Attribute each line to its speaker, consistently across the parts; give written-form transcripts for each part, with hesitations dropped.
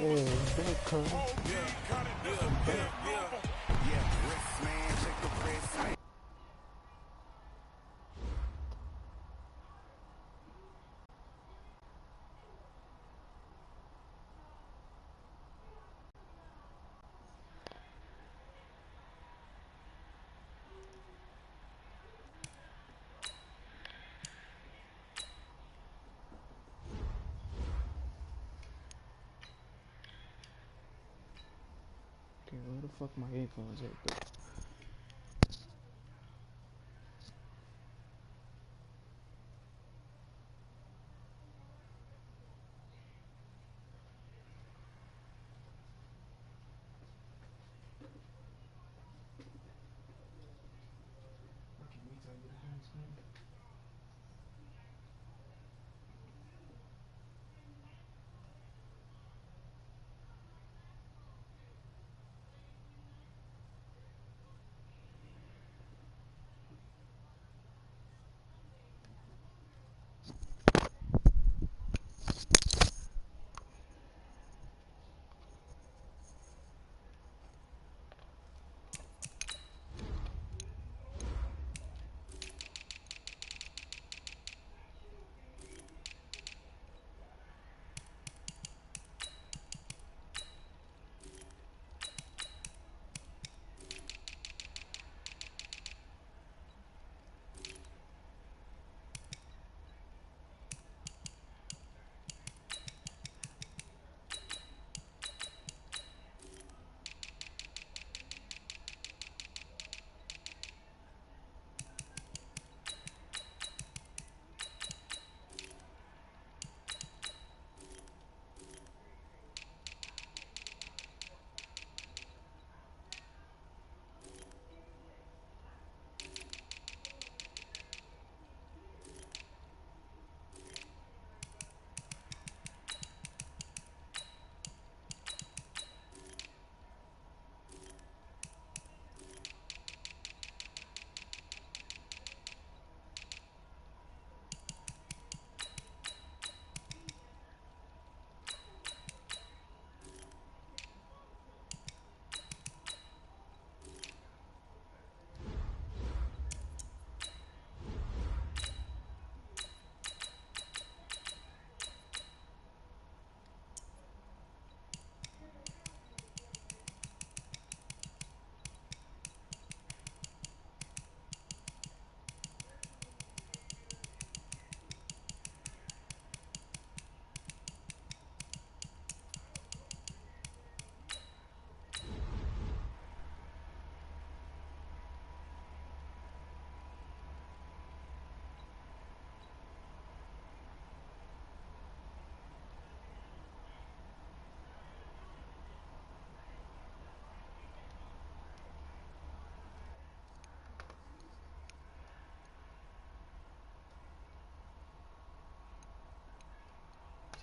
Speaker 1: Yeah, big car. Okay, where the fuck my headphones at though?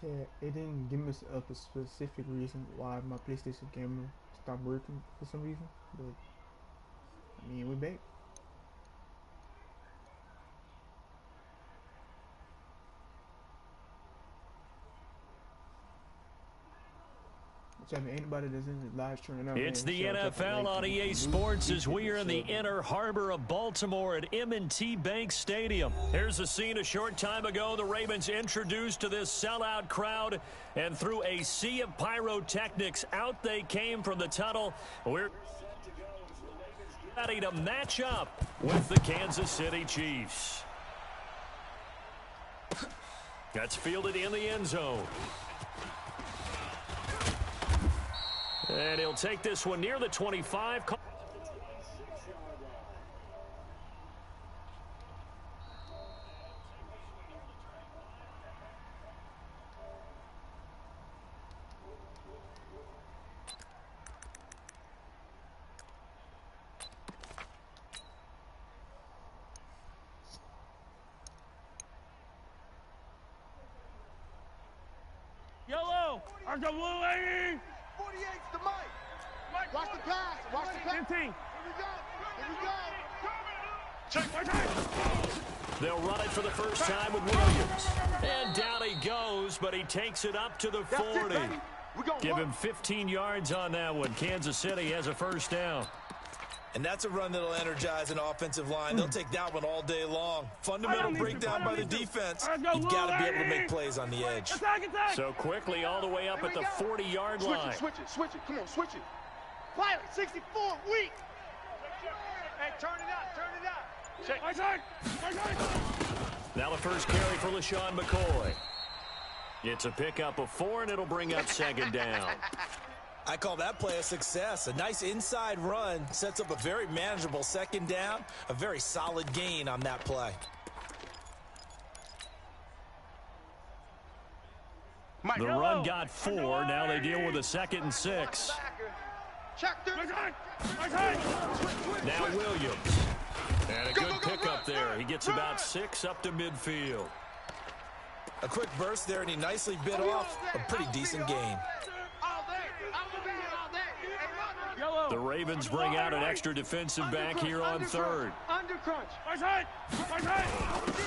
Speaker 1: Yeah, it didn't give me a specific reason why my PlayStation camera stopped working for some reason, but I mean, we're back. Anybody that's in the live stream now,
Speaker 2: it's the NFL on EA Sports as we are in the inner harbor of Baltimore at M&T Bank Stadium. Here's a scene a short time ago. The Ravens introduced to this sellout crowd, and through a sea of pyrotechnics, out they came from the tunnel. We're ready to match up with the Kansas City Chiefs. That's fielded in the end zone. And he'll take this one near the 25.
Speaker 3: Yellow, are the blue lady?
Speaker 4: 48's the Mike. Watch the pass. Watch the pass.
Speaker 3: 15.
Speaker 4: Here we go. Here we go.
Speaker 3: Check my time.
Speaker 2: They'll run it for the first time with Williams. And down he goes, but he takes it up to the 40. Give him 15 yards on that one. Kansas City has a first down.
Speaker 5: And that's a run that'll energize an offensive line. They'll take that one all day long. Fundamental breakdown by the defense. You've got to be able to make plays on the edge.
Speaker 2: So quickly all the way up at the 40-yard line.
Speaker 4: Switch it. Come on, switch it. Pilot, 64, weak. Hey, turn it out.
Speaker 2: Now the first carry for LaShawn McCoy. It's a pickup of 4, and it'll bring up second down.
Speaker 5: I call that play a success. A nice inside run sets up a very manageable second down. A very solid gain on that play.
Speaker 2: The run got 4. Now they deal with a 2nd and 6. Now Williams. And a good pickup there. He gets about 6 up to midfield.
Speaker 5: A quick burst there, and he nicely bit off a pretty decent gain.
Speaker 2: The Ravens bring out an extra defensive back here on 3rd.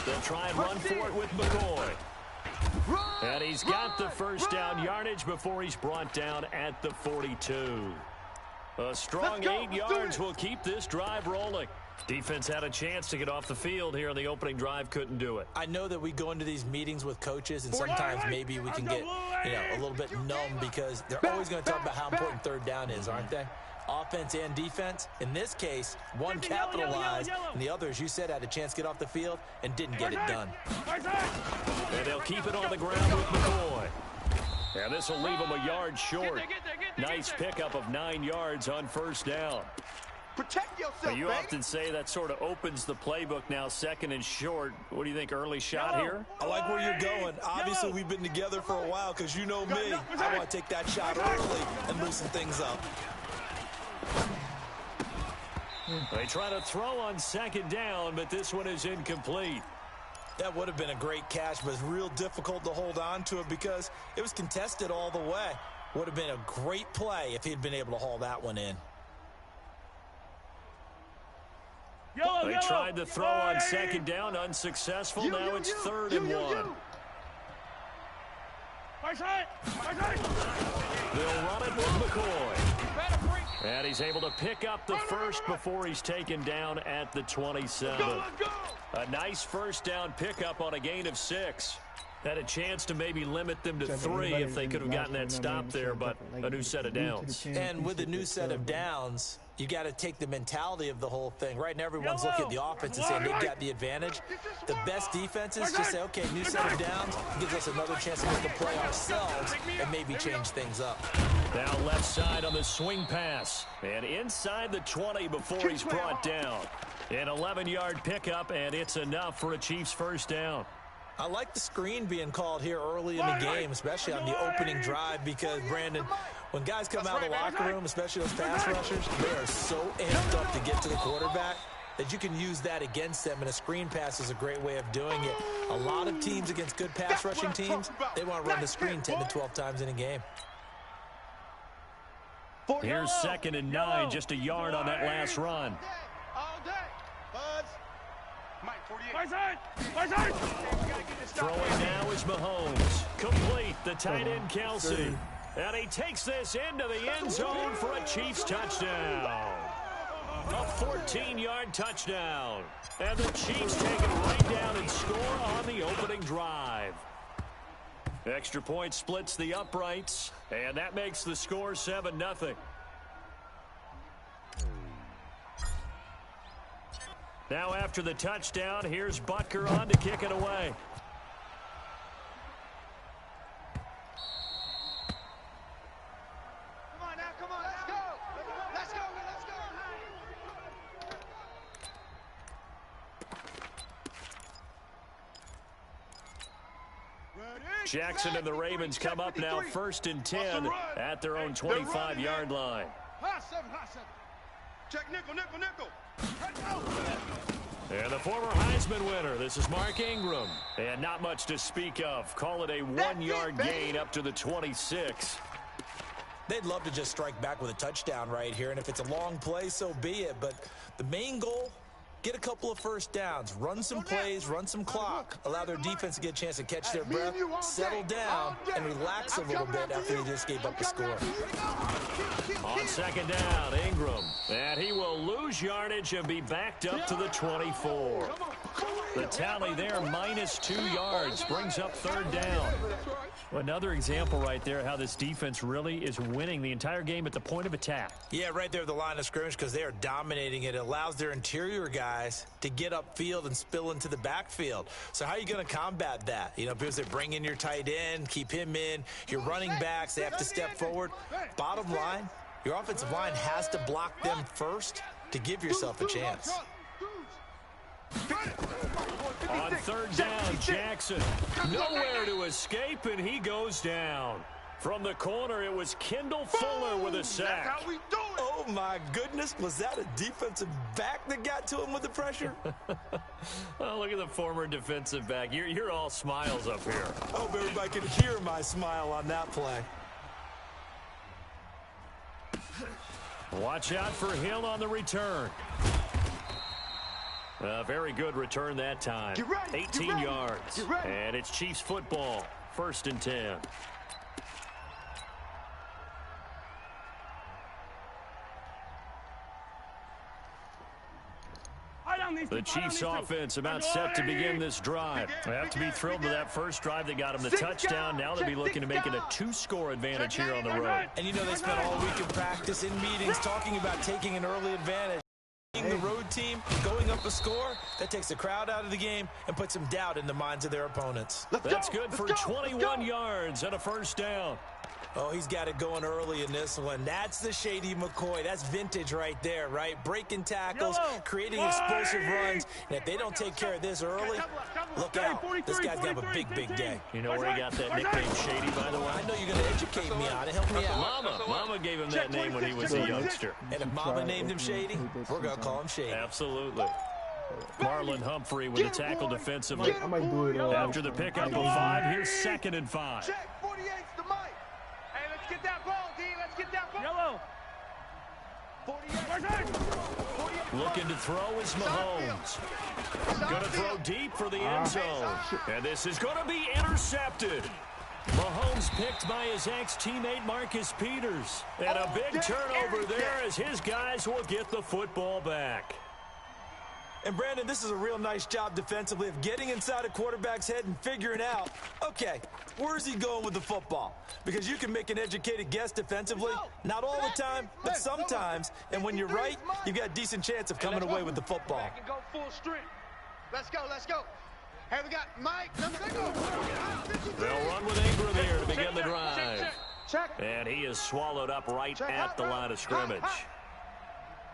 Speaker 2: They'll try and run for it with McCoy. And he's got the first down yardage before he's brought down at the 42. A strong 8 yards will keep this drive rolling. Defense had a chance to get off the field here on the opening drive, couldn't do it.
Speaker 5: I know that we go into these meetings with coaches, and sometimes maybe we can get, a little bit numb because they're always going to talk about how important third down is, aren't they? Offense and defense. In this case, one capitalized, and the other, as you said, had a chance to get off the field and didn't get it done.
Speaker 2: And they'll keep it on the ground with McCoy. And this will leave him a yard short. Nice pickup of 9 yards on first down.
Speaker 4: Protect yourself,
Speaker 2: You often say that sort of opens the playbook now, 2nd and short. What do you think, early shot here?
Speaker 5: I like where you're going. Obviously, we've been together for a while because you know me. I want to take that shot early and loosen things up.
Speaker 2: They try to throw on 2nd down, but this one is incomplete.
Speaker 5: That would have been a great catch, but it's real difficult to hold on to it because it was contested all the way. Would have been a great play if he'd been able to haul that one in.
Speaker 2: They tried to throw on 2nd down, unsuccessful. Now it's 3rd and 1. They'll run it with McCoy. And he's able to pick up the first before he's taken down at the 27. A nice first down pickup on a gain of 6. Had a chance to maybe limit them to 3 if they could have gotten that stop there, but a new set of downs.
Speaker 5: And with a new set of downs, you got to take the mentality of the whole thing. Right now, everyone's looking at the offense and saying they've got the advantage. The best defenses just say, okay, new set of downs gives us another chance to make a play ourselves and maybe change things up.
Speaker 2: Now left side on the swing pass. And inside the 20 before he's brought down. An 11-yard pickup, and it's enough for a Chiefs first down.
Speaker 5: I like the screen being called here early in the game, especially on the opening drive, because, Brandon, when guys come out of the locker room, especially those pass rushers, they are so amped up to get to the quarterback that you can use that against them, and a screen pass is a great way of doing it. A lot of teams against good pass rushing teams, they want to run the screen 10 to 12 times in a game.
Speaker 2: Here's 2nd and 9, just a yard on that last run. Throwing now is Mahomes. Complete, the tight end Kelsey. And he takes this into the end zone for a Chiefs touchdown. A 14-yard touchdown. And the Chiefs take it right down and score on the opening drive. Extra point splits the uprights, and that makes the score 7-0. Now after the touchdown, here's Butker on to kick it away.
Speaker 4: Come on now, come on, let's go. Let's go, let's go.
Speaker 2: Jackson and the Ravens come up now 1st and 10 at their own 25-yard line.
Speaker 4: High seven. Check nickel.
Speaker 2: And the former Heisman winner, this is Mark Ingram. And not much to speak of. Call it a 1-yard gain up to the 26.
Speaker 5: They'd love to just strike back with a touchdown right here, and if it's a long play, so be it. But the main goal get a couple of first downs, run some plays, run some clock, allow their defense to get a chance to catch their breath, settle down, and relax a little bit after they just gave up a score.
Speaker 2: On second down, Ingram. And he will lose yardage and be backed up to the 24. The tally there, -2 yards, brings up third down. Another example right there how this defense really is winning the entire game at the point of attack.
Speaker 5: Yeah, right there at the line of scrimmage because they are dominating it. It allows their interior guys to get upfield and spill into the backfield. So how are you going to combat that? You know, because they bring in your tight end, keep him in. Your running backs, they have to step forward. Bottom line, your offensive line has to block them first to give yourself a chance.
Speaker 2: On third down, Jackson. Nowhere to escape, and he goes down. From the corner, it was Kendall Fuller with a sack.
Speaker 4: That's how we do it.
Speaker 5: Oh, my goodness. Was that a defensive back that got to him with the pressure?
Speaker 2: Oh, look at the former defensive back. You're all smiles up here.
Speaker 5: I hope everybody can hear my smile on that play.
Speaker 2: Watch out for Hill on the return. A very good return that time. 18 yards. And it's Chiefs football. 1st and 10. The Chiefs offense about set to begin this drive. They have to be thrilled with that first drive that got them the touchdown. Now they'll be looking to make it a 2-score advantage here on the road.
Speaker 5: And you know they spent all week in practice, in meetings, talking about taking an early advantage. The road team going up a score, that takes the crowd out of the game and puts some doubt in the minds of their opponents.
Speaker 2: That's good for 21 yards and a first down.
Speaker 5: Oh, he's got it going early in this one. That's the Shady McCoy. That's vintage right there, right? Breaking tackles, creating explosive runs. And if they don't take care of this early, look out. This guy's going to have a big, big day.
Speaker 2: You know where he got that nickname, Shady, by the way?
Speaker 5: I know you're going to educate me on it. Help me out.
Speaker 2: Mama gave him that name when he was a youngster.
Speaker 5: And if Mama named him Shady, we're going to call him Shady.
Speaker 2: Absolutely. Marlon Humphrey with a tackle defensively.
Speaker 1: I might do it.
Speaker 2: After the pickup of 5, here's 2nd and 5.
Speaker 4: Check, 48's the mic. Hey, let's get that ball, D. Let's get that ball. Yellow. 48.
Speaker 2: Looking to throw is Mahomes. Going to throw deep for the end zone. And this is going to be intercepted. Mahomes picked by his ex-teammate Marcus Peters. And a big turnover there as his guys will get the football back.
Speaker 5: And, Brandon, this is a real nice job defensively of getting inside a quarterback's head and figuring out, okay, where's he going with the football? Because you can make an educated guess defensively, not all the time, but sometimes. And when you're right, you've got a decent chance of coming away with the football.
Speaker 4: Go full strength. Let's go, let's go. Hey, we got Mike.
Speaker 2: They'll run with Ingram here to begin the drive.
Speaker 4: Check.
Speaker 2: And he is swallowed up right at the line of scrimmage.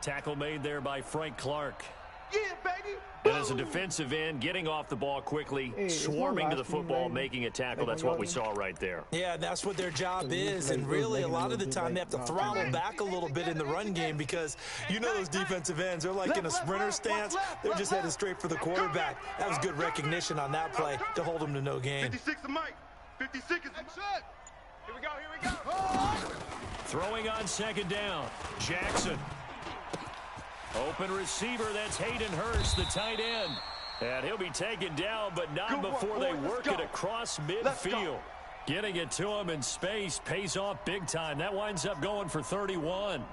Speaker 2: Tackle made there by Frank Clark.
Speaker 4: Yeah, baby.
Speaker 2: And as a defensive end, getting off the ball quickly, swarming to the football, making a tackle. That's what we saw right there.
Speaker 5: Yeah, that's what their job is. And really, a lot of the time, they have to throttle back a little bit in the run game because you know those defensive ends, they're like in a sprinter stance. They're just headed straight for the quarterback. That was good recognition on that play to hold them to no gain.
Speaker 4: 56 to Mike. 56 is set. Here we go, here we go.
Speaker 2: Throwing on second down, Jackson. Open receiver, that's Hayden Hurst, the tight end. And he'll be taken down, but not before they work it across midfield. Getting it to him in space pays off big time. That winds up going for 31.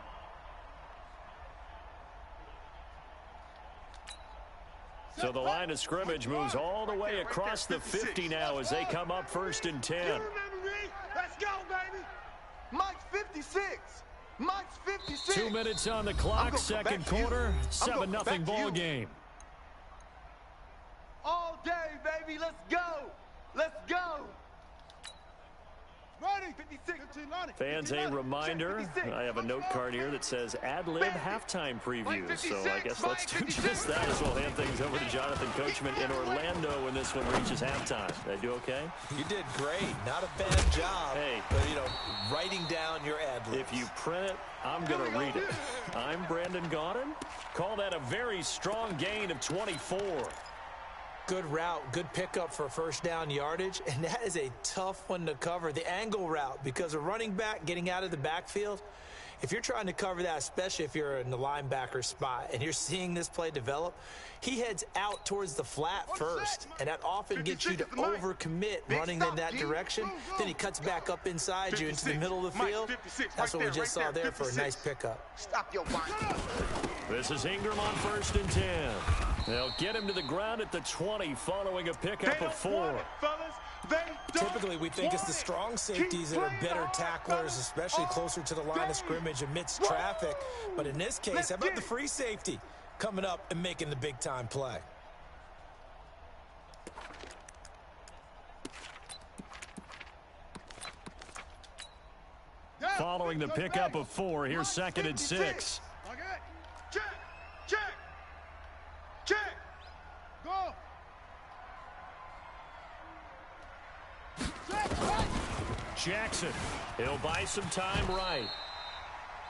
Speaker 2: So the line of scrimmage moves all the way across the 50 now as they come up 1st and 10.
Speaker 4: Let's go, baby. Mike's 56. Mike's 56.
Speaker 2: 2 minutes on the clock, second quarter, 7-0 ball game.
Speaker 4: All day, baby. Let's go. Let's go. Ready. 56.
Speaker 2: Fans, a reminder, I have a note card here that says ad-lib halftime preview. So I guess let's do just that as we'll hand things over to Jonathan Coachman in Orlando when this one reaches halftime. Did I do okay?
Speaker 5: You did great. Not a bad job.
Speaker 2: Hey.
Speaker 5: But, you know, writing down your ad-libs.
Speaker 2: If you print it, I'm going to read it. I'm Brandon Gaudin. Call that a very strong gain of 24.
Speaker 5: Good route, good pickup for first down yardage, and that is a tough one to cover. The angle route, because a running back getting out of the backfield, if you're trying to cover that, especially if you're in the linebacker spot and you're seeing this play develop, he heads out towards the flat first, and that often gets you to overcommit running in that direction. Then he cuts back up inside you into the middle of the field. That's what we just saw there for a nice pickup.
Speaker 4: Stop your whine.
Speaker 2: This is Ingram on 1st and 10. They'll get him to the ground at the 20 following a pickup of 4.
Speaker 5: Typically, we think it's the strong safeties that are better tacklers, especially closer to the line of scrimmage amidst traffic. But in this case, how about the free safety coming up and making the big-time play?
Speaker 2: Following the pickup of 4, here's 2nd and 6.
Speaker 4: Check, check, check, go.
Speaker 2: Jackson, he'll buy some time right.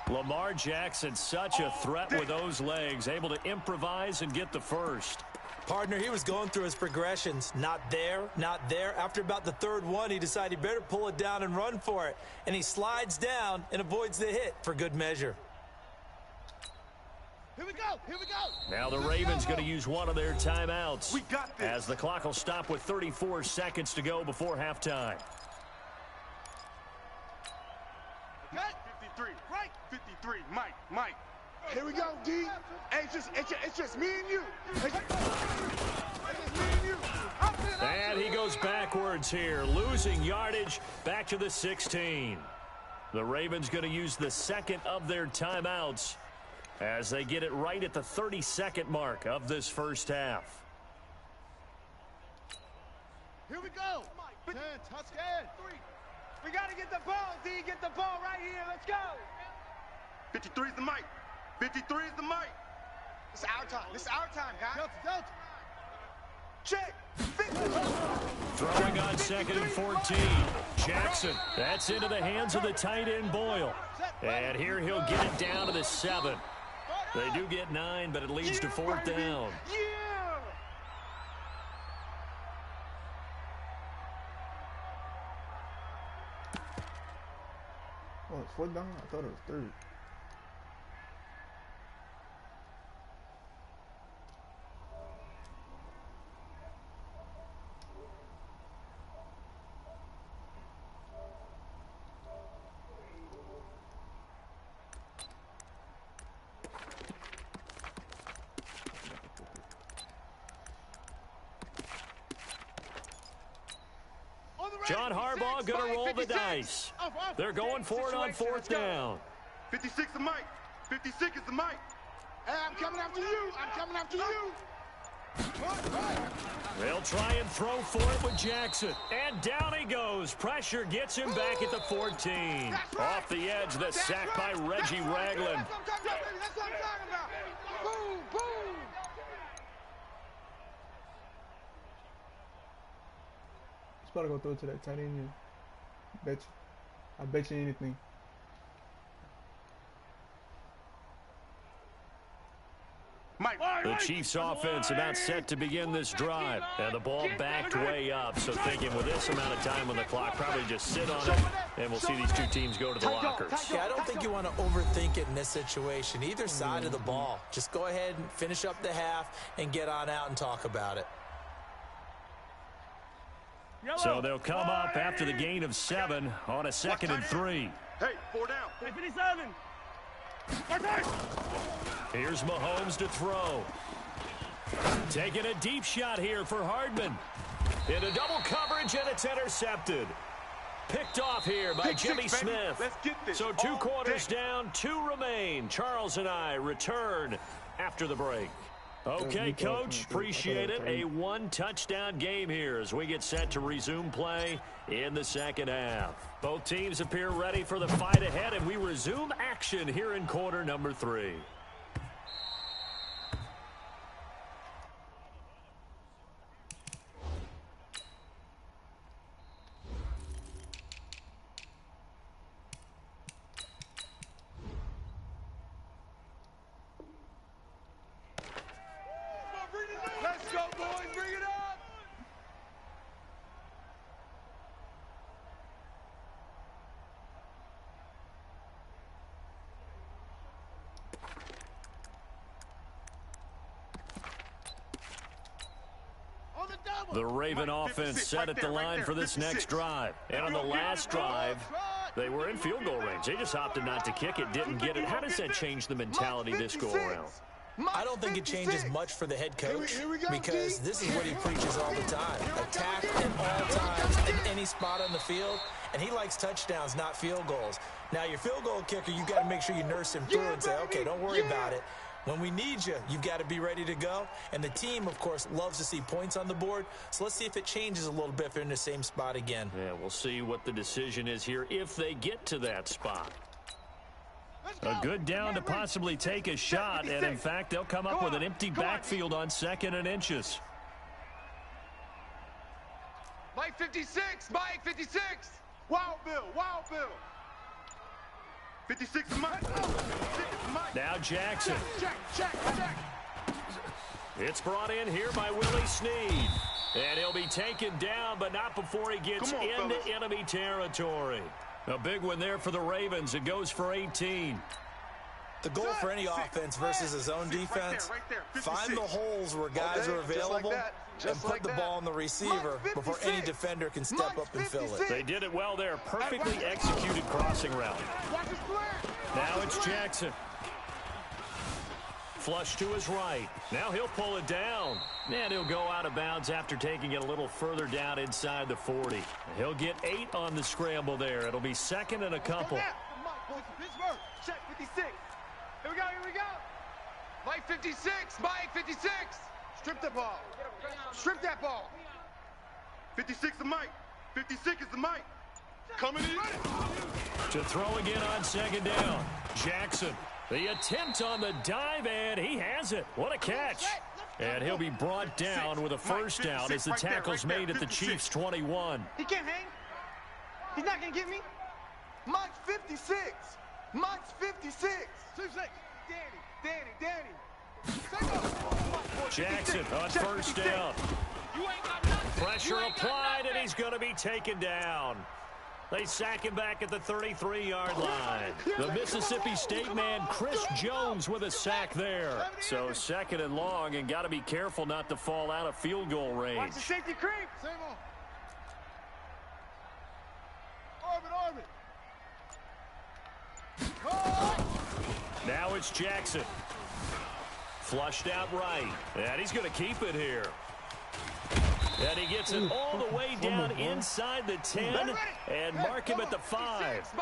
Speaker 2: Lamar Jackson, such a threat with those legs, able to improvise and get the first.
Speaker 5: Partner, he was going through his progressions. Not there, not there. After about the 3rd one, he decided he better pull it down and run for it. And he slides down and avoids the hit for good measure.
Speaker 4: Here we go, here we go.
Speaker 2: Now the Ravens going to use one of their timeouts.
Speaker 4: We got this.
Speaker 2: As the clock will stop with 34 seconds to go before halftime.
Speaker 4: Okay. 53, right? 53, Mike. Here we go, D. Hey, it's just me and you. It's just me and you.
Speaker 2: And he goes backwards here, losing yardage back to the 16. The Ravens going to use the 2nd of their timeouts as they get it right at the 32nd mark of this first half.
Speaker 4: Here we go. 10, touchdown. We got to get the ball, D. Get the ball right here. Let's go. 53 is the mic. 53 is the mic. It's our time. This is our time, guys. Delta. Check.
Speaker 2: Throwing on 2nd and 14. Jackson, that's into the hands of the tight end Boyle. And here he'll get it down to the 7. They do get 9, but it leads to 4th down.
Speaker 4: Yeah.
Speaker 1: Oh, it's 4th down? I thought it was 3rd.
Speaker 2: John Harbaugh going to roll the dice. They're going for it on 4th down.
Speaker 4: 56 is the mic. 56 is the mic. Hey, I'm coming after you. I'm coming after you.
Speaker 2: They'll try and throw for it with Jackson. And down he goes. Pressure gets him back at the 14. Off the edge, the sack by Reggie Ragland.
Speaker 4: That's what I'm talking about. Boom, boom.
Speaker 1: He's about to go throw it to that tight end. I bet you anything.
Speaker 2: The Chiefs offense about set to begin this drive. And the ball backed way up. So thinking with this amount of time on the clock, probably just sit on it. And we'll see these two teams go to the lockers.
Speaker 5: Yeah, I don't think you want to overthink it in this situation. Either side of the ball. Just go ahead and finish up the half and get on out and talk about it.
Speaker 2: So they'll come up after the gain of 7 on a 2nd and 3.
Speaker 4: Hey, 4 down.
Speaker 3: 57.
Speaker 2: Here's Mahomes to throw. Taking a deep shot here for Hardman. Into double coverage, and it's intercepted. Picked off here by Jimmy Smith.
Speaker 4: Let's get this.
Speaker 2: So 2 quarters down, 2 remain. Charles and I return after the break. Okay, Coach, appreciate it. A 1-touchdown game here as we get set to resume play in the 2nd half. Both teams appear ready for the fight ahead, and we resume action here in quarter number 3.
Speaker 4: Let's go, boys. Bring it up.
Speaker 2: The Raven offense set at the line for this next drive. And on the last drive, they were in field goal range. They just opted not to kick it, didn't get it. How does that change the mentality this go around?
Speaker 5: I don't think it changes much for the head coach because this is what he preaches all the time. Attack at all times in any spot on the field, and he likes touchdowns, not field goals. Now, your field goal kicker, you've got to make sure you nurse him through and say, okay, don't worry about it. When we need you, you've got to be ready to go. And the team, of course, loves to see points on the board. So let's see if it changes a little bit if they're in the same spot again.
Speaker 2: Yeah, we'll see what the decision is here if they get to that spot. A good down to possibly take a shot, and in fact, they'll come up with an empty backfield on 2nd and inches.
Speaker 4: Mike 56, Mike 56. Wild Bill, Wild Bill. 56 is Mike.
Speaker 2: Now Jackson.
Speaker 4: Check.
Speaker 2: It's brought in here by Willie Snead. And he'll be taken down, but not before he gets into enemy territory. A big one there for the Ravens. It goes for 18.
Speaker 5: The goal for any offense versus a zone defense, find the holes where guys are available and put the ball on the receiver before any defender can step up and fill it.
Speaker 2: They did it well there. Perfectly executed crossing route. Now it's Jackson. Flush to his right. Now he'll pull it down. And he'll go out of bounds after taking it a little further down inside the 40. He'll get 8 on the scramble there. It'll be 2nd and a couple.
Speaker 4: Check 56. Here we go. Mike 56, Mike 56. Strip the ball. Strip that ball. 56 is Mike. 56 is the Mike. Coming in.
Speaker 2: To throw again on 2nd down. Jackson. The attempt on the dive, and he has it. What a catch. And he'll be brought down with a first down as the tackle's made at the Chiefs' 21.
Speaker 4: He can't hang. He's not going to get me. Mike's 56. Mike's 56. Danny.
Speaker 2: Jackson on first down. Pressure applied, and he's going to be taken down. They sack him back at the 33-yard line. The Mississippi State man, Chris Jones, with a sack there. So 2nd and long, and got to be careful not to fall out of field goal range.
Speaker 4: Watch the safety creep. Orbit.
Speaker 2: Now it's Jackson. Flushed out right. And he's going to keep it here. And he gets it all the way down inside the 10 and mark him at the 5.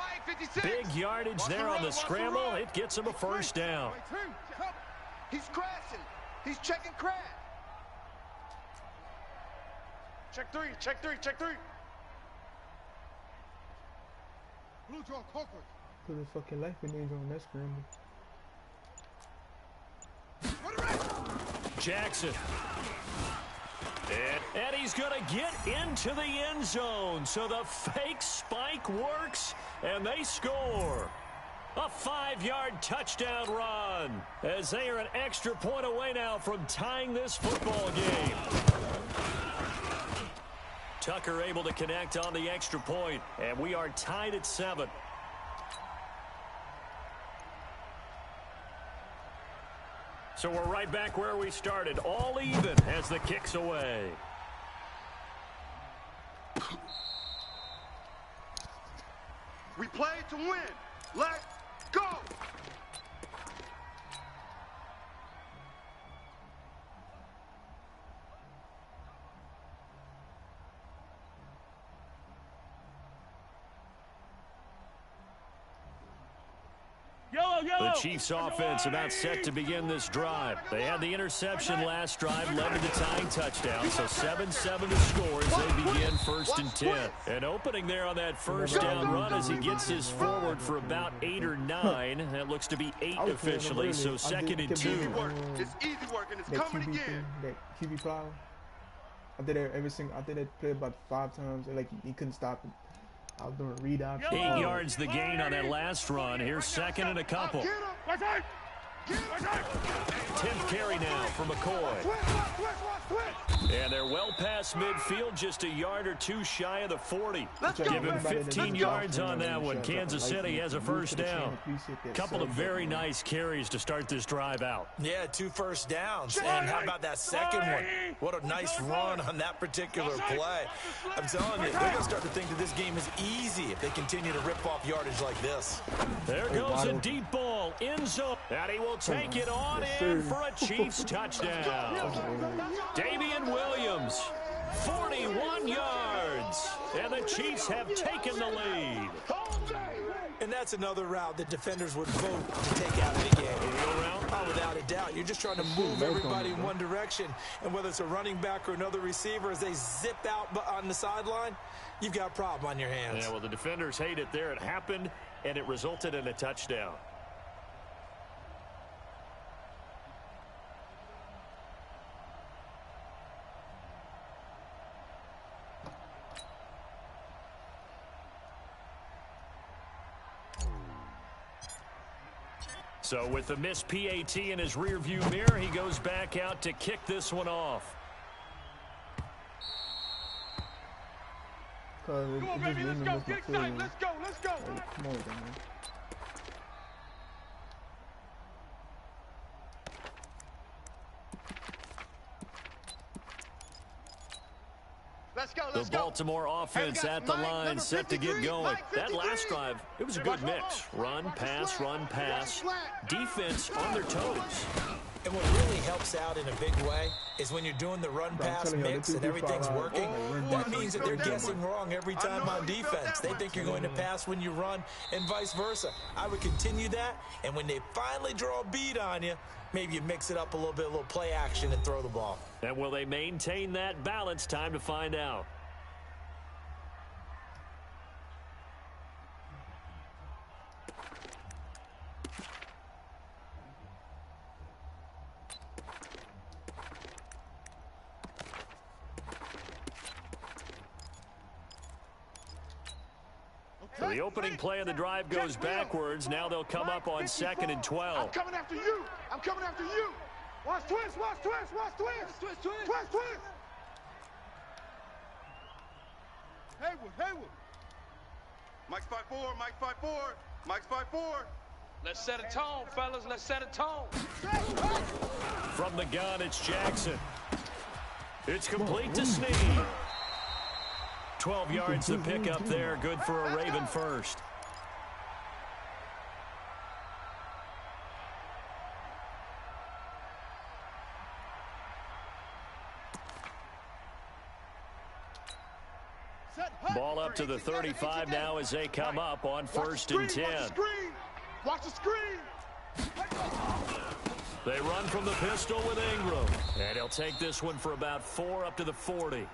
Speaker 2: Big yardage there on the scramble. It gets him a first down.
Speaker 4: He's crashing. He's checking crash. Check three. Blue draw Coker.
Speaker 1: Put his fucking life in danger on that scramble.
Speaker 2: Jackson. And he's going to get into the end zone. So the fake spike works, and they score. A 5-yard touchdown run as they are an extra point away now from tying this football game. Tucker able to connect on the extra point, and we are tied at 7. So we're right back where we started, all even as the kick's away.
Speaker 4: We play to win. Let's go.
Speaker 2: The Chiefs offense about set to begin this drive. They had the interception last drive, led to the tying touchdown. So 7-7 to score as they begin 1st and 10. And opening there on that first down run as he gets his forward for about 8 or 9. That looks to be 8 officially, so 2nd and 2.
Speaker 4: It's easy work, and it's coming again.
Speaker 1: That QB plow. I did it every single. I did it play about 5 times, and like he couldn't stop it. I was doing read option.
Speaker 2: 8 yards the gain on that last run. Here's 2nd and a couple. 10th carry now for McCoy. And they're well past midfield, just a yard or two shy of the 40. Give him 15 yards on that one. Kansas City has a first down. Couple of very nice carries to start this drive out.
Speaker 5: Yeah, 2 first downs. And how about that second one? What a nice run on that particular play. I'm telling you, they're going to start to think that this game is easy if they continue to rip off yardage like this.
Speaker 2: There goes a deep ball in zone. And he will take it on in for a Chiefs touchdown. Damian Williams, 41 yards. And the Chiefs have taken the lead.
Speaker 5: And that's another route that defenders would vote to take out of the game. Oh, without a doubt. You're just trying to move everybody in one direction. And whether it's a running back or another receiver, as they zip out on the sideline, you've got a problem on your hands.
Speaker 2: Yeah, well, the defenders hate it there. It happened, and it resulted in a touchdown. So with the missed PAT in his rearview mirror, he goes back out to kick this one off.
Speaker 3: Come on, baby, let's go. Get excited. Let's go. Let's go.
Speaker 1: Come on, man.
Speaker 4: Let's go,
Speaker 2: let's go. The Baltimore offense at the line, set to get going. That last drive, it was a good mix. Run, pass, defense on their toes.
Speaker 5: And what really helps out in a big way is when you're doing the run-pass mix and everything's working, that means that they're guessing wrong every time on defense. They think you're going to pass when you run and vice versa. I would continue that, and when they finally draw a beat on you, maybe you mix it up a little bit, a little play action and throw the ball.
Speaker 2: And will they maintain that balance? Time to find out. So the opening play of the drive goes backwards. Now they'll come up on 2nd and 12.
Speaker 4: I'm coming after you. I'm coming after you. Watch twist. Watch twist. Watch twist. Twist. Haywood. Mike's 5'4". Mike's 5'4".
Speaker 3: Let's set a tone, fellas. Let's set a tone.
Speaker 2: From the gun, it's Jackson. It's complete to Snead. 12 yards to pick up there. Good for a Raven first. Ball up to the 35 now as they come up on 1st and 10.
Speaker 4: Watch the screen.
Speaker 2: They run from the pistol with Ingram. And he'll take this one for about 4 up to the 40.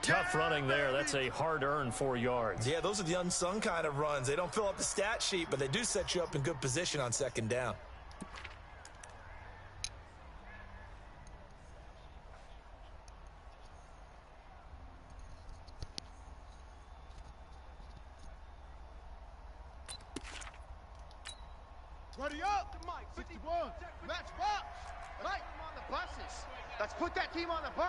Speaker 2: Tough running there. That's a hard-earned 4 yards.
Speaker 5: Yeah, those are the unsung kind of runs. They don't fill up the stat sheet, but they do set you up in good position on 2nd down.
Speaker 4: Ready up. Mike, 61. Match box. Mike, on the buses. Let's put that team on the bus.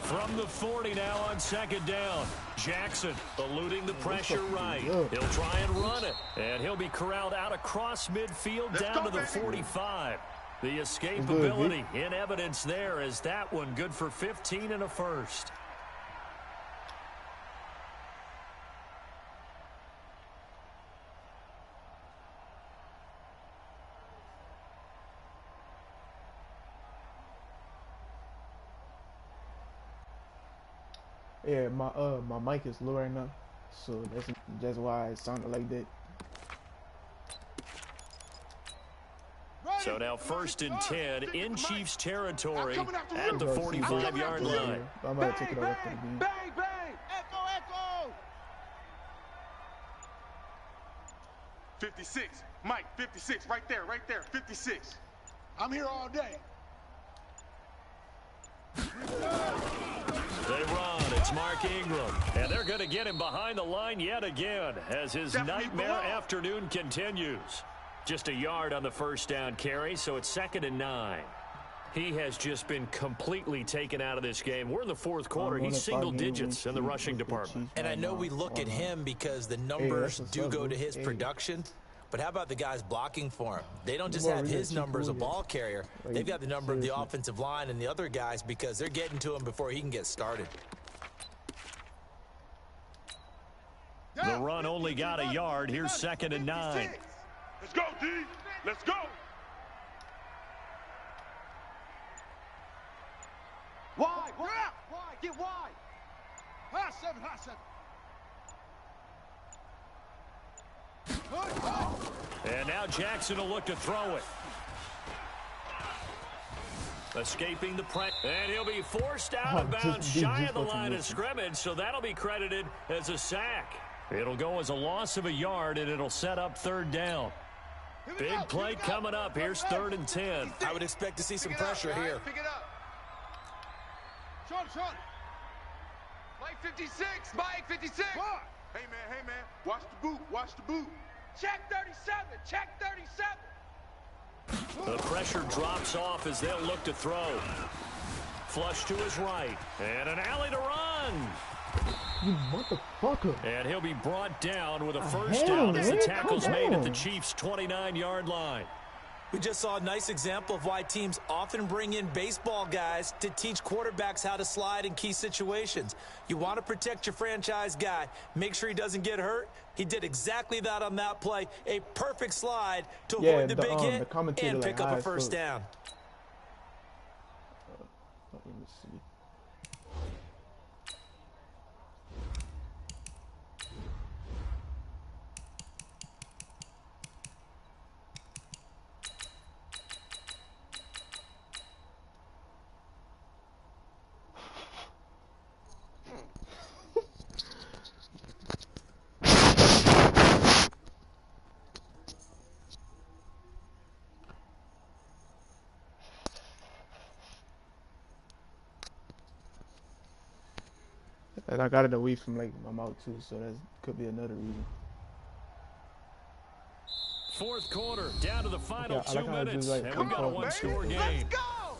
Speaker 2: From the 40 now on 2nd down. Jackson eluding the pressure right. He'll try and run it. And he'll be corralled out across midfield down to the 45. The escapability in evidence there as that one good for 15 and a first.
Speaker 1: Yeah, my mic is low right now, so that's why it sounded like that.
Speaker 2: So now 1st and 10 in Chiefs territory at the 45-yard line.
Speaker 1: I'm about to take it over after the game.
Speaker 4: Bang, bang. Echo. 56. Mike, 56. Right there, 56.
Speaker 6: I'm here all day.
Speaker 2: They run. It's Mark Ingram. And they're going to get him behind the line yet again as his nightmare afternoon continues. Just a yard on the first down carry, so it's 2nd and 9. He has just been completely taken out of this game. We're in the fourth quarter. He's single digits in the rushing department.
Speaker 5: And I know we look at him because the numbers do go to his production. But how about the guys blocking for him? They don't just have his number as a ball carrier. They've got the number of the offensive line and the other guys because they're getting to him before he can get started.
Speaker 2: The run only got a yard. Here's 2nd and 9.
Speaker 4: Let's go, D. Let's go.
Speaker 6: Wide, get wide. High 7, high 7.
Speaker 2: And now Jackson will look to throw it. Escaping the press. And he'll be forced out of bounds shy of the line of scrimmage, so that'll be credited as a sack. It'll go as a loss of a yard, and it'll set up 3rd down. Big play coming up. Here's 3rd and 10.
Speaker 5: I would expect to see some pressure here.
Speaker 3: Pick it up.
Speaker 6: Short.
Speaker 3: Mike 56. Mike 56.
Speaker 4: Hey, man. Watch the boot.
Speaker 3: Check 37. Check 37.
Speaker 2: The pressure drops off as they'll look to throw. Flush to his right. And an alley to run.
Speaker 1: You motherfucker.
Speaker 2: And he'll be brought down with a first down as the tackle's made at the Chiefs' 29-yard line.
Speaker 5: We just saw a nice example of why teams often bring in baseball guys to teach quarterbacks how to slide in key situations. You want to protect your franchise guy. Make sure he doesn't get hurt. He did exactly that on that play. A perfect slide to avoid the big hit and pick up a first down.
Speaker 1: Let me see. And I got it away from like my mouth too, so that could be another reason.
Speaker 2: Fourth quarter, down to the final 2
Speaker 1: like
Speaker 2: minutes,
Speaker 1: like,
Speaker 2: and we've got a one-score game.
Speaker 3: Let's go.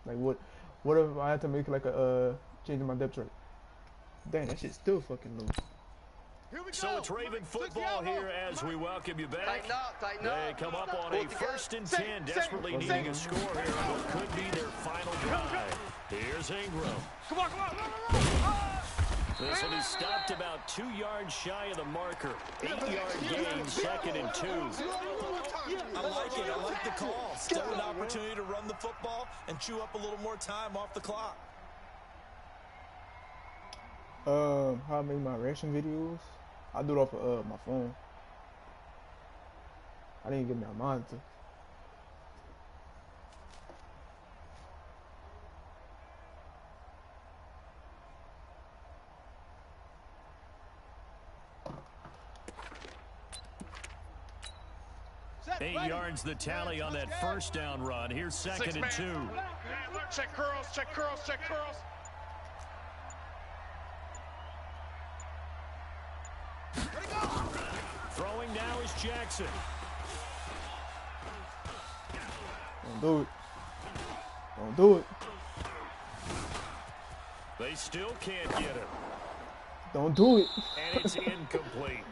Speaker 1: Like what if I had to make like a change in my depth chart? Dang, that shit's still fucking low.
Speaker 2: So it's Raven football here as we welcome you back.
Speaker 3: Tighten up.
Speaker 2: They come up on a 1st and 10, desperately needing a score here on what could be their final drive. Here's Ingram.
Speaker 3: Come on.
Speaker 2: This one is stopped about 2 yards shy of the marker. 8-yard gain, 2nd and 2.
Speaker 5: I like it. I like the call. Still an opportunity to run the football and chew up a little more time off the clock.
Speaker 1: How I make my reaction videos? I do it off of my phone. I didn't get my monitor.
Speaker 2: Eight yards the tally on that first down run. Here's 2nd and 2.
Speaker 4: Check curls.
Speaker 2: Throwing now is Jackson.
Speaker 1: Don't do it.
Speaker 2: They still can't get him.
Speaker 1: Don't do it.
Speaker 2: And it's incomplete.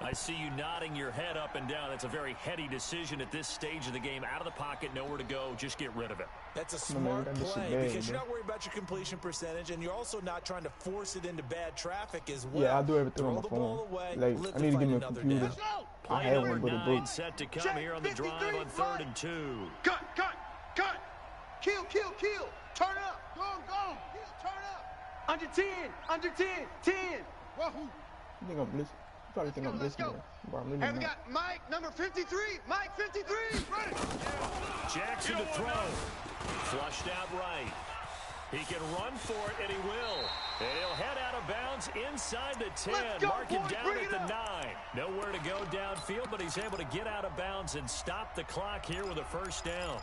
Speaker 2: I see you nodding your head up and down. That's a very heady decision at this stage of the game. Out of the pocket, nowhere to go. Just get rid of it.
Speaker 5: That's a smart play because you're not worried about your completion percentage, and you're also not trying to force it into bad traffic as well.
Speaker 1: Yeah, I do everything on my phone. Like, I need to give me a computer. I have one, but a book.
Speaker 2: Set to come here on the drive on 3rd and 2.
Speaker 4: Cut.
Speaker 6: Kill. Turn up. Go. Turn up.
Speaker 3: Under 10. 10.
Speaker 6: Wahoo.
Speaker 1: You think I'm blitzing? You probably think I'm blitzing, bro. I'm really
Speaker 6: And we
Speaker 1: not.
Speaker 6: got Mike, number 53. Mike 53. Ready.
Speaker 2: Jackson to throw. Flushed out right. He can run for it, and he will. And he'll head out of bounds inside the 10.
Speaker 3: Go,
Speaker 2: Mark him
Speaker 3: boys,
Speaker 2: down
Speaker 3: bring
Speaker 2: at
Speaker 3: it
Speaker 2: the
Speaker 3: up.
Speaker 2: 9. Nowhere to go downfield, but he's able to get out of bounds and stop the clock here with a first down.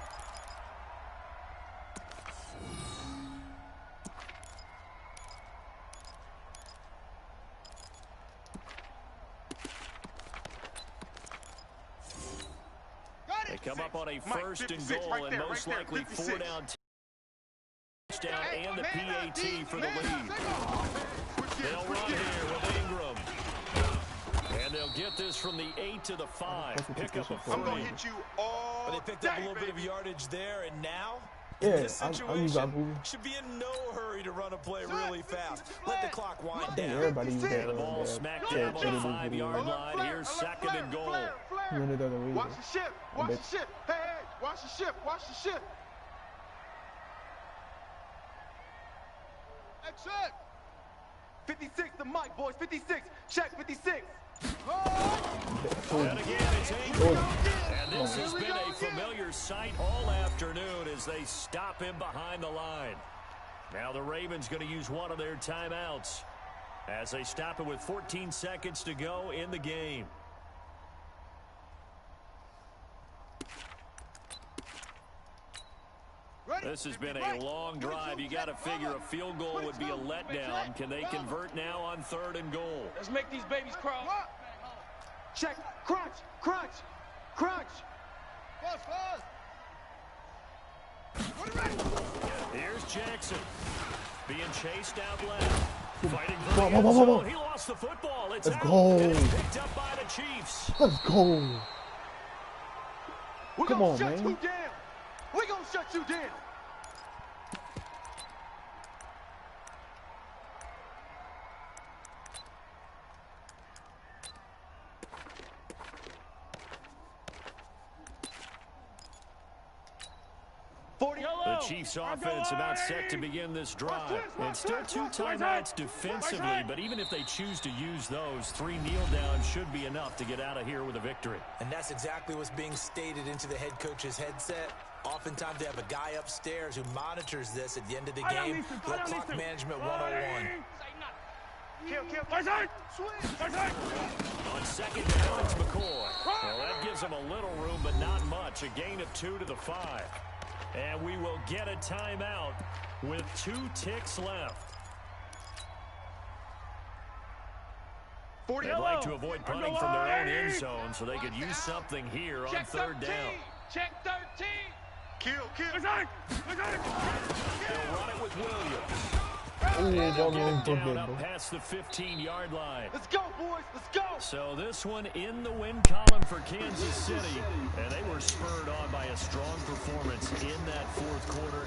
Speaker 2: They come up on a first and goal,
Speaker 4: right
Speaker 2: and
Speaker 4: there,
Speaker 2: most
Speaker 4: right there,
Speaker 2: likely
Speaker 4: 56.
Speaker 2: 4-down touchdown and the PAT for the lead. They'll run here with Ingram. And they'll get this from the 8 to the 5. Pick up a
Speaker 4: I'm going to
Speaker 2: 3.
Speaker 4: hit you all
Speaker 5: But they picked up a little bit of yardage there, and now,
Speaker 1: Yeah,
Speaker 5: in this
Speaker 1: I use
Speaker 5: situation,
Speaker 1: that move.
Speaker 5: should be in no hurry to run a play really fast. Let the clock wind
Speaker 1: I think
Speaker 5: down.
Speaker 1: everybody use that.
Speaker 2: The ball smacked down on the 5-yard line. Here's second and goal.
Speaker 1: He went it the other way.
Speaker 6: Watch the ship. Watch the ship. Hey, hey, watch the ship. Watch the ship.
Speaker 3: Exit. 56, the mic, boys. 56. Check 56.
Speaker 2: And again, it's Ingram. And this has been a familiar sight all afternoon as they stop him behind the line. Now the Ravens going to use one of their timeouts as they stop it with 14 seconds to go in the game. This has been a long drive. You got to figure a field goal would be a letdown. Can they convert now on 3rd and goal?
Speaker 3: Let's make these babies crawl. Check. Crunch. Crunch. Crunch.
Speaker 2: Here's Jackson being chased out left. Fighting for
Speaker 1: Come
Speaker 2: the
Speaker 1: on,
Speaker 2: end
Speaker 1: come on,
Speaker 2: zone.
Speaker 1: come on.
Speaker 2: He lost the football. It's
Speaker 1: Let's
Speaker 2: out.
Speaker 1: go.
Speaker 2: And it's picked up by the Chiefs.
Speaker 1: Let's go.
Speaker 3: We're
Speaker 1: Come
Speaker 3: gonna
Speaker 1: on,
Speaker 3: shut
Speaker 1: man.
Speaker 3: you down. We're gonna shut you down.
Speaker 2: The Chiefs offense about set to begin this drive. It's still 2 timeouts defensively, but even if they choose to use those, 3 kneel downs should be enough to get out of here with a victory.
Speaker 5: And that's exactly what's being stated into the head coach's headset. Oftentimes they have a guy upstairs who monitors this at the end of the game. Little clock management 101.
Speaker 2: On second down, it's McCoy. Well, that gives them a little room, but not much. A gain of 2 to the 5. And we will get a timeout with 2 ticks left. They'd like to avoid punting from their own end zone so they could use something here on 3rd down.
Speaker 3: Check 13.
Speaker 4: Kill.
Speaker 2: They'll run it with Williams.
Speaker 1: Ooh,
Speaker 2: Get
Speaker 1: ball
Speaker 2: him
Speaker 1: going
Speaker 2: down up
Speaker 1: bro.
Speaker 2: past the 15-yard line.
Speaker 3: Let's go, boys. Let's go.
Speaker 2: So this one in the win column for Kansas City. And they were spurred on by a strong performance in that 4th quarter.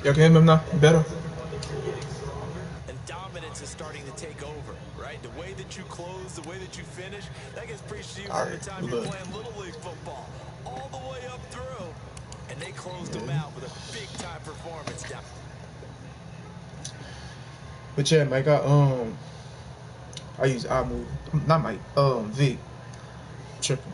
Speaker 1: Y'all can hear me now? Better?
Speaker 5: And dominance is starting to take over, right? The way that you close, the way that you finish, that gets preached to you from the time you're playing Little League football all the way up through. And they closed them out with a big-time performance down.
Speaker 1: But yeah, Mike, I use iMove. Not Mike, Vic. Tripping.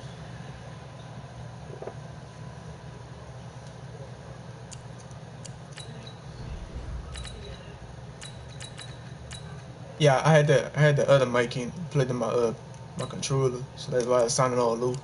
Speaker 1: Yeah, I had the other mic in plugged in my controller, so that's why it sounded all low.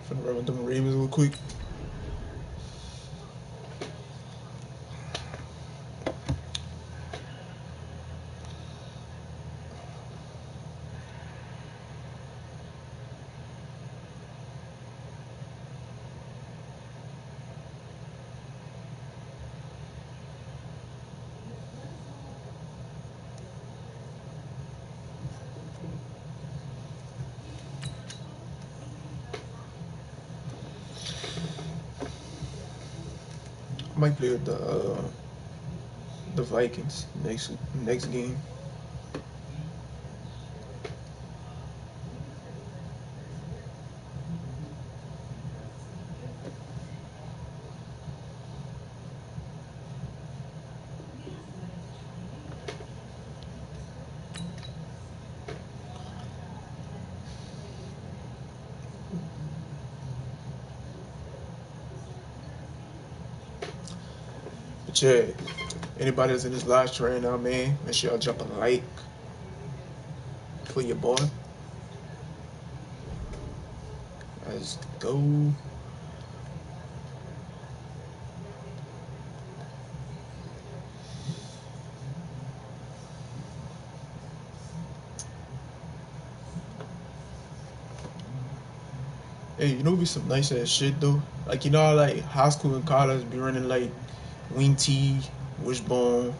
Speaker 1: Finna run them Ravens real quick. Might play with the Vikings next game.
Speaker 7: But yeah, anybody that's in this live stream right now, man, make sure y'all drop a like for your boy. Let's go. Hey, you know be some nice ass shit though. Like you know how like high school and college be running like wing T, wishbone,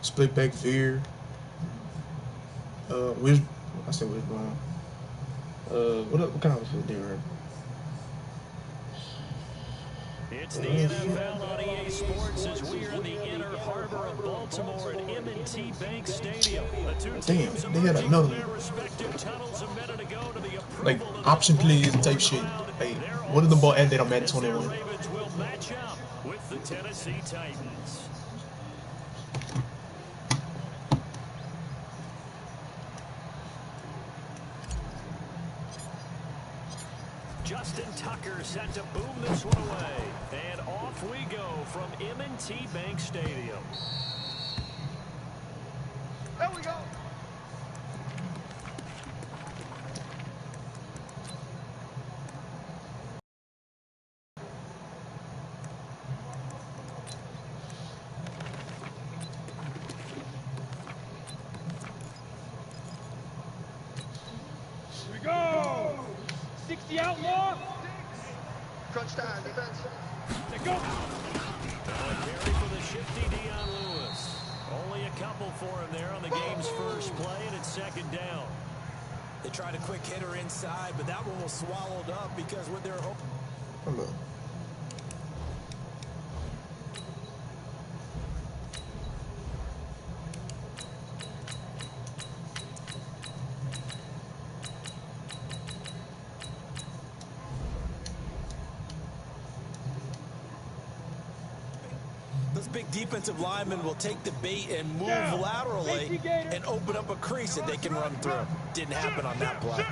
Speaker 7: split back veer, wish I said wishbone. What kind of food they run?
Speaker 2: It's the NFL on EA Sports as we are in the inner harbor of Baltimore at M&T Bank Stadium. The two teams
Speaker 7: Damn, they had
Speaker 2: emerging
Speaker 7: another
Speaker 2: from their
Speaker 7: one.
Speaker 2: respective tunnels a minute ago to the
Speaker 7: Like
Speaker 2: approval of the
Speaker 7: option plays
Speaker 2: home
Speaker 7: type shit.
Speaker 2: crowd.
Speaker 7: Like
Speaker 2: They're
Speaker 7: what
Speaker 2: all
Speaker 7: did the ball
Speaker 2: set
Speaker 7: ended on Madden
Speaker 2: as their
Speaker 7: 21?
Speaker 2: Ravens will match up with the Tennessee Titans. Justin Tucker set to boom this one away. And off we go from M&T Bank Stadium.
Speaker 4: There we go.
Speaker 3: Here we go. 60 outlaw.
Speaker 4: Crunch time, defense.
Speaker 3: Let go.
Speaker 2: Now a carry for the shifty Dion Lewis. Only a couple for him there on the game's first play, and it's second down.
Speaker 5: They tried a quick hitter inside, but that one was swallowed up because with their hope.
Speaker 7: Hold on.
Speaker 5: Those big defensive linemen will take the bait and move laterally and open up a crease that they can run through. Didn't happen on that play.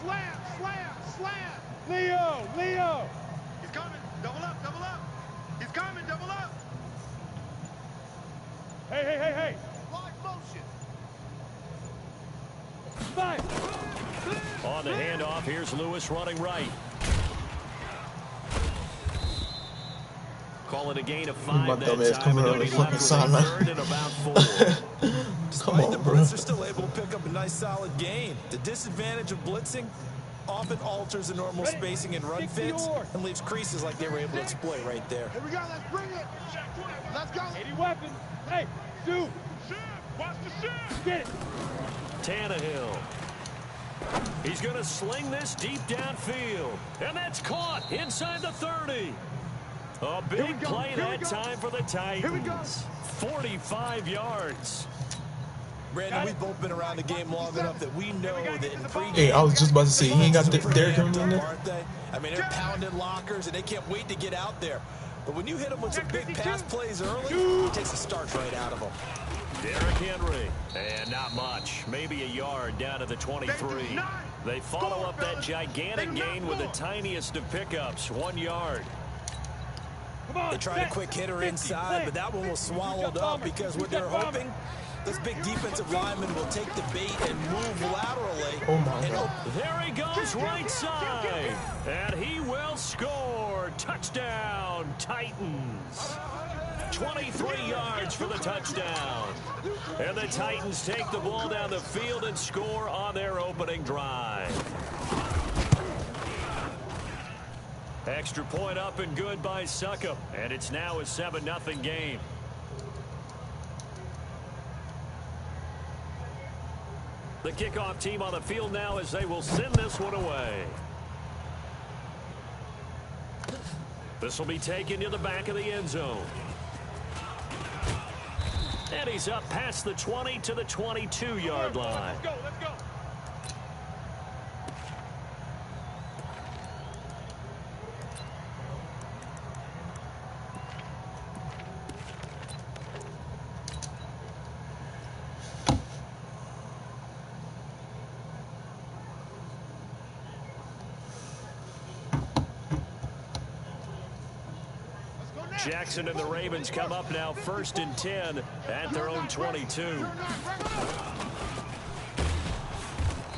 Speaker 3: Slam, slam, slam. Leo.
Speaker 4: He's coming. Double up, double up. He's coming, double up.
Speaker 3: Hey.
Speaker 4: Live motion.
Speaker 3: 5.
Speaker 2: On the handoff, here's Lewis running right. Call it a gain of 5
Speaker 7: My
Speaker 2: that
Speaker 7: dumb ass
Speaker 2: time,
Speaker 7: coming
Speaker 2: and
Speaker 7: on the
Speaker 2: they'll be
Speaker 7: fucking
Speaker 2: left with a
Speaker 7: sideline.
Speaker 2: third and about 4.
Speaker 7: Come on,
Speaker 5: the
Speaker 7: bro.
Speaker 5: blitz are still able to pick up a nice solid gain. The disadvantage of blitzing often alters the normal spacing and run fits and leaves creases like they were able to exploit right there.
Speaker 6: Here we go. Let's bring it. Let's go.
Speaker 3: 80 weapons. Hey, dude.
Speaker 6: Watch the shift.
Speaker 3: Get it.
Speaker 2: Tannehill. He's going to sling this deep downfield. And that's caught inside the 30. A big play that time for the Titans. 45 yards.
Speaker 5: Brandon, we've both been around the game long enough that we know that in pregame.
Speaker 7: Hey, I was just about to say, he ain't got Derrick Henry in there.
Speaker 5: Aren't they? I mean, they're pounding lockers, and they can't wait to get out there. But when you hit them with some big pass plays early, it takes the starch right out of them.
Speaker 2: Derrick Henry. And not much. Maybe a yard down to the 23. They follow up that gigantic gain with the tiniest of pickups. 1 yard.
Speaker 5: They tried a quick hitter inside, but that one was swallowed up because what they're hoping, those big defensive linemen will take the bait and move laterally.
Speaker 7: Oh, my God.
Speaker 2: There he goes right side. And he will score. Touchdown, Titans. 23 yards for the touchdown. And the Titans take the ball down the field and score on their opening drive. Extra point up and good by Succop. And it's now a 7-0 game. The kickoff team on the field now as they will send this one away. This will be taken to the back of the end zone. And he's up past the 20 to the 22-yard line.
Speaker 3: Let's go.
Speaker 2: Jackson and the Ravens come up now 1st and 10 at their own 22.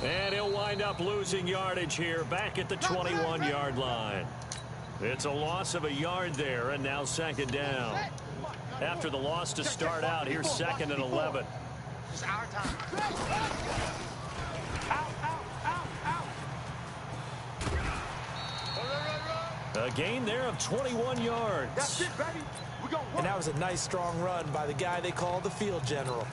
Speaker 2: And he'll wind up losing yardage here back at the 21-yard line. It's a loss of a yard there, and now 2nd down. After the loss to start out, here's 2nd and 11.
Speaker 4: It's our time.
Speaker 2: A gain there of 21 yards.
Speaker 3: That's it, baby. We're gonna work.
Speaker 5: And that was a nice, strong run by the guy they call the field general.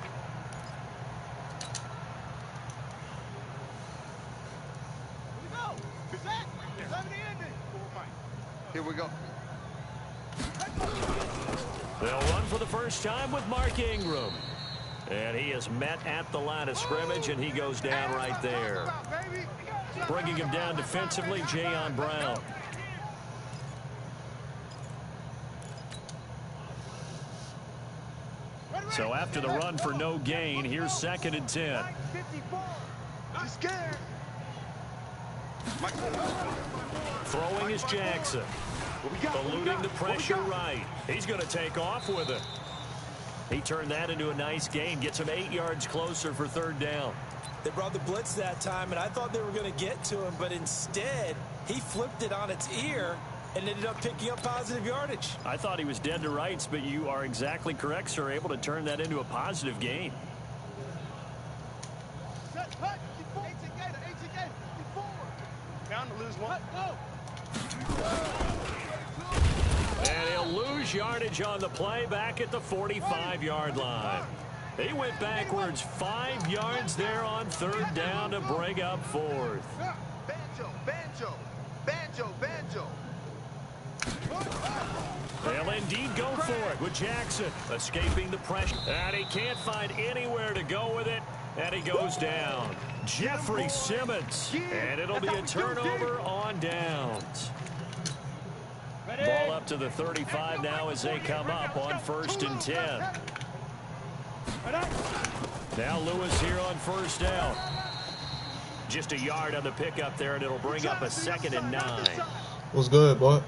Speaker 4: Here we go.
Speaker 2: They'll run for the first time with Mark Ingram. And he is met at the line of scrimmage, and he goes down right there. Bringing him down defensively, Jayon Brown. So after the run for no gain, here's 2nd and 10.
Speaker 4: He's scared.
Speaker 2: Throwing is Jackson. Eluding the pressure right. He's going to take off with it. He turned that into a nice gain. Gets him 8 yards closer for 3rd down.
Speaker 5: They brought the blitz that time, and I thought they were going to get to him, but instead, he flipped it on its ear and ended up picking up positive yardage.
Speaker 2: I thought he was dead to rights, but you are exactly correct, sir. Able to turn that into a positive gain.
Speaker 4: Down to lose one.
Speaker 2: And he'll lose yardage on the play back at the 45-yard line. He went backwards 5 yards there on 3rd down to bring up 4th.
Speaker 4: Banjo, banjo, banjo, banjo.
Speaker 2: They'll indeed go for it with Jackson escaping the pressure. And he can't find anywhere to go with it. And he goes down. Jeffrey Simmons. And it'll be a turnover on downs. Ball up to the 35 now as they come up on 1st and 10. Now Lewis here on 1st down. Just a yard on the pickup there, and it'll bring up a 2nd and 9.
Speaker 7: What's good, boy?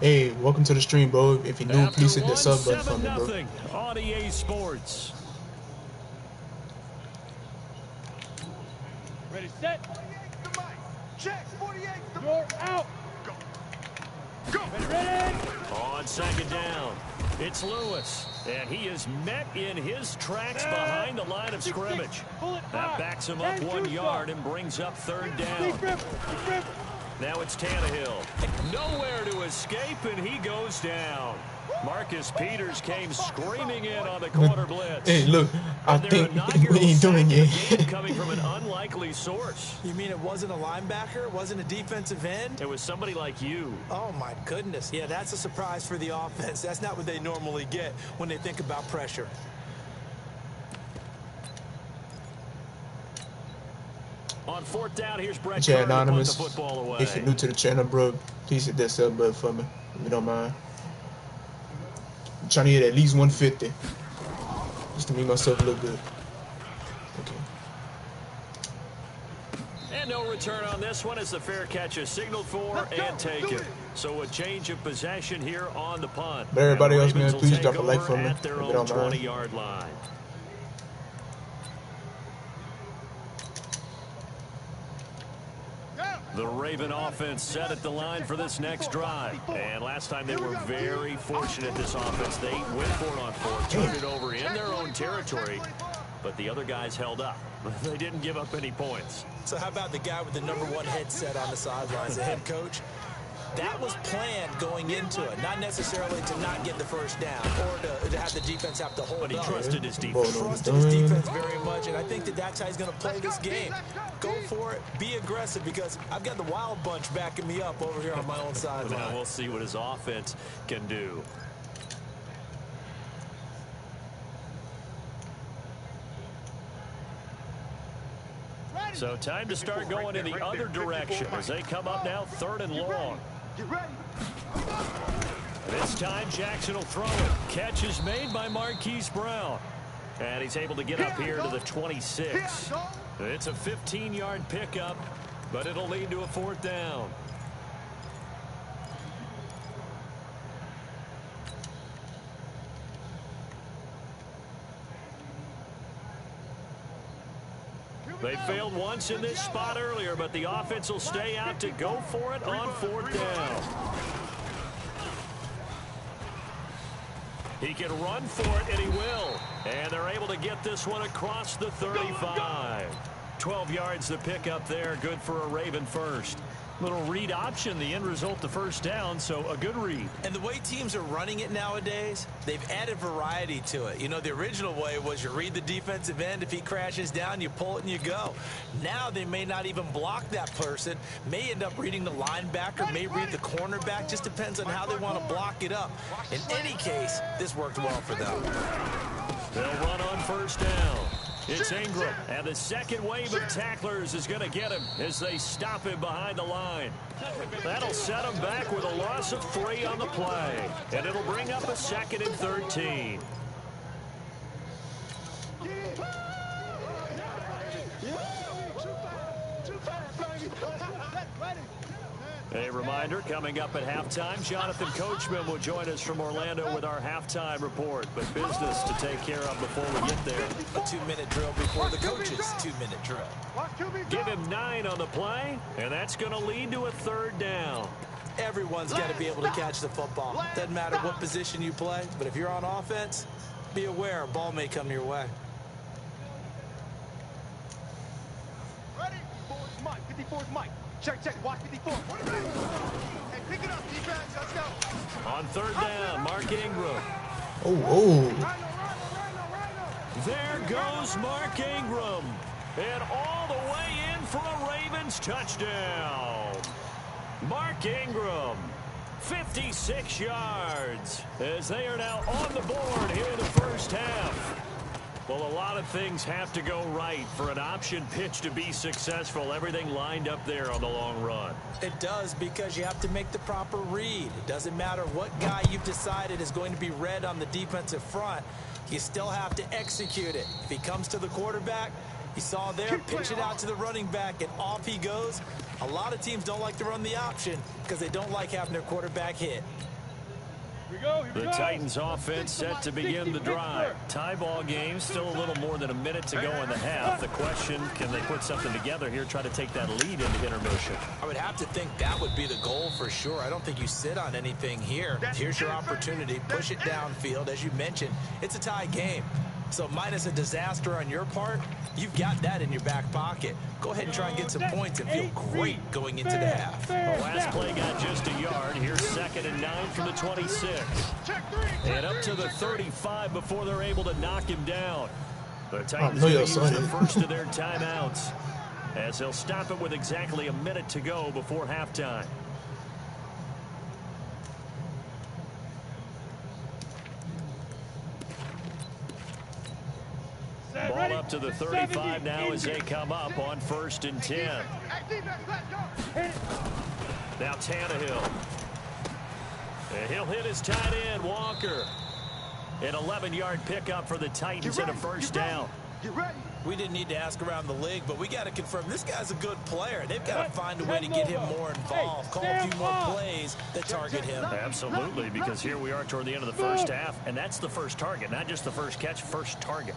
Speaker 7: Hey, welcome to the stream, bro. If you're new, please hit the sub button for me, bro.
Speaker 2: On EA Sports.
Speaker 3: Ready, set.
Speaker 4: Check, 48.
Speaker 3: You're out.
Speaker 4: Go. Go.
Speaker 3: Ready.
Speaker 2: On 2nd down, it's Lewis. And he is met in his tracks behind the line of scrimmage. That backs him up 1 yard and brings up 3rd down. Now it's Tannehill. Nowhere to escape, and he goes down. Marcus Peters came screaming in on the corner blitz.
Speaker 7: Hey, look, I think we ain't doing it.
Speaker 2: Coming from an unlikely source.
Speaker 5: You mean it wasn't a linebacker? It wasn't a defensive end?
Speaker 2: It was somebody like you.
Speaker 5: Oh, my goodness. Yeah, that's a surprise for the offense. That's not what they normally get when they think about pressure.
Speaker 2: On 4th down, here's Brett
Speaker 7: Jay
Speaker 2: Carter to put the
Speaker 7: Anonymous,
Speaker 2: football away.
Speaker 7: if you're new to the channel, bro, please hit that sub button for me, if you don't mind. I'm trying to hit at least 150, just to make myself look good. Okay.
Speaker 2: And no return on this one as the fair catch is signaled for and taken. So a change of possession here on the punt.
Speaker 7: But everybody else,
Speaker 2: Ravens
Speaker 7: man, please
Speaker 2: will
Speaker 7: drop a
Speaker 2: take
Speaker 7: like
Speaker 2: over
Speaker 7: for me,
Speaker 2: at their
Speaker 7: if you
Speaker 2: own
Speaker 7: don't mind.
Speaker 2: 20-yard line. The Raven offense set at the line for this next drive. And last time they were very fortunate, this offense. They went for it on 4th, turned it over in their own territory, but the other guys held up. They didn't give up any points.
Speaker 5: So how about the guy with the #1 headset on the sidelines, the head coach? That was planned going into it, not necessarily to not get the first down or to have the defense have to hold
Speaker 2: But he
Speaker 5: up.
Speaker 2: trusted his defense.
Speaker 5: Trusted his defense very much, and I think that's how he's going to play this game. Go for it, be aggressive, because I've got the wild bunch backing me up over here on my own sideline.
Speaker 2: Now we'll see what his offense can do. So time to start going in the other direction as they come up now 3rd and long.
Speaker 3: Get ready.
Speaker 2: This time Jackson will throw it. Catch is made by Marquise Brown. And he's able to get up here to the 26. It's a 15-yard pickup, but it'll lead to a 4th down. They failed once in this spot earlier, but the offense will stay out to go for it on 4th down. He can run for it, and he will. And they're able to get this one across the 35. 12 yards to pick up there. Good for a Raven first. Little read option, the end result, the first down, so a good read.
Speaker 5: And the way teams are running it nowadays, they've added variety to it. You know, the original way was you read the defensive end. If he crashes down, you pull it and you go. Now they may not even block that person, may end up reading the linebacker, may read the cornerback. Just depends on how they want to block it up. In any case, this worked well for them.
Speaker 2: They'll run on 1st down. It's Ingram, and the second wave of tacklers is going to get him as they stop him behind the line. That'll set him back with a loss of 3 on the play, and it'll bring up a 2nd and 13. A reminder, coming up at halftime, Jonathan Coachman will join us from Orlando with our halftime report. But business to take care of before we get there.
Speaker 5: A 2-minute drill before the coach's 2-minute drill.
Speaker 2: Give him 9 on the play, and that's going to lead to a 3rd down.
Speaker 5: Everyone's got to be able to catch the football. Doesn't matter what position you play, but if you're on offense, be aware a ball may come your way.
Speaker 3: Ready? 54's Mike. 54's Mike. Check, watch 54. Hey, pick it up, defense, let's go.
Speaker 2: On 3rd down, Mark Ingram.
Speaker 7: Oh.
Speaker 2: There goes Mark Ingram. And all the way in for a Ravens touchdown. Mark Ingram, 56 yards, as they are now on the board here in the first half. Well, a lot of things have to go right for an option pitch to be successful. Everything lined up there on the long run.
Speaker 5: It does, because you have to make the proper read. It doesn't matter what guy you've decided is going to be read on the defensive front. You still have to execute it. If he comes to the quarterback, you saw there, pitch it out to the running back, and off he goes. A lot of teams don't like to run the option because they don't like having their quarterback hit.
Speaker 2: The Titans offense set to begin the drive. Tie ball game, still a little more than a minute to go in the half. The question, can they put something together here, try to take that lead into intermission?
Speaker 5: I would have to think that would be the goal for sure. I don't think you sit on anything here. Here's your opportunity. Push it downfield. As you mentioned, it's a tie game. So minus a disaster on your part, you've got that in your back pocket. Go ahead and try and get some points and feel great going into the half.
Speaker 2: The last play got just a yard. Here's 2nd and 9 from the 26. And up to the 35 before they're able to knock him down. The Titans will use the first of their timeouts, as they'll stop it with exactly a minute to go before halftime. Ball up to the 35 now as they come up on 1st and 10. Now Tannehill. And he'll hit his tight end, Walker. An 11-yard pickup for the Titans and a first down.
Speaker 5: We didn't need to ask around the league, but we got to confirm this guy's a good player. They've got to find a way to get him more involved, call a few more plays that target him.
Speaker 2: Absolutely, because here we are toward the end of the first half, and that's the first target, not just the first catch, first target.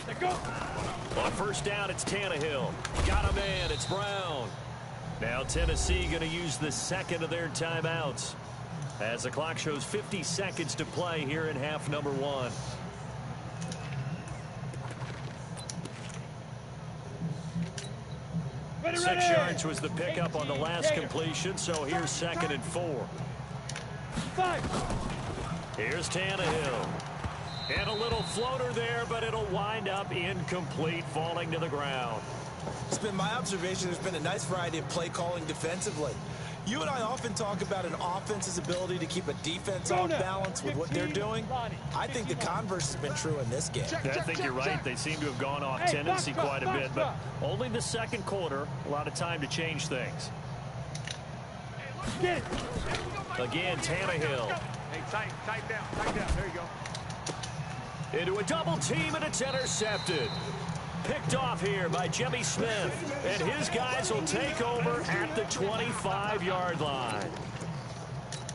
Speaker 2: On 1st down, it's Tannehill. Got a man, it's Brown. Now Tennessee going to use the 2nd of their timeouts, as the clock shows 50 seconds to play here in half number 1. Ready. 6 yards was the pickup on the last completion, so here's 2nd and 4. Here's Tannehill. And a little floater there, but it'll wind up incomplete, falling to the ground.
Speaker 5: It's been my observation there's been a nice variety of play calling defensively. You and I often talk about an offense's ability to keep a defense off balance with what they're doing. I think the converse has been true in this game.
Speaker 2: I think you're right. They seem to have gone off tendency quite a bit, but only the 2nd quarter, a lot of time to change things. Again, Tannehill.
Speaker 3: Hey, tight down. There you go.
Speaker 2: Into a double team, and it's intercepted. Picked off here by Jimmy Smith, and his guys will take over at the 25-yard line.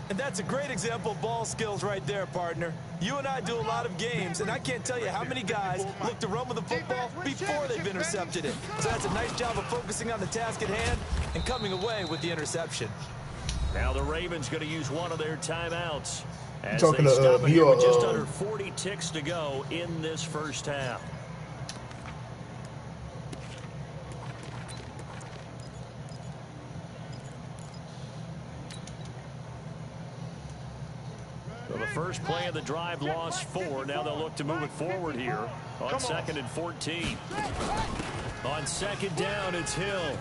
Speaker 5: And that's a great example of ball skills right there, partner. You and I do a lot of games, and I can't tell you how many guys look to run with the football before they've intercepted it. So that's a nice job of focusing on the task at hand and coming away with the interception.
Speaker 2: Now the Ravens going to use one of their timeouts as
Speaker 7: Talking
Speaker 2: they
Speaker 7: to
Speaker 2: stop it
Speaker 7: me
Speaker 2: here
Speaker 7: or
Speaker 2: with just under 40 ticks to go in this first half. So the first play of the drive lost 4. Now they'll look to move it forward here on 2nd and 14. On 2nd down, it's Hill.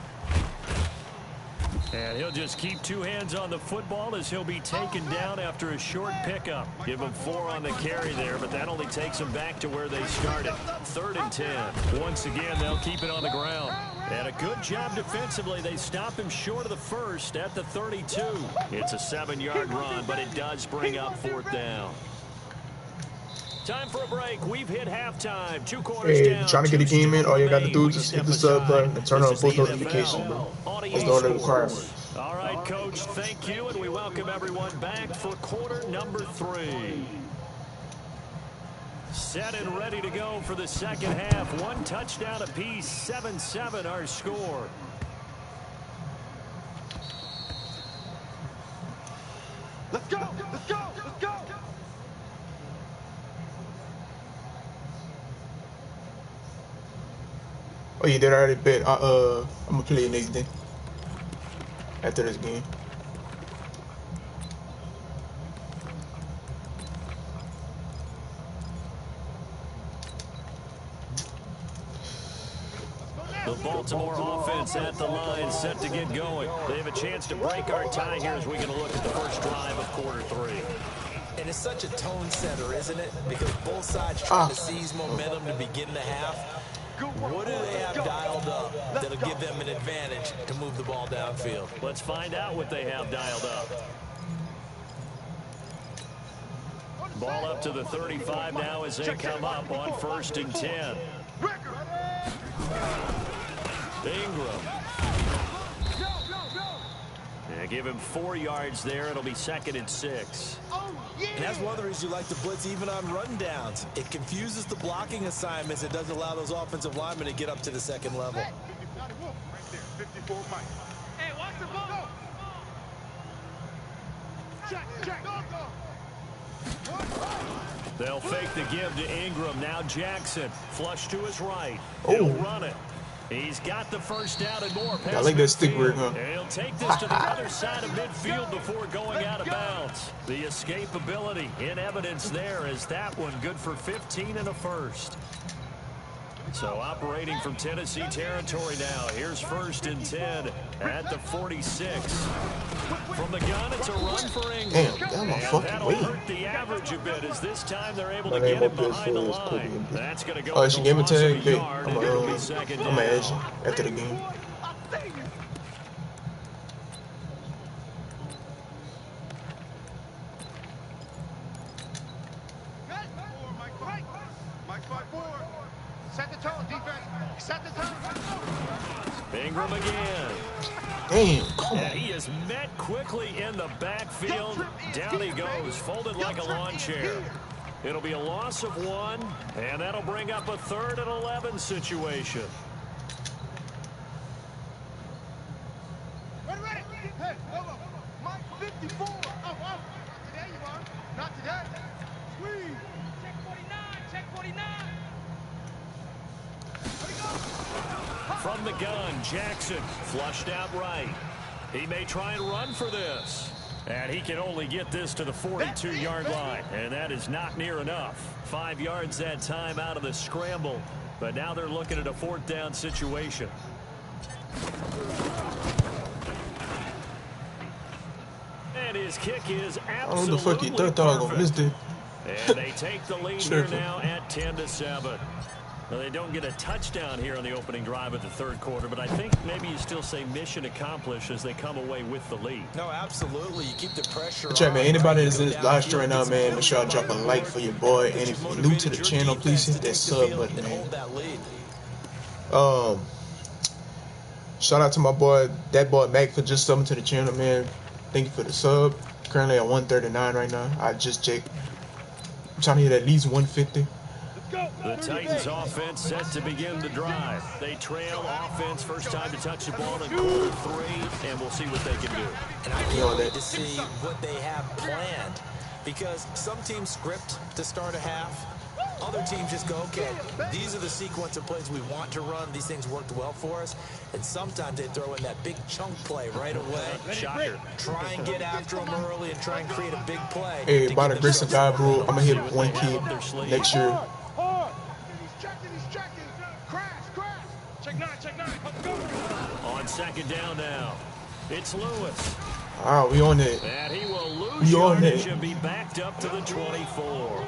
Speaker 2: And he'll just keep 2 hands on the football as he'll be taken down after a short pickup. Give him 4 on the carry there, but that only takes him back to where they started. 3rd and 10. Once again, they'll keep it on the ground. And a good job defensively. They stop him short of the first at the 32. It's a 7-yard run, but it does bring up 4th down. Time for a break. We've hit halftime. 2 quarters down.
Speaker 7: Trying to get a game in, all you got to do is just hit the sub button and turn on post notifications, bro. That's the only requirement.
Speaker 2: All right, Coach, thank you, and we welcome everyone back for quarter number 3. Set and ready to go for the second half. 1 touchdown apiece, 7-7 our score.
Speaker 3: Let's go! Let's go! Let's go!
Speaker 7: Oh, you did already bet. I'm gonna play it next day. After this game.
Speaker 2: The Baltimore offense at the line, set to get going. They have a chance to break our tie here as we get a look at the first drive of quarter 3.
Speaker 5: And it's such a tone setter, isn't it? Because both sides trying to seize momentum to begin the half. What do they have dialed up that'll give them an advantage to move the ball downfield?
Speaker 2: Let's find out what they have dialed up. Ball up to the 35 now as they come up on 1st and 10. Ingram. Yeah, give him 4 yards there. It'll be 2nd and 6.
Speaker 5: And that's one of the reasons you like to blitz even on rundowns. It confuses the blocking assignments. It doesn't allow those offensive linemen to get up to the 2nd level.
Speaker 3: Right there, 54 Mike. Hey, watch the ball. Check.
Speaker 2: They'll fake the give to Ingram. Now Jackson. Flush to his right. He'll run it. He's got the first down and more.
Speaker 7: I like that stick work, huh?
Speaker 2: And he'll take this to the other side of midfield before going out of bounds. The escapability in evidence there is that one good for 15 and a first. So operating from Tennessee territory now. Here's 1st and 10 at the 46. From the gun, it's a run for Ingram.
Speaker 7: Damn,
Speaker 2: and that'll hurt the average a bit as this time they're able to get him behind the line. That's going to go.
Speaker 7: Oh, she gave me a tag. Hey, I'm
Speaker 2: gonna
Speaker 7: edge after the game.
Speaker 3: Mike 5-4. Set the tone, defense. Set the tone.
Speaker 2: Ingram again.
Speaker 7: Damn, come on.
Speaker 2: And he is met quickly in the backfield. Down he goes, folded like a lawn chair. It'll be a loss of 1, and that'll bring up a 3rd and 11 situation.
Speaker 3: Ready. Hey, hold on. Mike 54. Oh, not today you are. Not today. Squeeze. Check 49.
Speaker 2: From the gun, Jackson flushed out right. He may try and run for this. And he can only get this to the 42-yard line. And that is not near enough. 5 yards that time out of the scramble. But now they're looking at a 4th down situation. And his kick is absolutely perfect. And they take the lead here now at 10-7. Well, they don't get a touchdown here on the opening drive of the 3rd quarter, but I think maybe you still say mission accomplished as they come away with the lead.
Speaker 5: No, absolutely. You keep the pressure
Speaker 7: on. Man, anybody that's in this live stream right now, man, make sure I drop a like for your boy. And if you're new to the channel, please hit that sub button, man. Shout out to my boy, that boy Mac, for just subbing to the channel, man. Thank you for the sub. Currently at 139 right now. I just checked. I'm trying to hit at least 150.
Speaker 2: The Titans offense set to begin the drive. They trail offense first time to touch the ball in quarter 3, and we'll see what they can do.
Speaker 5: And I can't wait to see what they have planned, because some teams script to start a half. Other teams just go, okay, these are the sequence of plays we want to run. These things worked well for us. And sometimes they throw in that big chunk play right away.
Speaker 2: Shocker.
Speaker 5: Try and get after them early and try and create a big play.
Speaker 7: Hey, by the grace of God, bro, I'm going to hit 1 kid next year.
Speaker 2: On second down now, it's Lewis.
Speaker 7: We on it.
Speaker 2: And he will lose yardage and be backed up to the 24.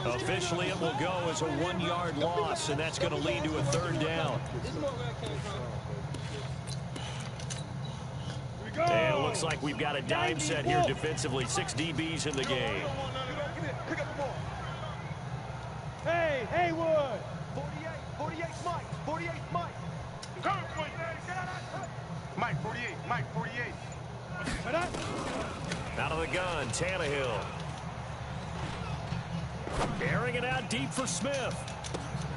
Speaker 2: Officially, it will go as a 1-yard loss, and that's going to lead to a 3rd down. And it looks like we've got a dime set here defensively. 6 DBs in the game.
Speaker 3: Hey, Haywood. 48 Mike. 48 Mike.
Speaker 6: Mike, 48. Mike, 48.
Speaker 2: Out of the gun, Tannehill. Airing it out deep for Smith.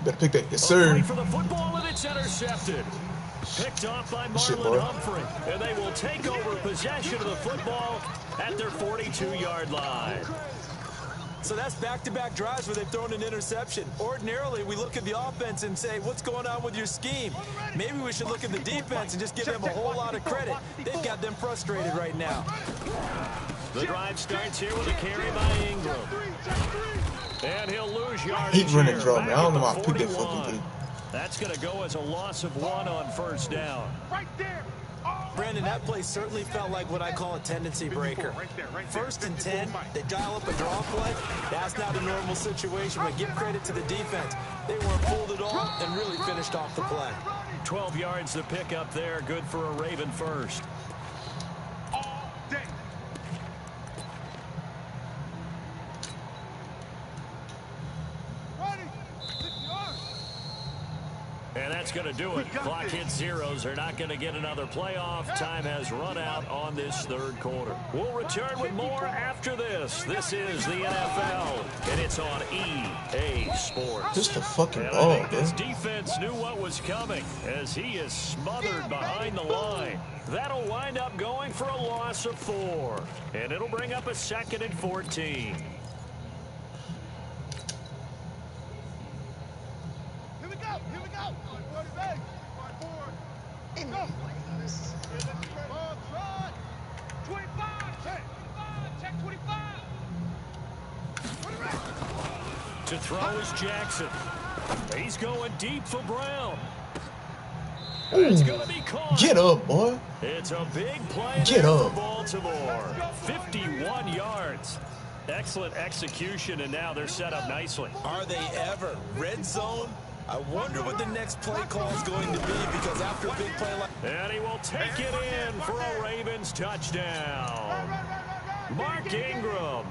Speaker 7: Better pick that. Yes, sir.
Speaker 2: For the football, and it's intercepted. Picked off by Marlon Humphrey. And they will take over possession of the football at their 42-yard line.
Speaker 5: So that's back-to-back drives where they've thrown an interception. Ordinarily, we look at the offense and say, what's going on with your scheme? Maybe we should look at the defense and just give them a whole lot of credit. They've got them frustrated right now.
Speaker 2: The drive starts here with a carry by Ingram. And he'll lose yardage.
Speaker 7: He's running draw, man. I don't know how I picked that fucking good.
Speaker 2: That's going to go as a loss of 1 on 1st down.
Speaker 3: Right there.
Speaker 5: Brandon, that play certainly felt like what I call a tendency breaker. 1st and 10, they dial up a draw play. That's not a normal situation, but give credit to the defense. They weren't fooled at all and really finished off the play.
Speaker 2: 12 yards to pick up there. Good for a Raven first.
Speaker 6: All day.
Speaker 2: And that's going to do it. Clock hits zeros. They're not going to get another playoff. Time has run out on this 3rd quarter. We'll return with more after this. This is the NFL, and it's on EA Sports.
Speaker 7: Just a fucking ball, man.
Speaker 2: This defense knew what was coming as he is smothered behind the line. That'll wind up going for a loss of 4, and it'll bring up a 2nd and 14. To throw is Jackson. He's going deep for Brown. It's going to be caught.
Speaker 7: Get up, boy.
Speaker 2: It's a big play
Speaker 7: for
Speaker 2: Baltimore. 51 yards. Excellent execution, and now they're set up nicely.
Speaker 5: Are they ever? Red zone? I wonder what the next play call is going to be, because after a big play like...
Speaker 2: And he will take it in for a Ravens touchdown. Mark Ingram.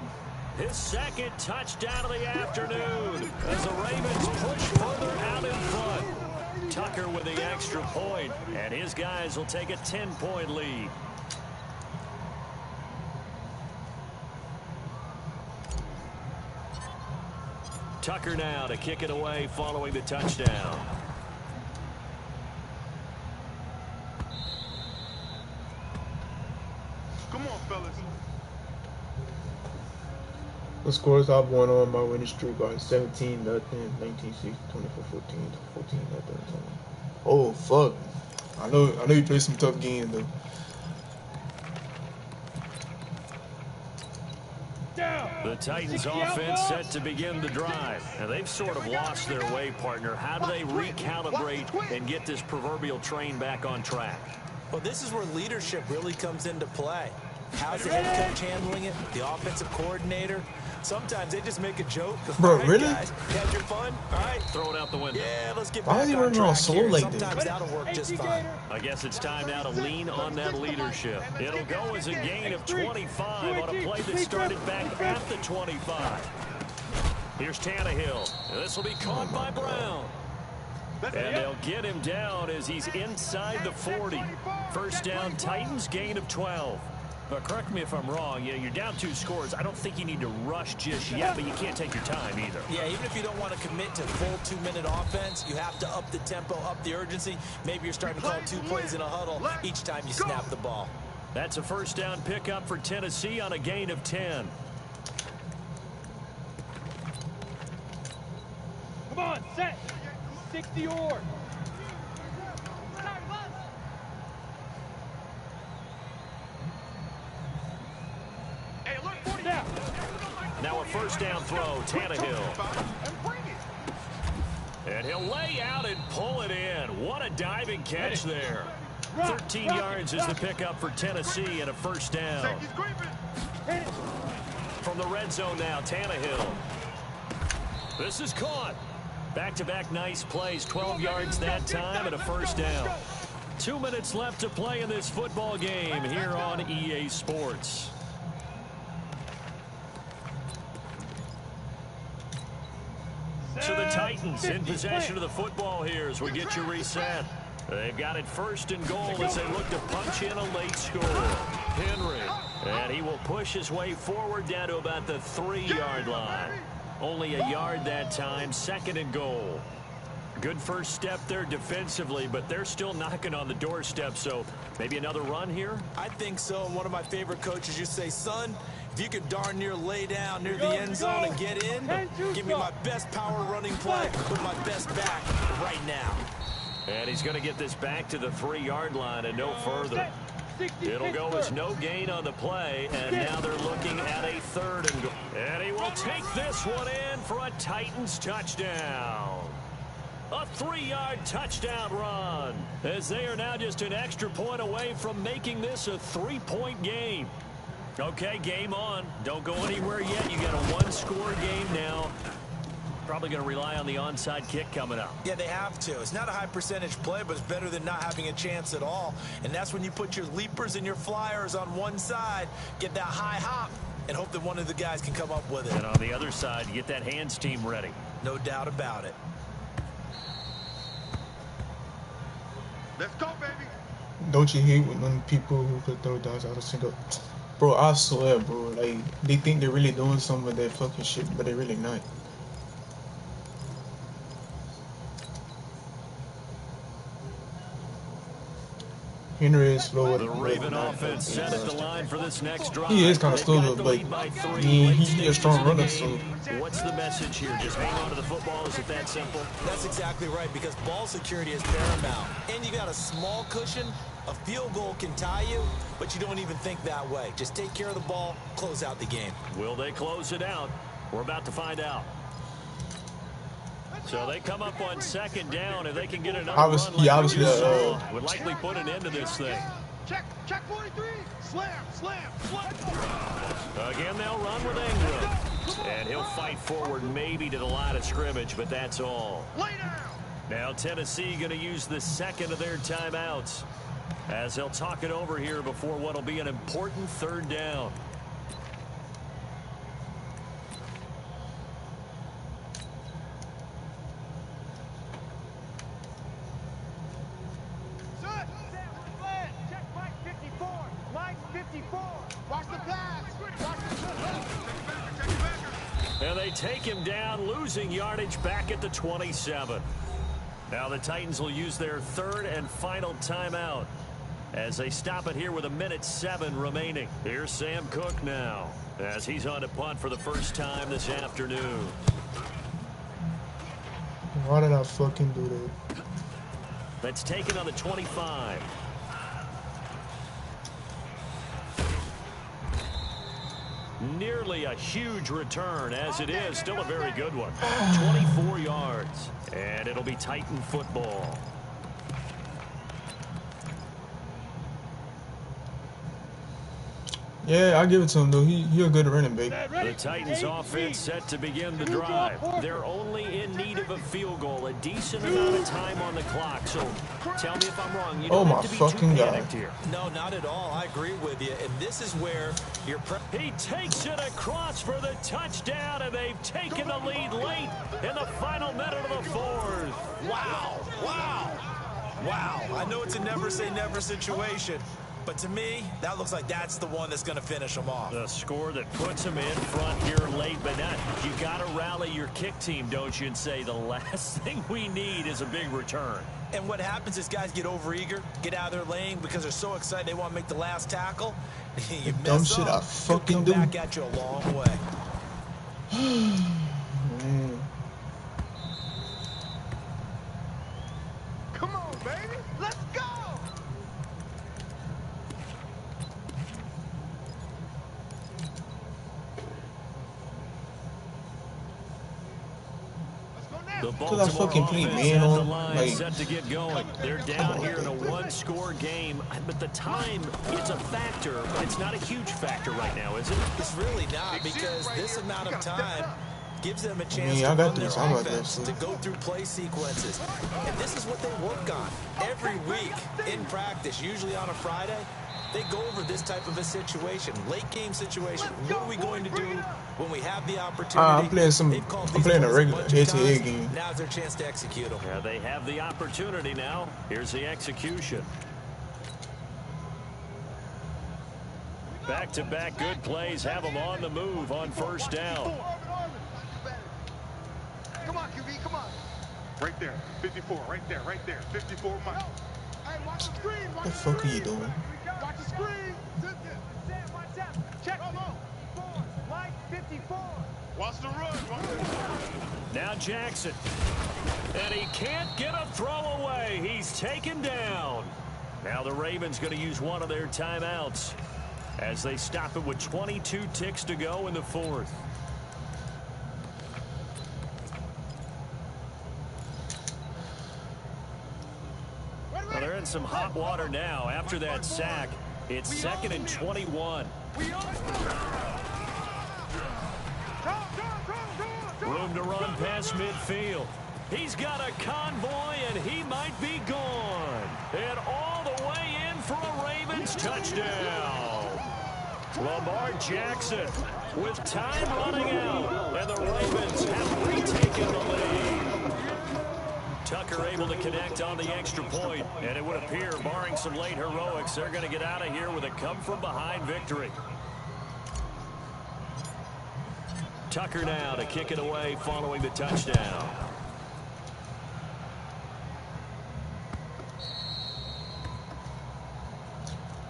Speaker 2: His 2nd touchdown of the afternoon as the Ravens push further out in front. Tucker with the extra point, and his guys will take a 10-point lead. Tucker now to kick it away following the touchdown.
Speaker 6: Come on, fellas.
Speaker 7: The scores I've won on my winning streak are 17-0, 19-6, 24-14, 14-0. Oh fuck! I know you played some tough games though.
Speaker 2: The Titans offense set to begin the drive, and they've sort of lost their way, partner. How do they recalibrate and get this proverbial train back on track?
Speaker 5: Well, this is where leadership really comes into play. How's the head coach handling it? The offensive coordinator? Sometimes they just make a joke.
Speaker 7: Bro,
Speaker 5: right,
Speaker 7: really?
Speaker 5: Guys, had your fun? All right.
Speaker 2: Throw it out the window.
Speaker 5: Yeah, let's get
Speaker 7: Why
Speaker 5: back
Speaker 7: are you
Speaker 5: on
Speaker 7: running
Speaker 5: track
Speaker 7: all slow
Speaker 5: here.
Speaker 7: like this?
Speaker 5: Sometimes that'll work just fine.
Speaker 2: I guess it's time now to lean on that leadership. It'll go as a gain of 25 on a play that started back at the 25. Here's Tannehill. This will be caught by Brown. And they'll get him down as he's inside the 40. First down, Titans, gain of 12. But correct me if I'm wrong, you're down 2 scores. I don't think you need to rush just yet, but you can't take your time either.
Speaker 5: Yeah, even if you don't want to commit to full 2-minute offense, you have to up the tempo, up the urgency. Maybe you're starting to call 2 plays in a huddle each time you snap the ball.
Speaker 2: That's a first down pickup for Tennessee on a gain of 10.
Speaker 3: Come on, set. 60 or.
Speaker 2: Now a first down throw, Tannehill. And he'll lay out and pull it in. What a diving catch there. 13 yards is the pickup for Tennessee and a first down. From the red zone now, Tannehill. This is caught. Back-to-back nice plays, 12 yards that time and a first down. 2 minutes left to play in this football game here on EA Sports. So the Titans in possession of the football here as we get you reset. They've got it first and goal as they look to punch in a late score. Henry, and he will push his way forward down to about the 3-yard line. Only a yard that time, second and goal. Good first step there defensively, but they're still knocking on the doorstep, so maybe another run here?
Speaker 5: I think so. And one of my favorite coaches used to say, son, if you could darn near lay down near the end zone and get in, give me my best power running play with my best back right now.
Speaker 2: And he's going to get this back to the 3-yard line and no further. It'll go as no gain on the play, and now they're looking at a third and goal. And he will take this one in for a Titans touchdown. A 3-yard touchdown run, as they are now just an extra point away from making this a 3-point game. Okay, game on. Don't go anywhere yet. You got a 1-score game now. Probably going to rely on the onside kick coming up.
Speaker 5: Yeah, they have to. It's not a high percentage play, but it's better than not having a chance at all. And that's when you put your leapers and your flyers on one side, get that high hop, and hope that one of the guys can come up with it.
Speaker 2: And on the other side, you get that hands team ready.
Speaker 5: No doubt about it.
Speaker 6: Let's go, baby.
Speaker 7: Don't you hate when people who put throw downs out of single? Bro, I swear, bro. Like, they think they're really doing some of that fucking shit, but they're really not. Henry is slower.
Speaker 2: The Raven offense set at the line for this next drive.
Speaker 7: He is kind of slow, but he's a strong runner, so.
Speaker 2: What's the message here? Just hang on to the football? Is it that simple?
Speaker 5: That's exactly right, because ball security is paramount. And you got a small cushion. A field goal can tie you, but you don't even think that way. Just take care of the ball, close out the game.
Speaker 2: Will they close it out? We're about to find out. So they come up on second down. If they can get another
Speaker 7: obviously,
Speaker 2: run like would likely put an end to this thing.
Speaker 3: Check 43. Slam.
Speaker 2: Again, they'll run with Ingram. And he'll fight forward maybe to the line of scrimmage, but that's all. Now Tennessee going to use the second of their timeouts as they'll talk it over here before what will be an important third down. And they take him down, losing yardage back at the 27. Now the Titans will use their third and final timeout as they stop it here with 1:07 remaining. Here's Sam Cook now as he's on to punt for the first time this afternoon.
Speaker 7: Why did I fucking do that?
Speaker 2: That's taken on the 25. Nearly a huge return, as it is still a very good one. 24 yards, and it'll be Titan football.
Speaker 7: Yeah, I give it to him, though. He a good running back.
Speaker 2: The Titans offense set to begin the drive. They're only in need of a field goal, a decent amount of time on the clock. So tell me if I'm wrong. You don't have to be too panicked here.
Speaker 5: No, not at all. I agree with you. And this is where you're...
Speaker 2: He takes it across for the touchdown, and they've taken the lead late in the final minute of the fourth.
Speaker 5: Wow. I know it's a never say never situation, But to me, that looks like that's the one that's going to finish them off.
Speaker 2: The score that puts them in front here late, but not. You got to rally your kick team, don't you, and say the last thing we need is a big return.
Speaker 5: And what happens is guys get overeager, get out of their lane because they're so excited they want to make the last tackle. You
Speaker 7: Dumb
Speaker 5: mess
Speaker 7: shit
Speaker 5: up,
Speaker 7: I fucking
Speaker 5: could come
Speaker 7: do.
Speaker 5: back at you a long way.
Speaker 7: Man.
Speaker 3: Come on, baby. Let's go.
Speaker 2: The
Speaker 7: Cause I
Speaker 2: Baltimore
Speaker 7: fucking play
Speaker 2: offense
Speaker 7: man
Speaker 2: at the
Speaker 7: on
Speaker 2: line
Speaker 7: like
Speaker 2: set to get going. They're down here in a one-score game, but the time is a factor, but it's not a huge factor right now, is it?
Speaker 5: It's really not, because this amount of time gives them a chance
Speaker 7: I
Speaker 5: to
Speaker 7: got
Speaker 5: run
Speaker 7: to
Speaker 5: their
Speaker 7: do something about
Speaker 5: offense,
Speaker 7: that,
Speaker 5: to go through play sequences. And this is what they work on every week in practice, usually on a Friday. They go over this type of a situation, late game situation. What are we going to do when we have the opportunity?
Speaker 7: I'm playing a regular H2H game.
Speaker 5: Now's their chance to execute them.
Speaker 2: Yeah, they have the opportunity now. Here's the execution. Back-to-back good plays have them on the move on first down.
Speaker 3: Come on, QB, come on.
Speaker 6: Right there, 54, right there, 54, Mike.
Speaker 3: Hey, watch the screen.
Speaker 7: What the fuck are you doing?
Speaker 3: Watch the screen. Check. Mike, 54.
Speaker 6: Watch the run.
Speaker 2: Now Jackson. And he can't get a throw away. He's taken down. Now the Ravens going to use one of their timeouts as they stop it with 22 ticks to go in the fourth. Well, they're in some hot water now after that sack. It's 2nd and 21. Room to run past midfield. He's got a convoy, and he might be gone. And all the way in for a Ravens touchdown. Lamar Jackson with time running out, and the Ravens have retaken the lead. Tucker able to connect on the extra point, and it would appear, barring some late heroics, they're going to get out of here with a come-from-behind victory. Tucker now to kick it away following the touchdown.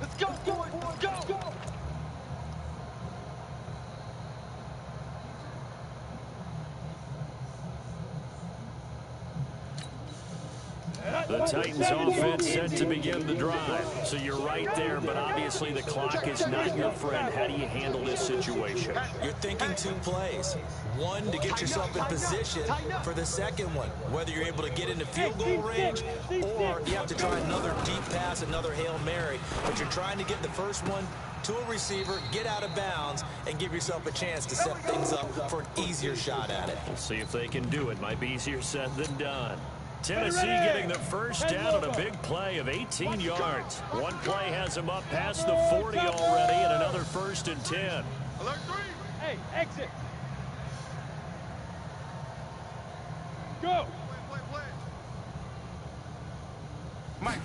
Speaker 3: Let's go, boys. Let's go.
Speaker 2: The Titans offense set to begin the drive. So you're right there, but obviously the clock is not your friend. How do you handle this situation?
Speaker 5: You're thinking 2 plays. One, to get yourself in position for the second one, whether you're able to get into field goal range or you have to try another deep pass, another Hail Mary. But you're trying to get the first one to a receiver, get out of bounds, and give yourself a chance to set things up for an easier shot at it.
Speaker 2: We'll see if they can do it. Might be easier said than done. Tennessee getting the first down on a big play of 18 yards. One play has them up past the 40 already, and another 1st and 10.
Speaker 3: Alert 3. Hey, exit. Go. Play. Mike,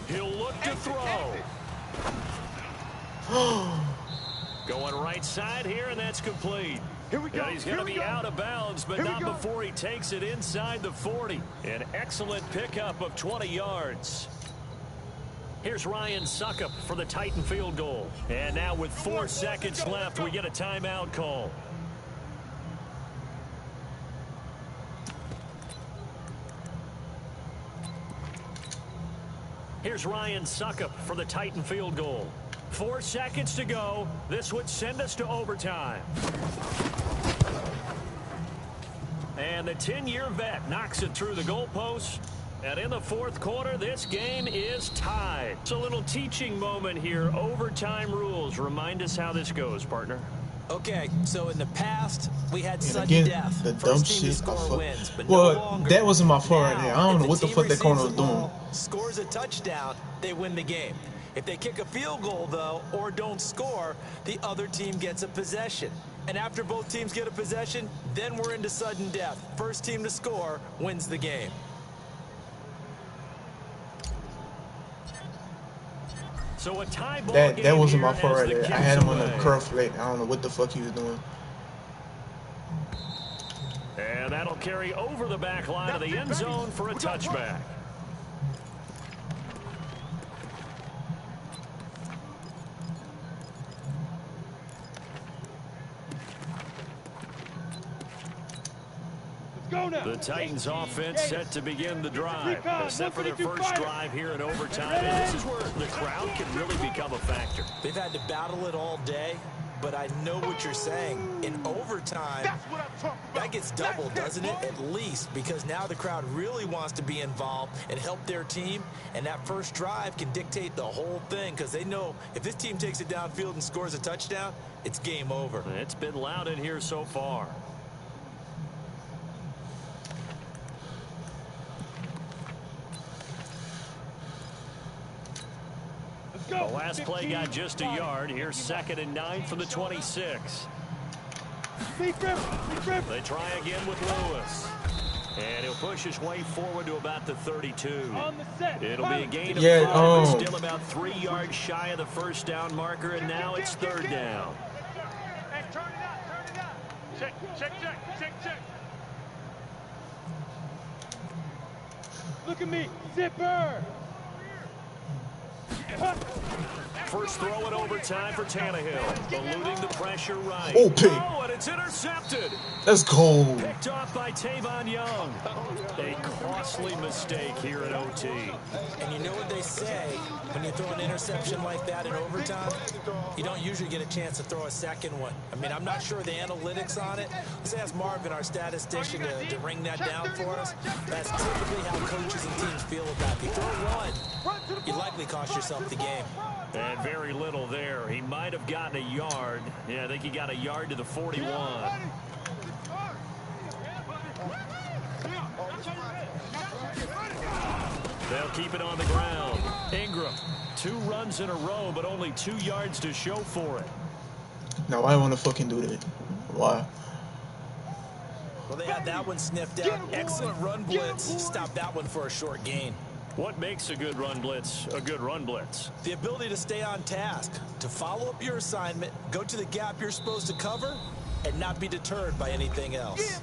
Speaker 2: He'll look to throw. Going right side here, and that's complete.
Speaker 3: Here we go.
Speaker 2: And he's going to be out of bounds, but not before he takes it inside the 40. An excellent pickup of 20 yards. Here's Ryan Suckup for the Titan field goal. And now with 4 seconds left, we get a timeout call. Here's Ryan Suckup for the Titan field goal. 4 seconds to go. This would send us to overtime. And the 10-year vet knocks it through the goalpost. And in the fourth quarter, this game is tied. It's a little teaching moment here. Overtime rules. Remind us how this goes, partner.
Speaker 5: Okay, so in the past, we had sudden death.
Speaker 7: The dumb
Speaker 5: First team to
Speaker 7: shit.
Speaker 5: score wins, but
Speaker 7: Well,
Speaker 5: no longer.
Speaker 7: that wasn't my fault right there. I don't
Speaker 5: Now,
Speaker 7: know what the
Speaker 5: if
Speaker 7: fuck
Speaker 5: team
Speaker 7: that corner was
Speaker 5: receives the
Speaker 7: doing.
Speaker 5: ball, scores a touchdown, they win the game. If they kick a field goal, though, or don't score, the other team gets a possession. And after both teams get a possession, then we're into sudden death. First team to score wins the game.
Speaker 2: So a tie ball
Speaker 7: That
Speaker 2: game
Speaker 7: wasn't my
Speaker 2: here
Speaker 7: fault
Speaker 2: as
Speaker 7: right
Speaker 2: the
Speaker 7: there. I
Speaker 2: kick's
Speaker 7: had him on the
Speaker 2: away.
Speaker 7: curve flick. I don't know what the fuck he was doing.
Speaker 2: And that'll carry over the back line of the end zone for a touchback. The Titans offense set to begin the drive. They're set for their first drive here in overtime. And this is where the crowd can really become a factor.
Speaker 5: They've had to battle it all day, but I know what you're saying. In overtime, that gets doubled, doesn't it? At least, because now the crowd really wants to be involved and help their team. And that first drive can dictate the whole thing because they know if this team takes it downfield and scores a touchdown, it's game over.
Speaker 2: It's been loud in here so far. The last play got just a yard. Here's 2nd and 9 from the 26. They try again with Lewis. And he'll push his way forward to about the 32. It'll be a gain of 5. Still about 3 yards shy of the first down marker, and now it's 3rd down.
Speaker 3: Hey, turn it up. Check. Look at me, zipper.
Speaker 2: First throw in overtime for Tannehill, eluding the pressure right.
Speaker 7: Oh, pick.
Speaker 2: Oh, and it's intercepted.
Speaker 7: That's cold.
Speaker 2: Picked off by Tavon Young. A costly mistake here in OT.
Speaker 5: And you know what they say, when you throw an interception like that in overtime, you don't usually get a chance to throw a second one. I mean, I'm not sure the analytics on it. Let's ask Marvin, our statistician, to ring that down for us. That's typically how coaches and teams feel about it. If you throw one, you likely cost yourself the game.
Speaker 2: And very little there. He might have gotten a yard. Yeah, I think he got a yard to the 41. They'll keep it on the ground. Ingram, 2 runs in a row, but only 2 yards to show for it.
Speaker 7: Now, why want to fucking do that? Why?
Speaker 5: Well, they had that one sniffed out. Excellent run blitz. Stop that one for a short gain.
Speaker 2: What makes a good run blitz a good run blitz?
Speaker 5: The ability to stay on task, to follow up your assignment, go to the gap you're supposed to cover, and not be deterred by anything else.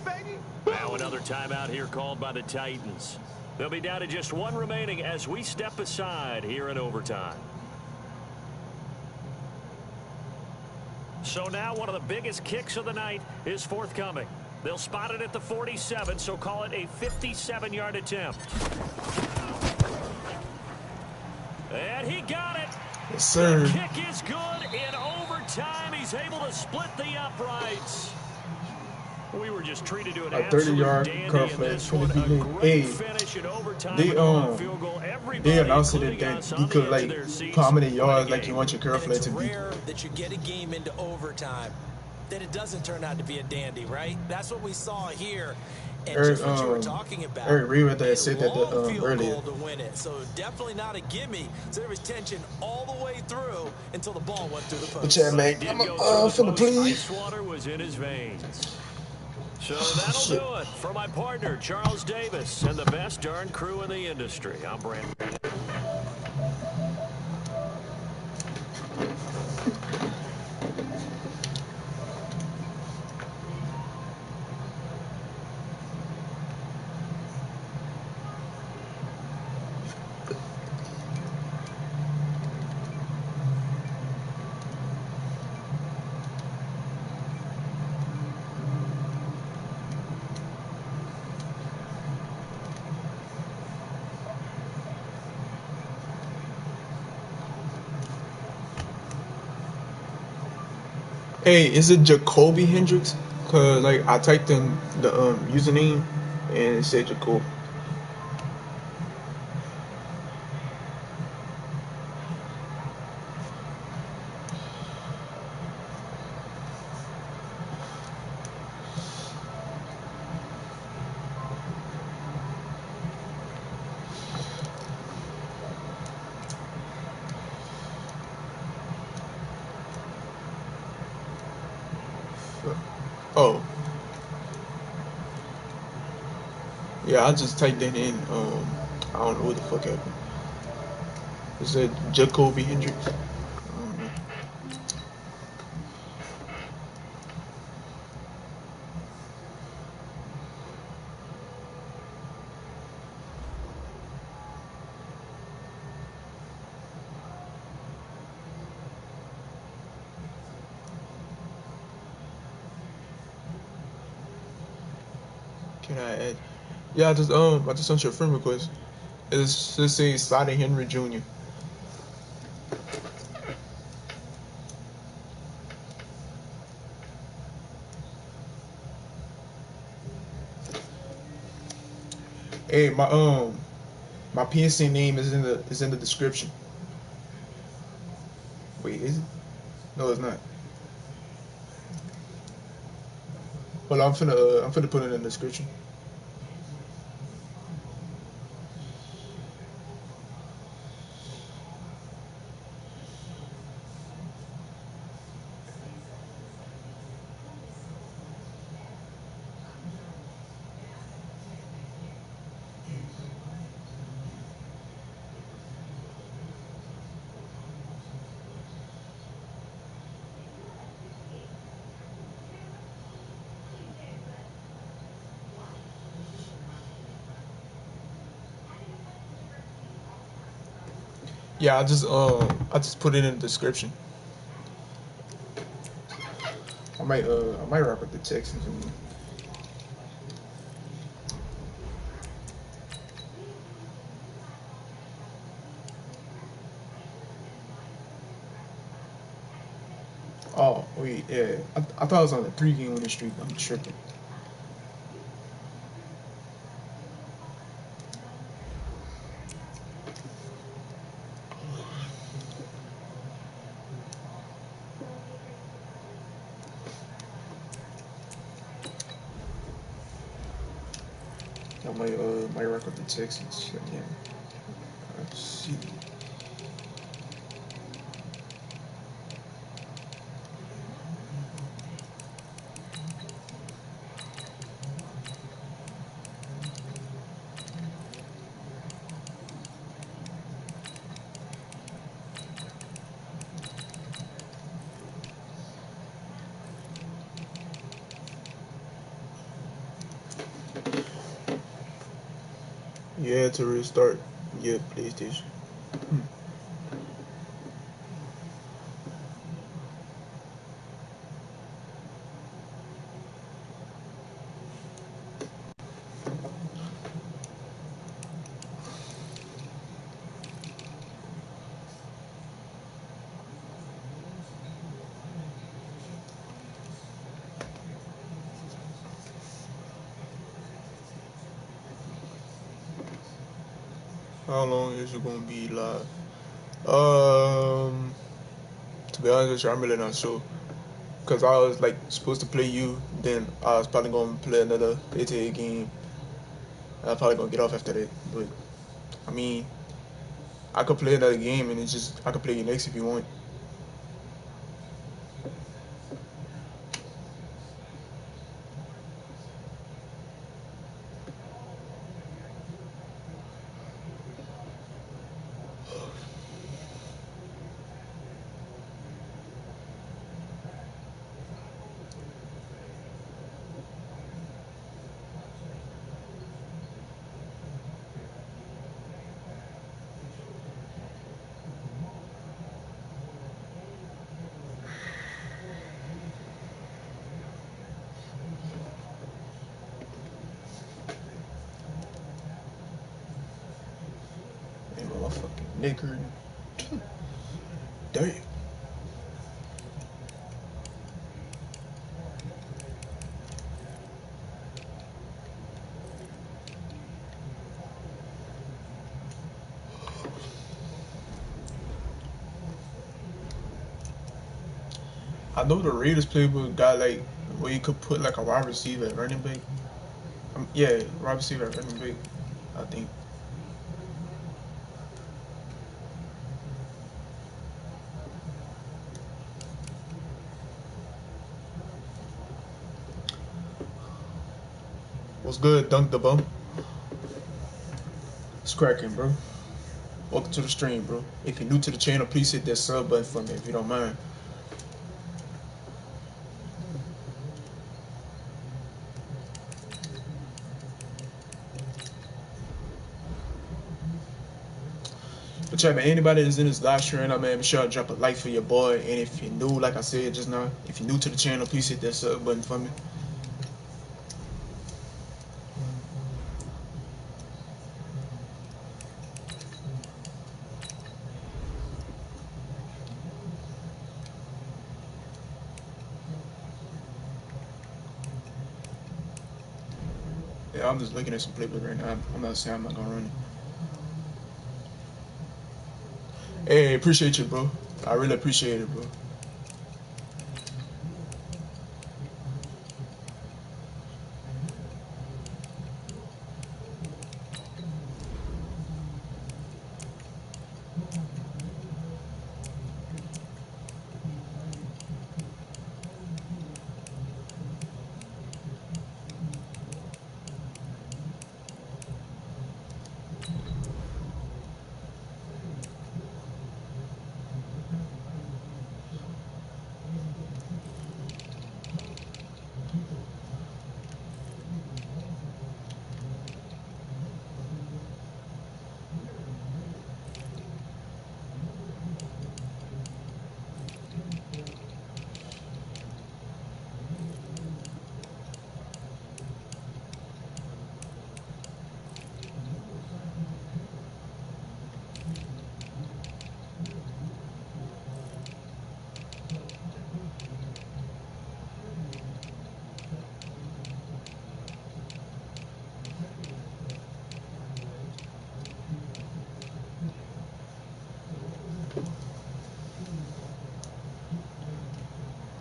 Speaker 2: Now another timeout here called by the Titans. They'll be down to just 1 remaining as we step aside here in overtime. So now one of the biggest kicks of the night is forthcoming. They'll spot it at the 47, so call it a 57-yard attempt. And he got it.
Speaker 7: Yes, sir.
Speaker 2: The kick is good in overtime. He's able to split the uprights. We were just treated to an
Speaker 7: a 30-yard curl flag. Hey, they announced it that you could like put how many yards like you want your curl flag to be.
Speaker 5: It's rare that you get a game into overtime that it doesn't turn out to be a dandy, right? That's what we saw here. And
Speaker 7: Eric,
Speaker 5: just what you were talking about,
Speaker 7: Eric Reed right there said that earlier.
Speaker 5: To win it. So definitely not a gimme. So there was tension all the way through until the ball went through the post.
Speaker 7: But yeah, man, I'm finna please.
Speaker 2: Ice water was in his veins. So that'll do it for my partner, Charles Davis, and the best darn crew in the industry. I'm Brandon.
Speaker 7: Hey, is it Jacoby Hendricks? Cause like I typed in the username and it said Jacoby. Oh. Yeah, I just typed that in. I don't know what the fuck happened. Is it Jacoby Hendricks? Can I add? Yeah, I just sent you a friend request. It's just say Slotty Henry Jr. Hey, my PNC name is in the description. Wait, is it? No, it's not. Well, I'm finna put it in the description. Yeah, I just put it in the description. I might rock with the Texans. Oh wait, yeah. I thought I was on a 3-game winning streak. I'm tripping. I might rock with the Texans again. Let's see. Yeah, to restart. Yeah, PlayStation. How long is it gonna be live? To be honest with you, I'm really not sure. Cause I was like supposed to play you, then I was probably gonna play another H2H game. I'm probably gonna get off after that. But I mean, I could play another game, and I could play you next if you want. Man, my fucking neck hurting. Damn. I know the Raiders playbook got like where you could put like a wide receiver at running back. Yeah, wide receiver at running back. I think. What's good, Dunk the Bum? It's cracking, bro. Welcome to the stream, bro. If you're new to the channel, please hit that sub button for me if you don't mind. But yeah, man, anybody that's in this live stream right now, man, be sure to drop a like for your boy. And if you're new, like I said just now, if you're new to the channel, please hit that sub button for me. Yeah, I'm just looking at some playbook right now. I'm not saying I'm not gonna run it. Hey, appreciate you, bro. I really appreciate it, bro.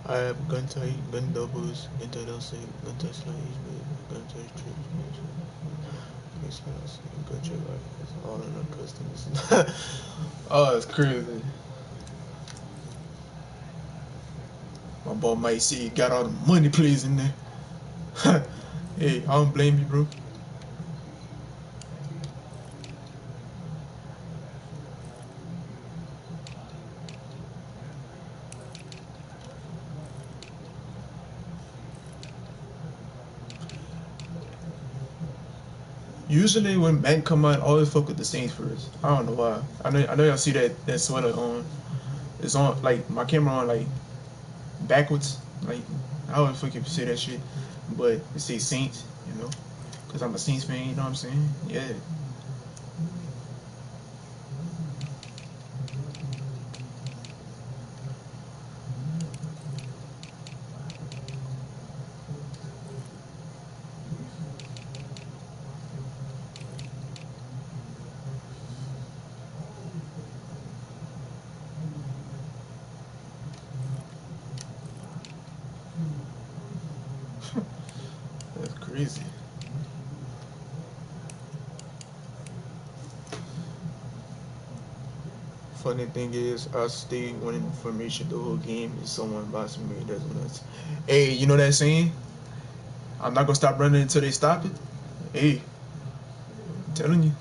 Speaker 7: I have gun tight, gun doubles, gun tight slides, gun tight trips, gun check rifles, all in our customs. Oh, it's crazy. My boy might see he got all the money plays in there. Hey, I don't blame you, bro. Usually when Madden come out, I always fuck with the Saints first. I don't know why. I know y'all see that sweater on. It's on like my camera on like backwards. Like I always fucking say that shit, but it say Saints, you know, cause I'm a Saints fan. You know what I'm saying? Yeah. That's crazy. Funny thing is, I stay wanting information the whole game. If someone buys me, it doesn't matter. Hey, you know that saying? I'm not gonna stop running until they stop it. Hey, I'm telling you.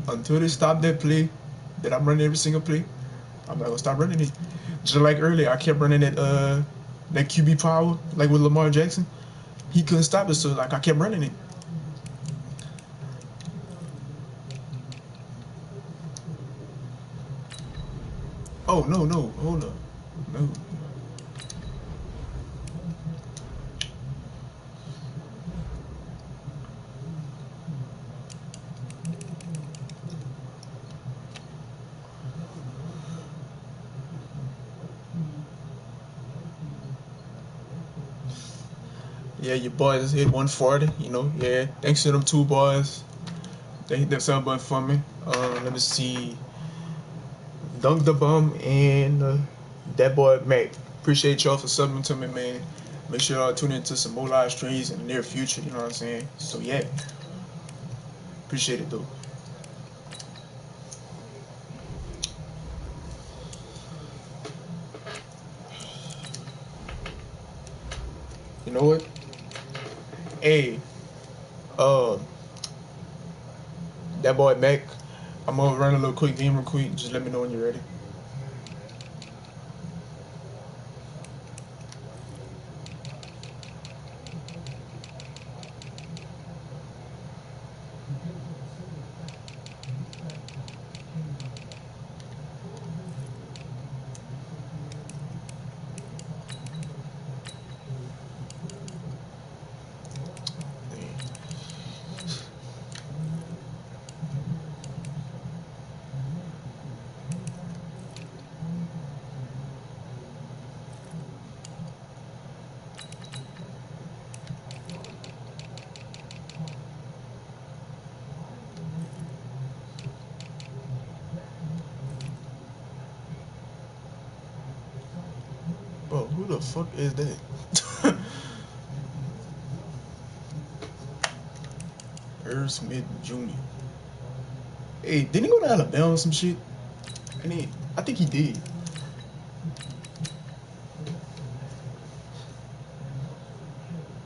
Speaker 7: Until they stop that play that I'm running every single play, I'm not gonna stop running it. Just like earlier, I kept running that QB power, like with Lamar Jackson. He couldn't stop it, so like I kept running it. Oh no, hold up, no. Yeah, your boys hit 140. You know, yeah. Thanks to them two boys. They hit that sub button for me. Let me see. Dunk the Bum and that boy Mac. Appreciate y'all for subbing to me, man. Make sure y'all tune into some more live streams in the near future. You know what I'm saying? So yeah, appreciate it though. You know what? Hey, uh, that boy Mac. I'm gonna run a little quick game real quick. Just let me know when you're ready. Bro, who the fuck is that? Irv Smith Jr. Hey, didn't he go to Alabama or some shit? I think he did.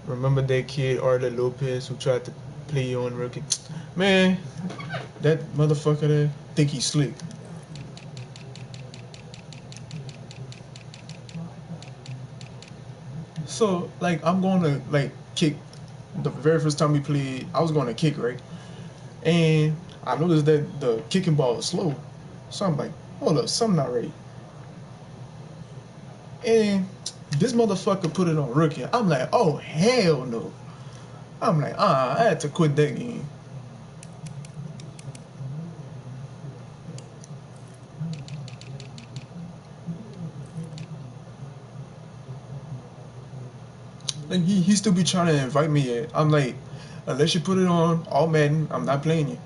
Speaker 7: Remember that kid Arlen Lopez who tried to play you on rookie? Man, that motherfucker there think he's slick. So like I'm going to like kick. The very first time we played, I was going to kick, right? And I noticed that the kicking ball was slow. So I'm like, hold up, something not right. And this motherfucker put it on rookie. I'm like, oh hell no. I'm like, I had to quit that game. Like he still be trying to invite me in. I'm like, unless you put it on all Madden, I'm not playing you.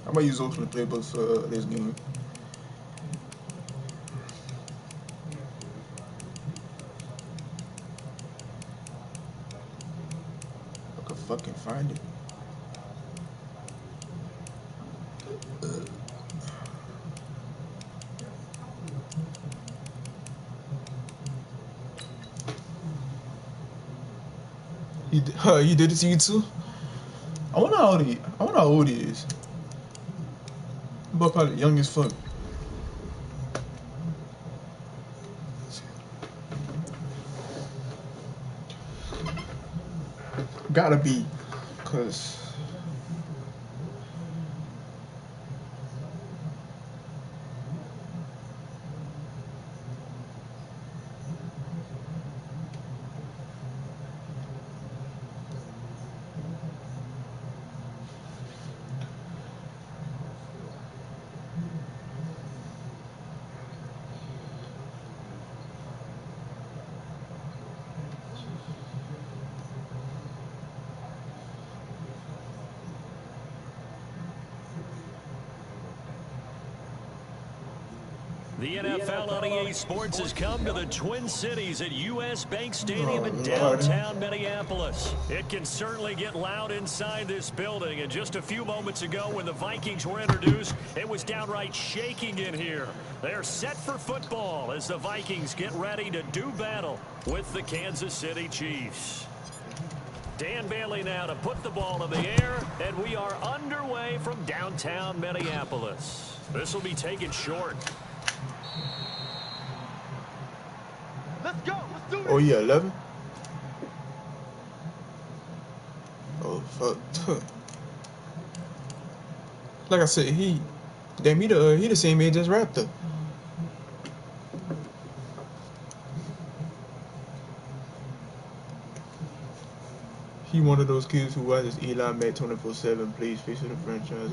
Speaker 7: I might use Ultimate Playbook for this game. I could fucking find it. He did it to you too? I wonder how old he is. But probably young as fuck. Gotta be, cause
Speaker 2: The NFL on EA Sports has come to the Twin Cities at US Bank Stadium in downtown Minneapolis. It can certainly get loud inside this building. And just a few moments ago when the Vikings were introduced, it was downright shaking in here. They're set for football as the Vikings get ready to do battle with the Kansas City Chiefs. Dan Bailey now to put the ball in the air, and we are underway from downtown Minneapolis. This will be taken short.
Speaker 3: Let's go. Let's do it.
Speaker 7: oh yeah, 11. Oh fuck. Like I said, he the same age as Raptor. He one of those kids who watches Eli Mack 24/7, plays face of the franchise,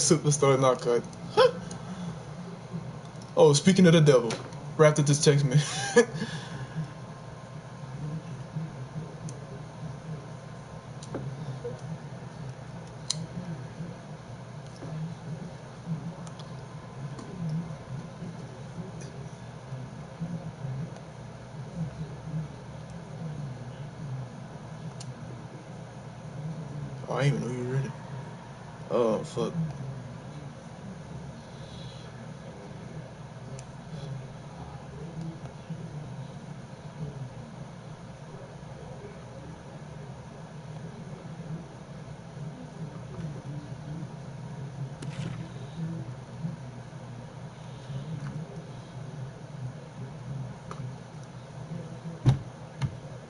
Speaker 7: superstar knockout. Oh, speaking of the devil, Raptor just text me. I didn't even know you were ready. Oh, fuck.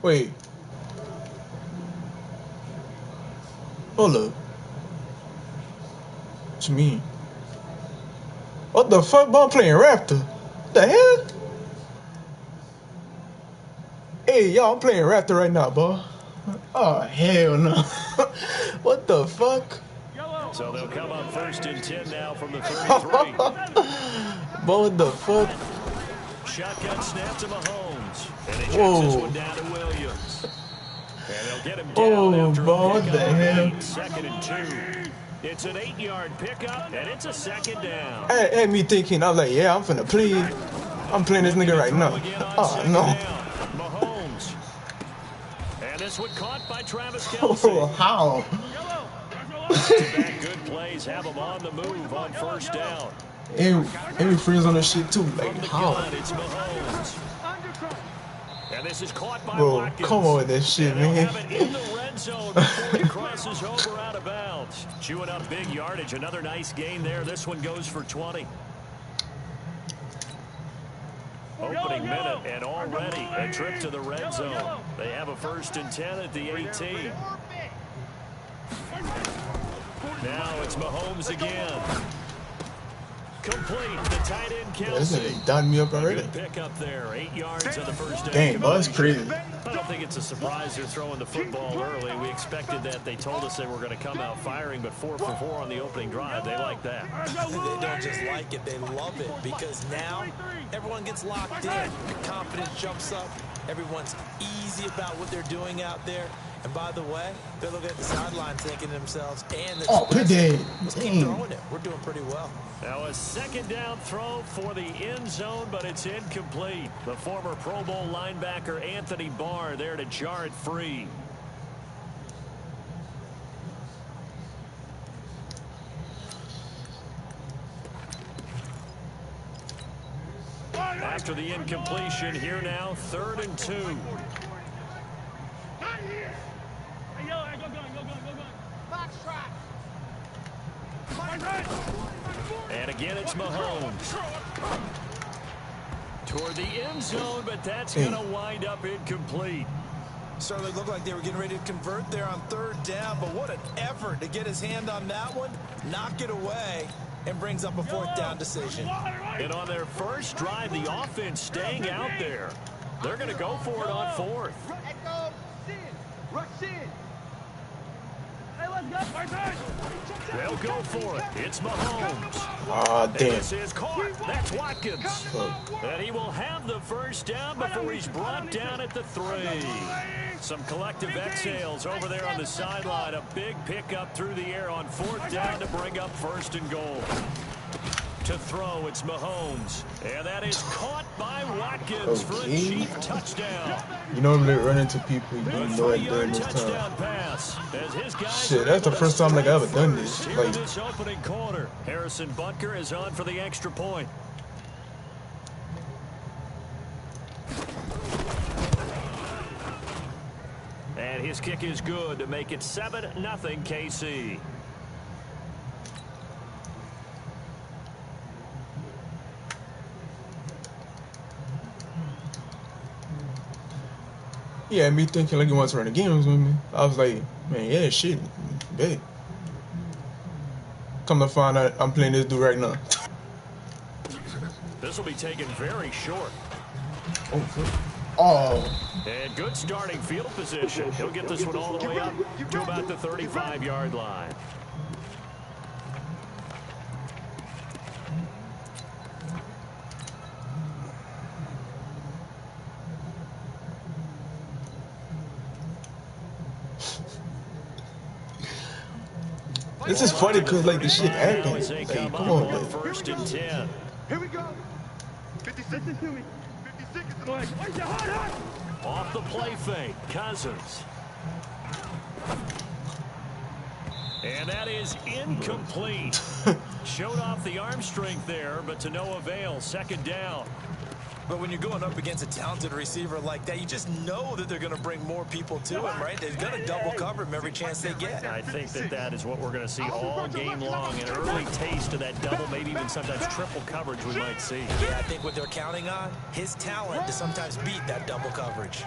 Speaker 7: Wait. Hold up. What you mean? What the fuck, bro? I'm playing Raptor. What the hell? Hey, y'all, I'm playing Raptor right now, bro. Oh, hell no. What the fuck?
Speaker 2: So they'll come up 1st and 10 now from the 33.
Speaker 7: Bro, what the fuck?
Speaker 2: Shotgun snap to Mahomes. And he checks this one down to Williams. And they'll get him down after
Speaker 7: bro,
Speaker 2: a
Speaker 7: what the
Speaker 2: pickup of
Speaker 7: hell?
Speaker 2: 8, 2nd and 2. It's an 8-yard pickup, and it's a 2nd down.
Speaker 7: Had me thinking, I was like, yeah, I'm finna play. I'm playing this nigga right now. Oh, no.
Speaker 2: Mahomes. And this one caught by Travis Kelce.
Speaker 7: Oh, how?
Speaker 2: Back-to-back good plays have him on the move on 1st down.
Speaker 7: And we freeze on this shit too. Like, how?
Speaker 2: Gun, it's Mahomes. And this is caught by
Speaker 7: Bro,
Speaker 2: Watkins.
Speaker 7: come on with that shit,
Speaker 2: and
Speaker 7: man.
Speaker 2: Have it in the red zone before he crosses over out of bounds. Chewing up big yardage. Another nice gain there. This one goes for 20. Opening minute and already a trip to the red zone. They have a 1st and 10 at the 18. Now it's Mahomes again. Complete. The tight end Kelce.
Speaker 7: This nigga done me up already.
Speaker 2: Good pick up there. 8 yards on the 1st down.
Speaker 7: Dang, bro, that's crazy.
Speaker 2: I don't think it's a surprise they're throwing the football early. We expected that. They told us they were going to come out firing, but 4 for 4 on the opening drive. They like that.
Speaker 5: They don't just like it, they love it, because now everyone gets locked in. The confidence jumps up. Everyone's easy about what they're doing out there. And by the way, they're looking at the sideline thinking to themselves, and
Speaker 7: let's keep
Speaker 5: throwing it. We're doing pretty well.
Speaker 2: Now a 2nd down throw for the end zone, but it's incomplete. The former Pro Bowl linebacker Anthony Barr there to jar it free. After the incompletion, here now, 3rd and 2. And again, it's Mahomes. Toward the end zone, but that's going to wind up incomplete.
Speaker 5: Certainly looked like they were getting ready to convert there on 3rd down, but what an effort to get his hand on that one, knock it away, and brings up a 4th down decision.
Speaker 2: And on their first drive, the offense staying out there. They're going to go for it on 4th.
Speaker 3: Rush in.
Speaker 2: They'll go for it. It's Mahomes.
Speaker 7: Ah, damn.
Speaker 2: This is caught. That's Watkins. And he will have the 1st down before he's brought down at the 3. Some collective exhales over there on the sideline. A big pickup through the air on 4th down to bring up 1st and goal. To throw, it's Mahomes. And that is caught by Watkins for a cheap touchdown.
Speaker 7: You normally run into people you know it during this time. Shit, that's the first time like I ever done this. Like,
Speaker 2: this opening quarter, Harrison Butker is on for the extra point. And his kick is good to make it 7-0 KC.
Speaker 7: yeah, me thinking like he wants to run the games with me. I was like, man, yeah, shit, big. Come to find out, I'm playing this dude right now.
Speaker 2: This will be taken very short.
Speaker 7: Oh.
Speaker 2: And good starting field position. He'll get this one all the way up to about the 35-yard line.
Speaker 7: This is funny because like the shit happened. Like, come on, man.
Speaker 2: 1st and 10.
Speaker 3: Here we go. 56 to me. 56 is the leg.
Speaker 2: Off the play fake, Cousins. And that is incomplete. Showed off the arm strength there, but to no avail. Second down.
Speaker 5: But when you're going up against a talented receiver like that, you just know that they're going to bring more people to him, right? They're going to double cover him every chance they get.
Speaker 2: I think that is what we're going to see all game long. An early taste of that double, maybe even sometimes triple coverage we might see.
Speaker 5: Yeah, I think what they're counting on, his talent to sometimes beat that double coverage.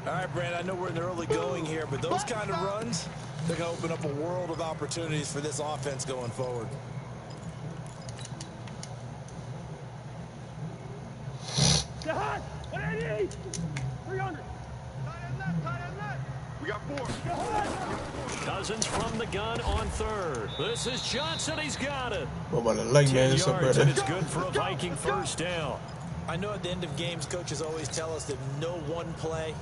Speaker 5: All right, Brandon, I know we're in the early going here, but those kind of runs, they're going to open up a world of opportunities for this offense going forward.
Speaker 3: What I need? 300.
Speaker 6: We got 4.
Speaker 2: Cousins from the gun on third. This is Johnson. He's got it.
Speaker 7: What about the leg, man?
Speaker 2: 10
Speaker 7: It's up
Speaker 2: yards,
Speaker 7: right
Speaker 2: and
Speaker 7: there.
Speaker 2: it's good for a Viking first down.
Speaker 5: I know at the end of games, coaches always tell us that no one play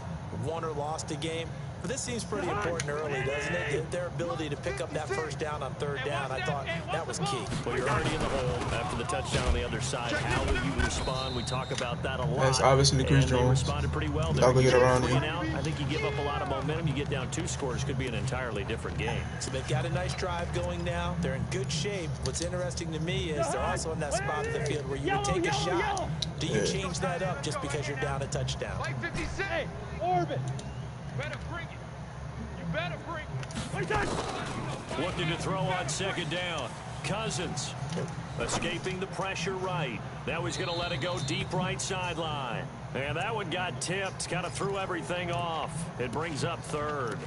Speaker 5: won or lost a game. But this seems pretty important early, doesn't it? Their ability to pick up that first down on third down, I thought that was key.
Speaker 2: Well, you're already in the hole after the touchdown on the other side. How will you respond? We talk about that a lot.
Speaker 7: That's obviously Chris
Speaker 2: They
Speaker 7: Jones.
Speaker 2: responded pretty well.
Speaker 7: Y'all go get around
Speaker 2: Three and
Speaker 7: here.
Speaker 2: out. I think you give up a lot of momentum. You get down 2 scores. Could be an entirely different game.
Speaker 5: So they've got a nice drive going now. They're in good shape. What's interesting to me is they're also in that spot of the field where you would take a shot. Do you change that up just because you're down a touchdown?
Speaker 3: Like 56. Orbit. Better bring it. You better bring it.
Speaker 2: Looking to throw on second down. Cousins escaping the pressure right. Now he's going to let it go deep right sideline. And that one got tipped. Kind of threw everything off. It brings up third.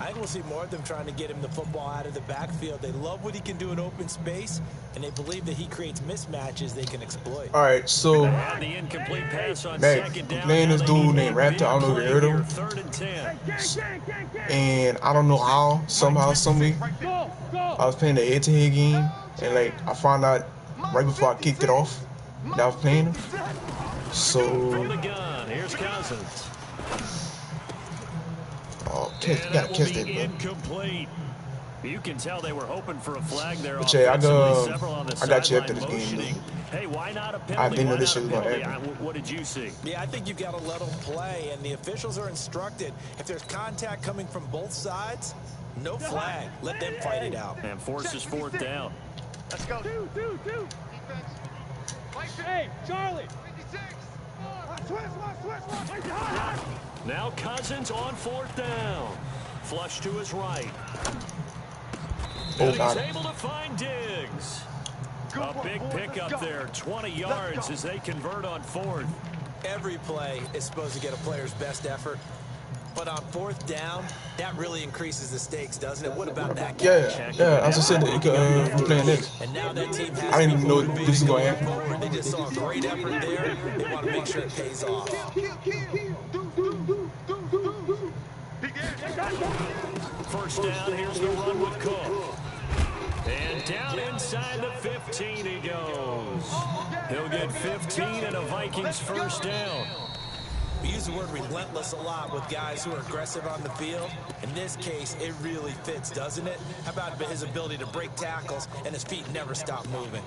Speaker 5: I think we'll see more of them trying to get him the football out of the backfield. They love what he can do in open space, and they believe that he creates mismatches they can exploit.
Speaker 7: All right, so
Speaker 2: And the incomplete pass on
Speaker 7: man,
Speaker 2: second down.
Speaker 7: playing this
Speaker 2: Now they
Speaker 7: dude
Speaker 2: need
Speaker 7: named
Speaker 2: a
Speaker 7: Raptor. I don't know if you
Speaker 2: big
Speaker 7: heard
Speaker 2: play
Speaker 7: him.
Speaker 2: here, 3rd and 10.
Speaker 7: And I don't know how, somehow, someway, I was playing the H2H game, and like I found out right before I kicked it off that I was playing him.
Speaker 2: From
Speaker 7: So,
Speaker 2: the gun, here's Cousins.
Speaker 7: oh,
Speaker 2: And
Speaker 7: gotta
Speaker 2: will
Speaker 7: catch
Speaker 2: be
Speaker 7: that, bro.
Speaker 2: incomplete. You can tell they were hoping for a flag there.
Speaker 7: But yeah,
Speaker 2: Offensively, several on the
Speaker 7: I got you after
Speaker 2: sideline
Speaker 7: this game,
Speaker 2: motioning. Hey, why not a penalty?
Speaker 7: I didn't know
Speaker 2: Why
Speaker 7: this
Speaker 2: not
Speaker 7: shit
Speaker 2: a
Speaker 7: was gonna
Speaker 2: penalty?
Speaker 7: happen.
Speaker 2: What did you see?
Speaker 5: Yeah, I think you've got to let them play, and the officials are instructed. If there's contact coming from both sides, no flag. Let them fight it out.
Speaker 2: And forces 4th down.
Speaker 3: Let's go. 2. Defense. Hey, Charlie. 56. Switch.
Speaker 2: Now Cousins on 4th down. Flush to his right.
Speaker 7: Oh,
Speaker 2: And
Speaker 7: God.
Speaker 2: he's able to find Diggs. A big pickup there, 20 yards as they convert on 4th.
Speaker 5: Every play is supposed to get a player's best effort. But on 4th down, that really increases the stakes, doesn't it? What about that catch?
Speaker 7: Yeah, I just said that we're playing next.
Speaker 5: And now that team has
Speaker 7: I didn't even know
Speaker 5: to be
Speaker 7: this is gonna
Speaker 5: moving
Speaker 7: happen.
Speaker 5: forward. They just saw a great effort there. They want to make sure it pays off.
Speaker 2: First down, here's the run with Cook. And down inside the 15 he goes. He'll get 15 and a Vikings first down.
Speaker 5: We use the word relentless a lot with guys who are aggressive on the field. In this case, it really fits, doesn't it? How about his ability to break tackles and his feet never stop moving?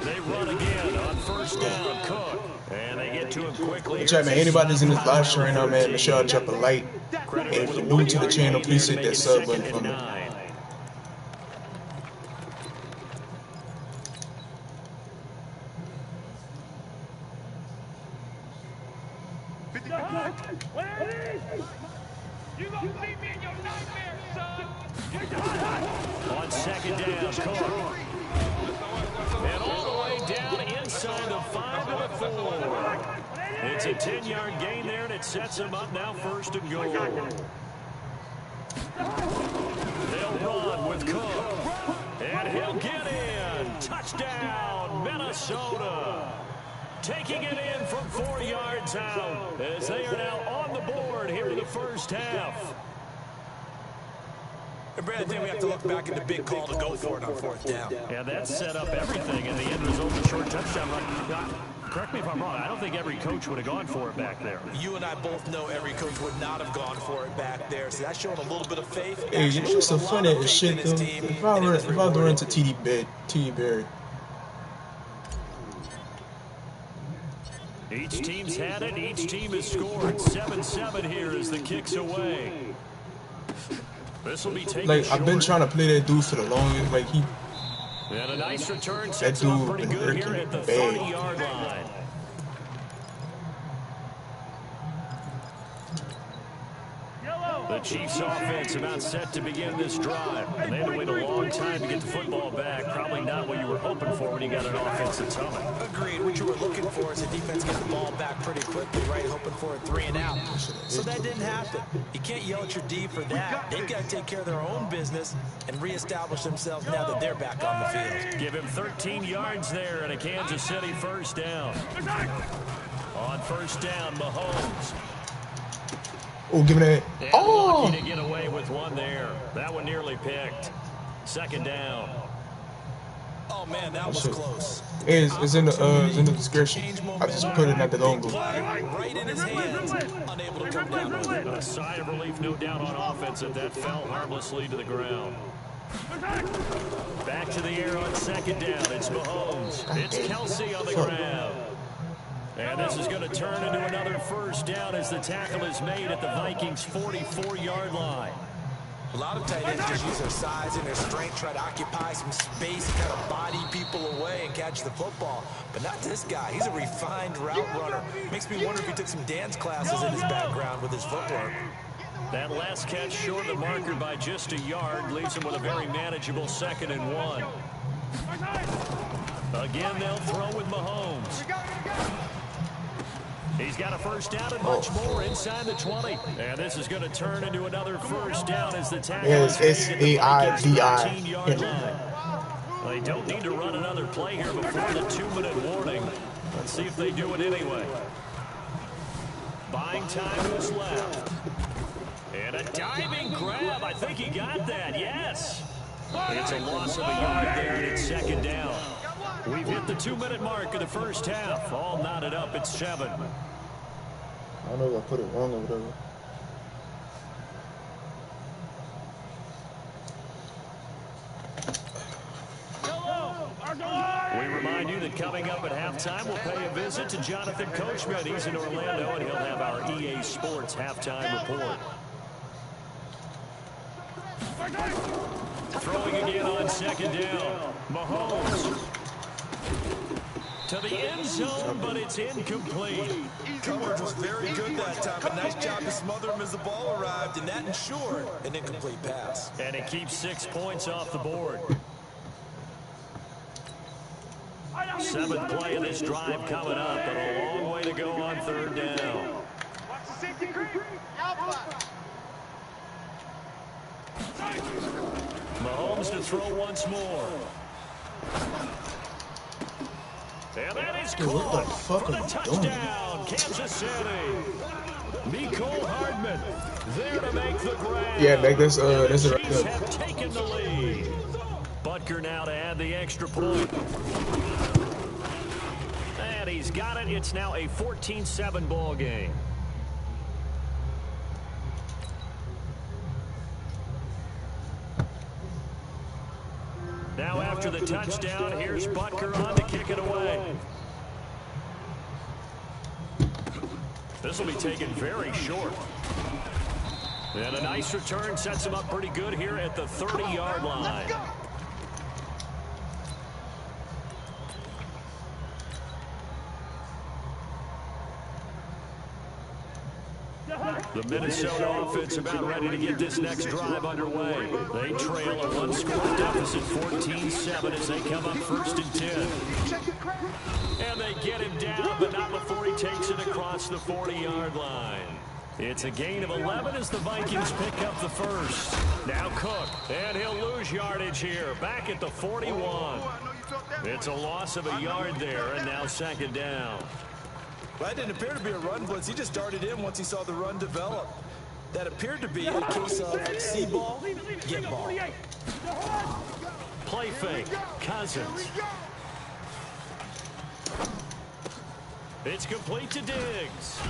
Speaker 2: They run again on first down, Cook. And they get to him quickly.
Speaker 7: Chat, man, anybody that's in this live stream right now, man, make sure I drop a like. And if you're new to the channel, please hit that sub button for me.
Speaker 3: You gonna beat me in your nightmare, son.
Speaker 2: On second down, Cook. And all the way down inside the 5 to the 4. It's a 10-yard gain there, and it sets them up now 1st and goal. They'll run with Cook. And he'll get in. Touchdown, Minnesota. Taking it in from 4 yards out as they are now on the board here in the first half.
Speaker 5: And Brad, I think we have to look back at the big call to go for it on 4th down.
Speaker 2: Yeah, that set up everything, and the end result, a short touchdown run. correct me if I'm wrong, I don't think every coach would have gone for it back there.
Speaker 5: You and I both know every coach would not have gone for it back there. So that's showing a little bit of faith.
Speaker 7: Hey, you know what's so funny as shit though? If I run into TD Barry.
Speaker 2: Each team's had it. Each team has scored. 7-7 here as the kick's away. This will be taken
Speaker 7: Like,
Speaker 2: short.
Speaker 7: I've been trying to play that dude for the longest. Like, he...
Speaker 2: And a nice return sets him up pretty good here at the 30-yard line. The Chiefs' offense about set to begin this drive. And they had to wait a long time to get the football back. Probably not what you were hoping for when you got an offense that's humming.
Speaker 5: Agreed. What you were looking for is the defense get the ball back pretty quickly, right? Hoping for a 3 and out. So that didn't happen. You can't yell at your D for that. They've got to take care of their own business and reestablish themselves now that they're back on the field.
Speaker 2: Give him 13 yards there and a Kansas City first down. On first down, Mahomes.
Speaker 7: Oh, give me that. Oh!
Speaker 2: Lucky to get away with one there. That one nearly picked. Second down.
Speaker 5: Oh, man, that was close.
Speaker 7: It's in the description. I just put it at the logo.
Speaker 5: Right in his hands. Unable to come down with it.
Speaker 2: A sigh of relief, no doubt, on offense if that fell harmlessly to the ground. Back to the air on second down. It's Mahomes. It's Kelsey on the ground. And this is going to turn into another first down as the tackle is made at the Vikings' 44-yard line.
Speaker 5: A lot of tight ends just use their size and their strength, try to occupy some space, kind of body people away and catch the football. But not this guy. He's a refined route runner. Makes me wonder if he took some dance classes in his background with his footwork.
Speaker 2: That last catch short of the marker by just a yard leaves him with a very manageable 2nd and 1. Again, they'll throw with Mahomes. He's got a first down and much more inside the 20. And this is going to turn into another first down as the tackle is made at the 13-yard line. Well, they don't need to run another play here before the 2-minute warning. Let's see if they do it anyway. Buying time is left. And a diving grab. I think he got that. Yes. It's a loss of a yard there, and it's second down. We've hit the 2-minute mark of the first half. All knotted up at 7.
Speaker 7: I don't know if I put it wrong or whatever.
Speaker 2: We remind you that coming up at halftime, we'll pay a visit to Jonathan Coachman. He's in Orlando, and he'll have our EA Sports halftime report. Throwing again on second down. Mahomes to the end zone, but it's incomplete.
Speaker 5: Coverage was very good that time. A nice job to smother him as the ball arrived, and that ensured an incomplete pass.
Speaker 2: And it keeps 6 points off the board. 7th play of this drive coming up, but a long way to go on third down. Mahomes to throw once more. And that is caught for the touchdown, Kansas City. Nicole Hardman there to make the grab.
Speaker 7: Yeah, Meg, that's a
Speaker 2: Chiefs have taken the lead. Butker now to add the extra point. And he's got it. It's now a 14-7 ball game. Now after the touchdown, here's Butker on to kick it away. This will be taken very short. And a nice return sets him up pretty good here at the 30-yard line. The Minnesota offense about ready to get this next drive underway. They trail a one-score deficit 14-7 as they come up 1st and 10. And they get him down, but not before he takes it across the 40-yard line. It's a gain of 11 as the Vikings pick up the first. Now Cook, and he'll lose yardage here, back at the 41. It's a loss of a yard there, and now 2nd down.
Speaker 5: Well, that didn't appear to be a run blitz. He just darted in once he saw the run develop. That appeared to be a case of see ball, get ball.
Speaker 2: Play fake, Cousins. It's complete to Diggs.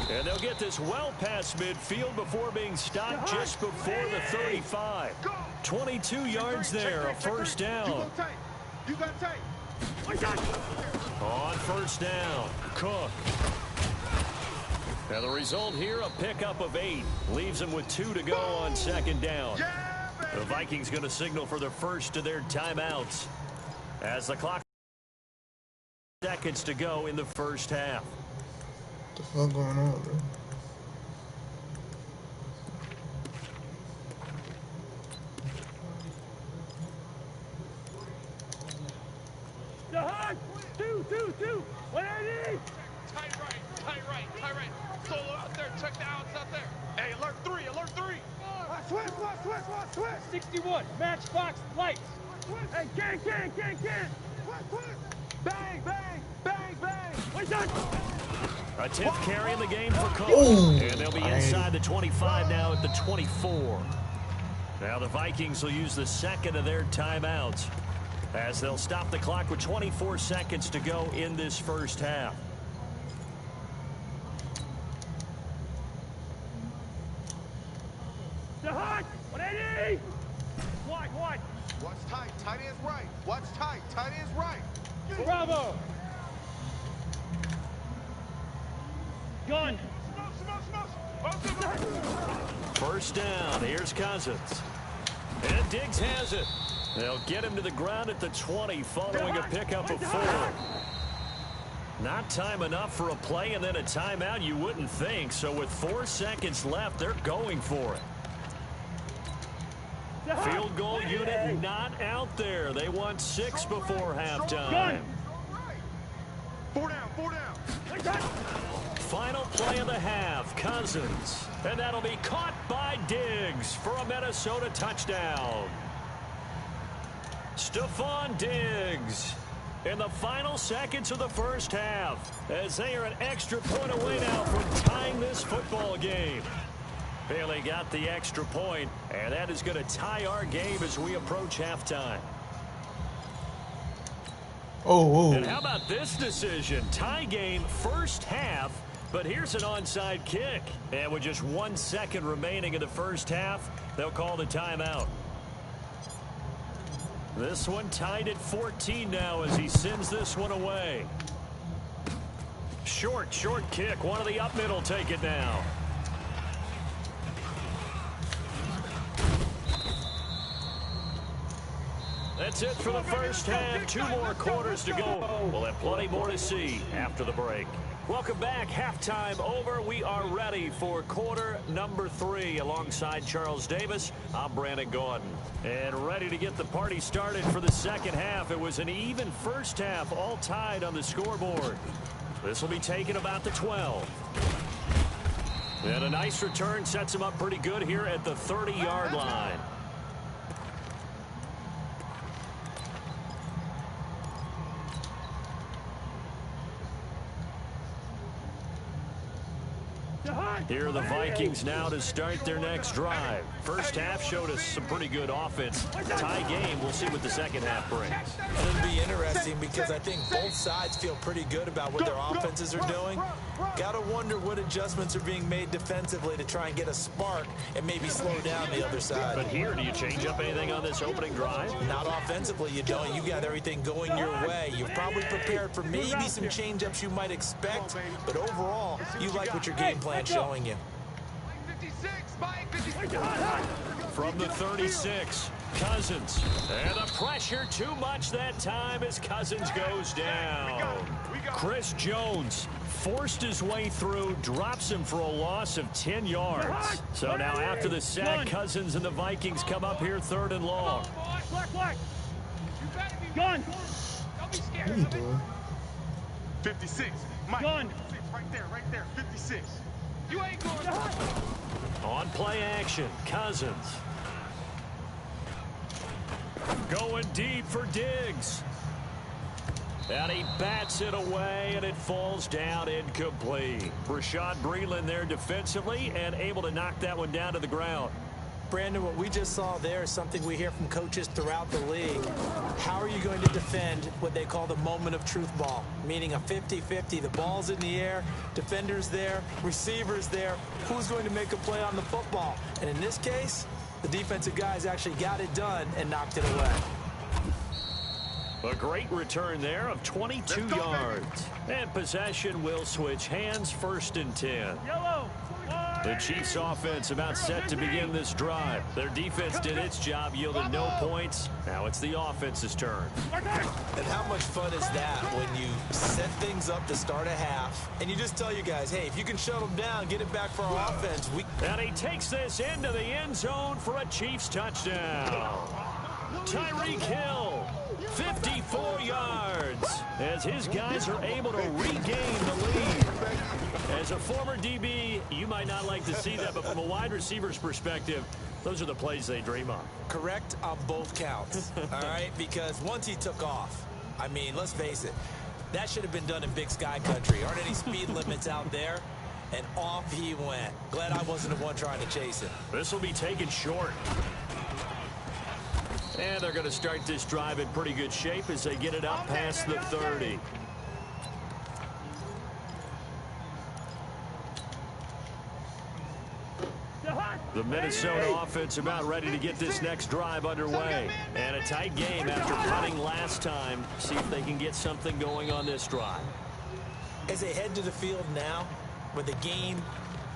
Speaker 2: And they'll get this well past midfield before being stopped just before the 35. 22 yards there, a first down.
Speaker 6: You got tight.
Speaker 2: On first down, Cook. Now the result here, a pickup of 8. Leaves them with 2 to go on second down. The Vikings going to signal for the first of their timeouts as the clock seconds to go in the first half.
Speaker 7: What the fuck going on, bro?
Speaker 3: Two. 180. Tight right. Solo out there. Check the outs out there. Hey, alert 3. Switch. 61. Matchbox lights. Hey, can. Bang. Wait, done.
Speaker 2: A 10th carry in the game for Cook. And they'll be inside the 25 now at the 24. Now the Vikings will use the second of their timeouts as they'll stop the clock with 24 seconds to go in this first half.
Speaker 3: The hot. 180. Wide.
Speaker 6: Watch tight. Tight ends right. Watch tight. Tight ends right.
Speaker 3: Bravo. Gun.
Speaker 2: First down. Here's Cousins. And Diggs has it. They'll get him to the ground at the 20 following a pickup of 4. Not time enough for a play and then a timeout, you wouldn't think. So with 4 seconds left, they're going for it. Field goal unit not out there. They want 6 before halftime.
Speaker 6: 4 down.
Speaker 2: Final play of the half, Cousins. And that'll be caught by Diggs for a Minnesota touchdown. Stephon Diggs in the final seconds of the first half as they are an extra point away now from tying this football game. Bailey got the extra point, and that is going to tie our game as we approach halftime. And how about this decision? Tie game first half, but here's an onside kick. And with just 1 second remaining in the first half, they'll call the timeout. This one tied at 14 now as he sends this one away. Short kick. One of the up middle take it now. That's it for the first half. 2 more quarters to go. We'll have plenty more to see after the break. Welcome back. Halftime over. We are ready for quarter number 3. Alongside Charles Davis, I'm Brandon Gordon. And ready to get the party started for the second half. It was an even first half, all tied on the scoreboard. This will be taken about the 12. And a nice return sets him up pretty good here at the 30-yard line. Here are the Vikings now to start their next drive. First half showed us some pretty good offense. Tie game, we'll see what the second half brings.
Speaker 5: It'll be interesting because I think both sides feel pretty good about what their offenses are doing. Gotta wonder what adjustments are being made defensively to try and get a spark and maybe slow down the other side.
Speaker 2: But here, do you change up anything on this opening drive?
Speaker 5: Not offensively, you don't. You got everything going your way. You've probably prepared for maybe some change-ups you might expect, but overall, you like what your game plan's showing you.
Speaker 2: From the 36, Cousins. And the pressure too much that time as Cousins goes down. Chris Jones forced his way through, drops him for a loss of 10 yards. So now after the sack, Cousins and the Vikings come up here 3rd and long.
Speaker 3: Gun.
Speaker 7: What are you doing?
Speaker 6: 56. Mike.
Speaker 3: Gun.
Speaker 6: Right there. 56.
Speaker 3: You ain't going.
Speaker 2: On play action, Cousins. Going deep for Diggs. And he bats it away, and it falls down incomplete. Rashad Breeland there defensively and able to knock that one down to the ground.
Speaker 5: Brandon, what we just saw there is something we hear from coaches throughout the league. How are you going to defend what they call the moment of truth ball, meaning a 50-50. The ball's in the air, defender's there, receiver's there. Who's going to make a play on the football? And in this case, the defensive guys actually got it done and knocked it away.
Speaker 2: A great return there of 22 yards. And possession will switch hands, 1st and 10. The Chiefs offense about set to begin this drive. Their defense did its job, yielded no points. Now it's the offense's turn.
Speaker 5: And how much fun is that when you set things up to start a half and you just tell your guys, hey, if you can shut them down, get it back for our offense.
Speaker 2: And he takes this into the end zone for a Chiefs touchdown. Tyreek Hill, 54 yards, as his guys are able to regain the lead. As a former DB, you might not like to see that, but from a wide receiver's perspective, those are the plays they dream of.
Speaker 5: Correct on both counts, all right? Because once he took off, I mean, let's face it, that should have been done in Big Sky country. Aren't any speed limits out there? And off he went. Glad I wasn't the one trying to chase him.
Speaker 2: This will be taken short. And they're going to start this drive in pretty good shape as they get it up past the 30. The Minnesota offense about ready to get this next drive underway. And a tight game after punting last time. See if they can get something going on this drive.
Speaker 5: As they head to the field now, with the game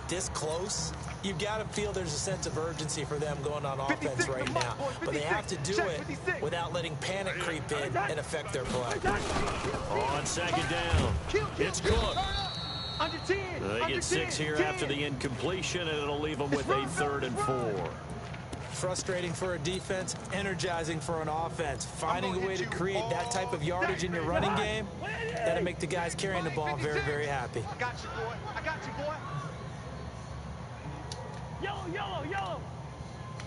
Speaker 5: this close, you've got to feel there's a sense of urgency for them going on offense right now. But they have to do it without letting panic creep in and affect their play.
Speaker 2: On 2nd down, it's Cook.
Speaker 3: Under 10.
Speaker 2: They get 6 here after the incompletion, and it'll leave them with a 3rd and 4.
Speaker 5: Frustrating for a defense, energizing for an offense. Finding a way to create that type of yardage in your running game, that'll make the guys carrying the ball very, very happy.
Speaker 3: I got you, boy. I got you, boy. Yellow, yellow, yellow.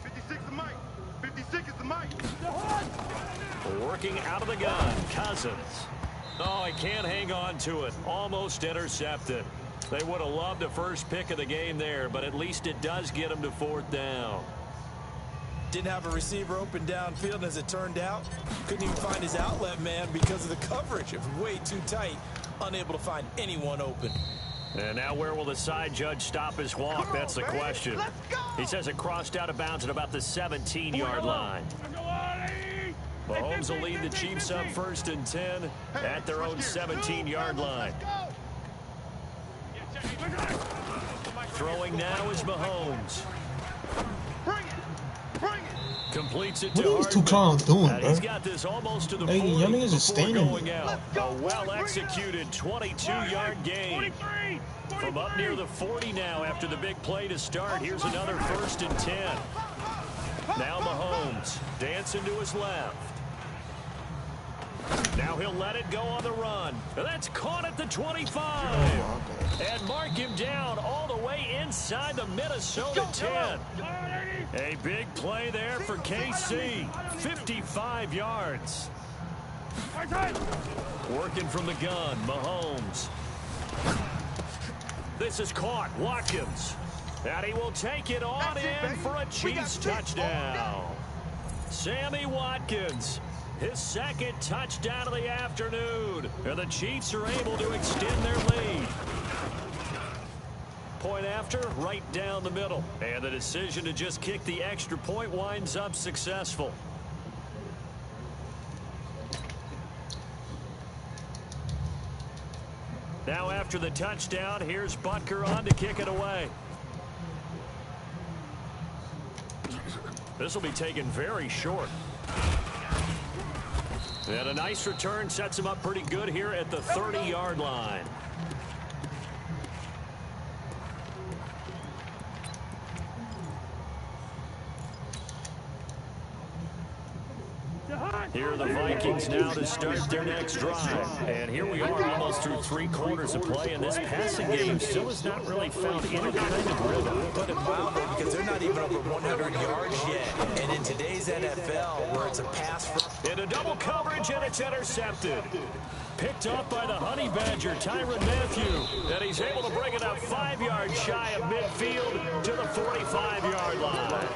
Speaker 6: 56 is Mike. 56 is the Mike.
Speaker 2: Working out of the gun, Cousins. Oh, he can't hang on to it. Almost intercepted. They would have loved the first pick of the game there, but at least it does get them to 4th down.
Speaker 5: Didn't have a receiver open downfield, as it turned out. Couldn't even find his outlet man because of the coverage. It was way too tight. Unable to find anyone open.
Speaker 2: And now where will the side judge stop his walk? That's the question. He says it crossed out of bounds at about the 17-yard line. Mahomes will lead the Chiefs up 1st and 10 at their own 17-yard line. Throwing now is Mahomes. Completes it to
Speaker 7: What are these two clowns doing, bro?
Speaker 2: He's got this almost to the 40
Speaker 7: y'all niggas just standing
Speaker 2: going out. A well-executed 22-yard gain. From up near the 40 now after the big play to start. Here's another 1st and 10. Now Mahomes dancing to his left. Now he'll let it go on the run. That's caught at the 25. And mark him down all the way inside the Minnesota 10. A big play there for KC. 55 yards. Working from the gun, Mahomes. This is caught, Watkins. And he will take it on in for a Chiefs touchdown. Sammy Watkins, his 2nd touchdown of the afternoon. And the Chiefs are able to extend their lead. Point after, right down the middle. And the decision to just kick the extra point winds up successful. Now after the touchdown, here's Butker on to kick it away. This will be taken very short. And a nice return sets him up pretty good here at the 30-yard line. Here are the Vikings now to start their next drive. And here we are almost through 3 quarters of play, and this passing game still has not really found any kind of rhythm.
Speaker 5: Put it mildly, because they're not even over 100 yards yet. And in today's NFL, where it's a pass for...
Speaker 2: Into double coverage, and it's intercepted. Picked off by the Honey Badger, Tyrann Mathieu. And he's able to bring it up 5 yards shy of midfield to the 45-yard line.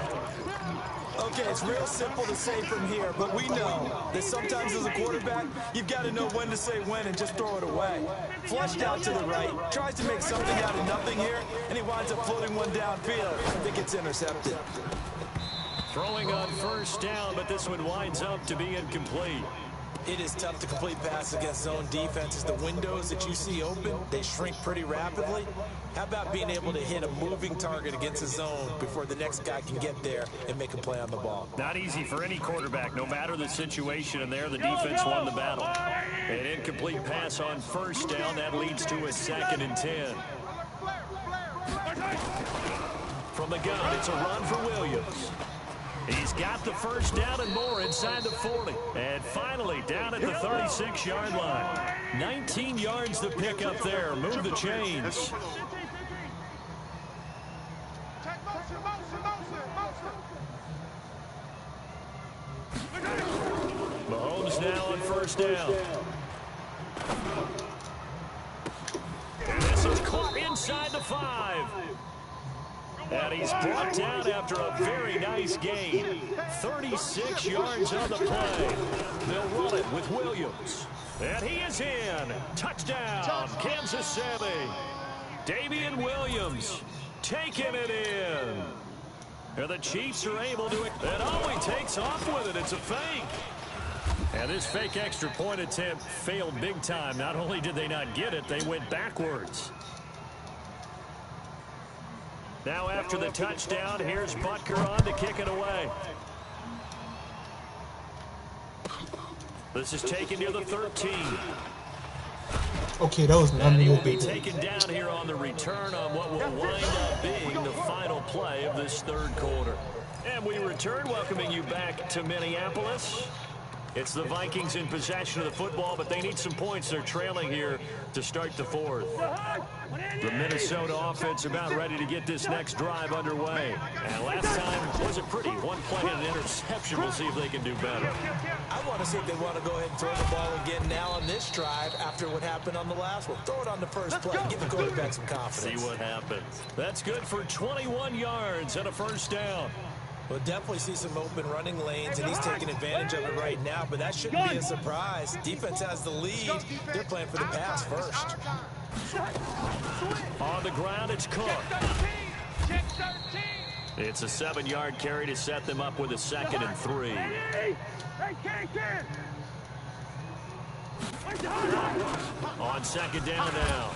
Speaker 5: Okay, it's real simple to say from here, but we know that sometimes as a quarterback, you've got to know when to say when and just throw it away. Flushed out to the right, tries to make something out of nothing here, and he winds up floating one downfield. I think it's intercepted.
Speaker 2: Throwing on first down, but this one winds up to be incomplete.
Speaker 5: It is tough to complete passes against zone defenses. The windows that you see open, they shrink pretty rapidly. How about being able to hit a moving target against a zone before the next guy can get there and make a play on the ball?
Speaker 2: Not easy for any quarterback, no matter the situation, and there the defense won the battle. An incomplete pass on first down, that leads to a 2nd and 10. From the gun, it's a run for Williams. He's got the first down and more inside the 40. And finally down at the 36-yard line. 19 yards to pick up there. Move the chains. Mahomes now on first down. And this is caught inside the 5. And he's brought down after a very nice gain. 36 yards on the play. They'll run it with Williams. And he is in. Touchdown, Kansas City. Damian Williams taking it in. And the Chiefs are able to, and oh, he takes off with it. It's a fake. And this fake extra point attempt failed big time. Not only did they not get it, they went backwards. Now after the touchdown, here's Butker on to kick it away. This is taken near the 13.
Speaker 7: Okay, that was not
Speaker 2: And he
Speaker 7: me.
Speaker 2: will be taken down here on the return on what will wind up being the final play of this third quarter. And we return, welcoming you back to Minneapolis. It's the Vikings in possession of the football, but they need some points. They're trailing here to start the fourth. The Minnesota offense about ready to get this next drive underway. And last time was a pretty one play and an interception. We'll see if they can do better.
Speaker 5: I want to see if they want to go ahead and throw the ball again now on this drive after what happened on the last one. Throw it on the first play. Give the quarterback some confidence.
Speaker 2: See what happens. That's good for 21 yards and a first down.
Speaker 5: We'll definitely see some open running lanes, and he's taking advantage of it right now, but that shouldn't be a surprise. Defense has the lead. They're playing for the pass first.
Speaker 2: On the ground, it's Cook. It's a 7-yard carry to set them up with a 2nd and 3. On 2nd down now.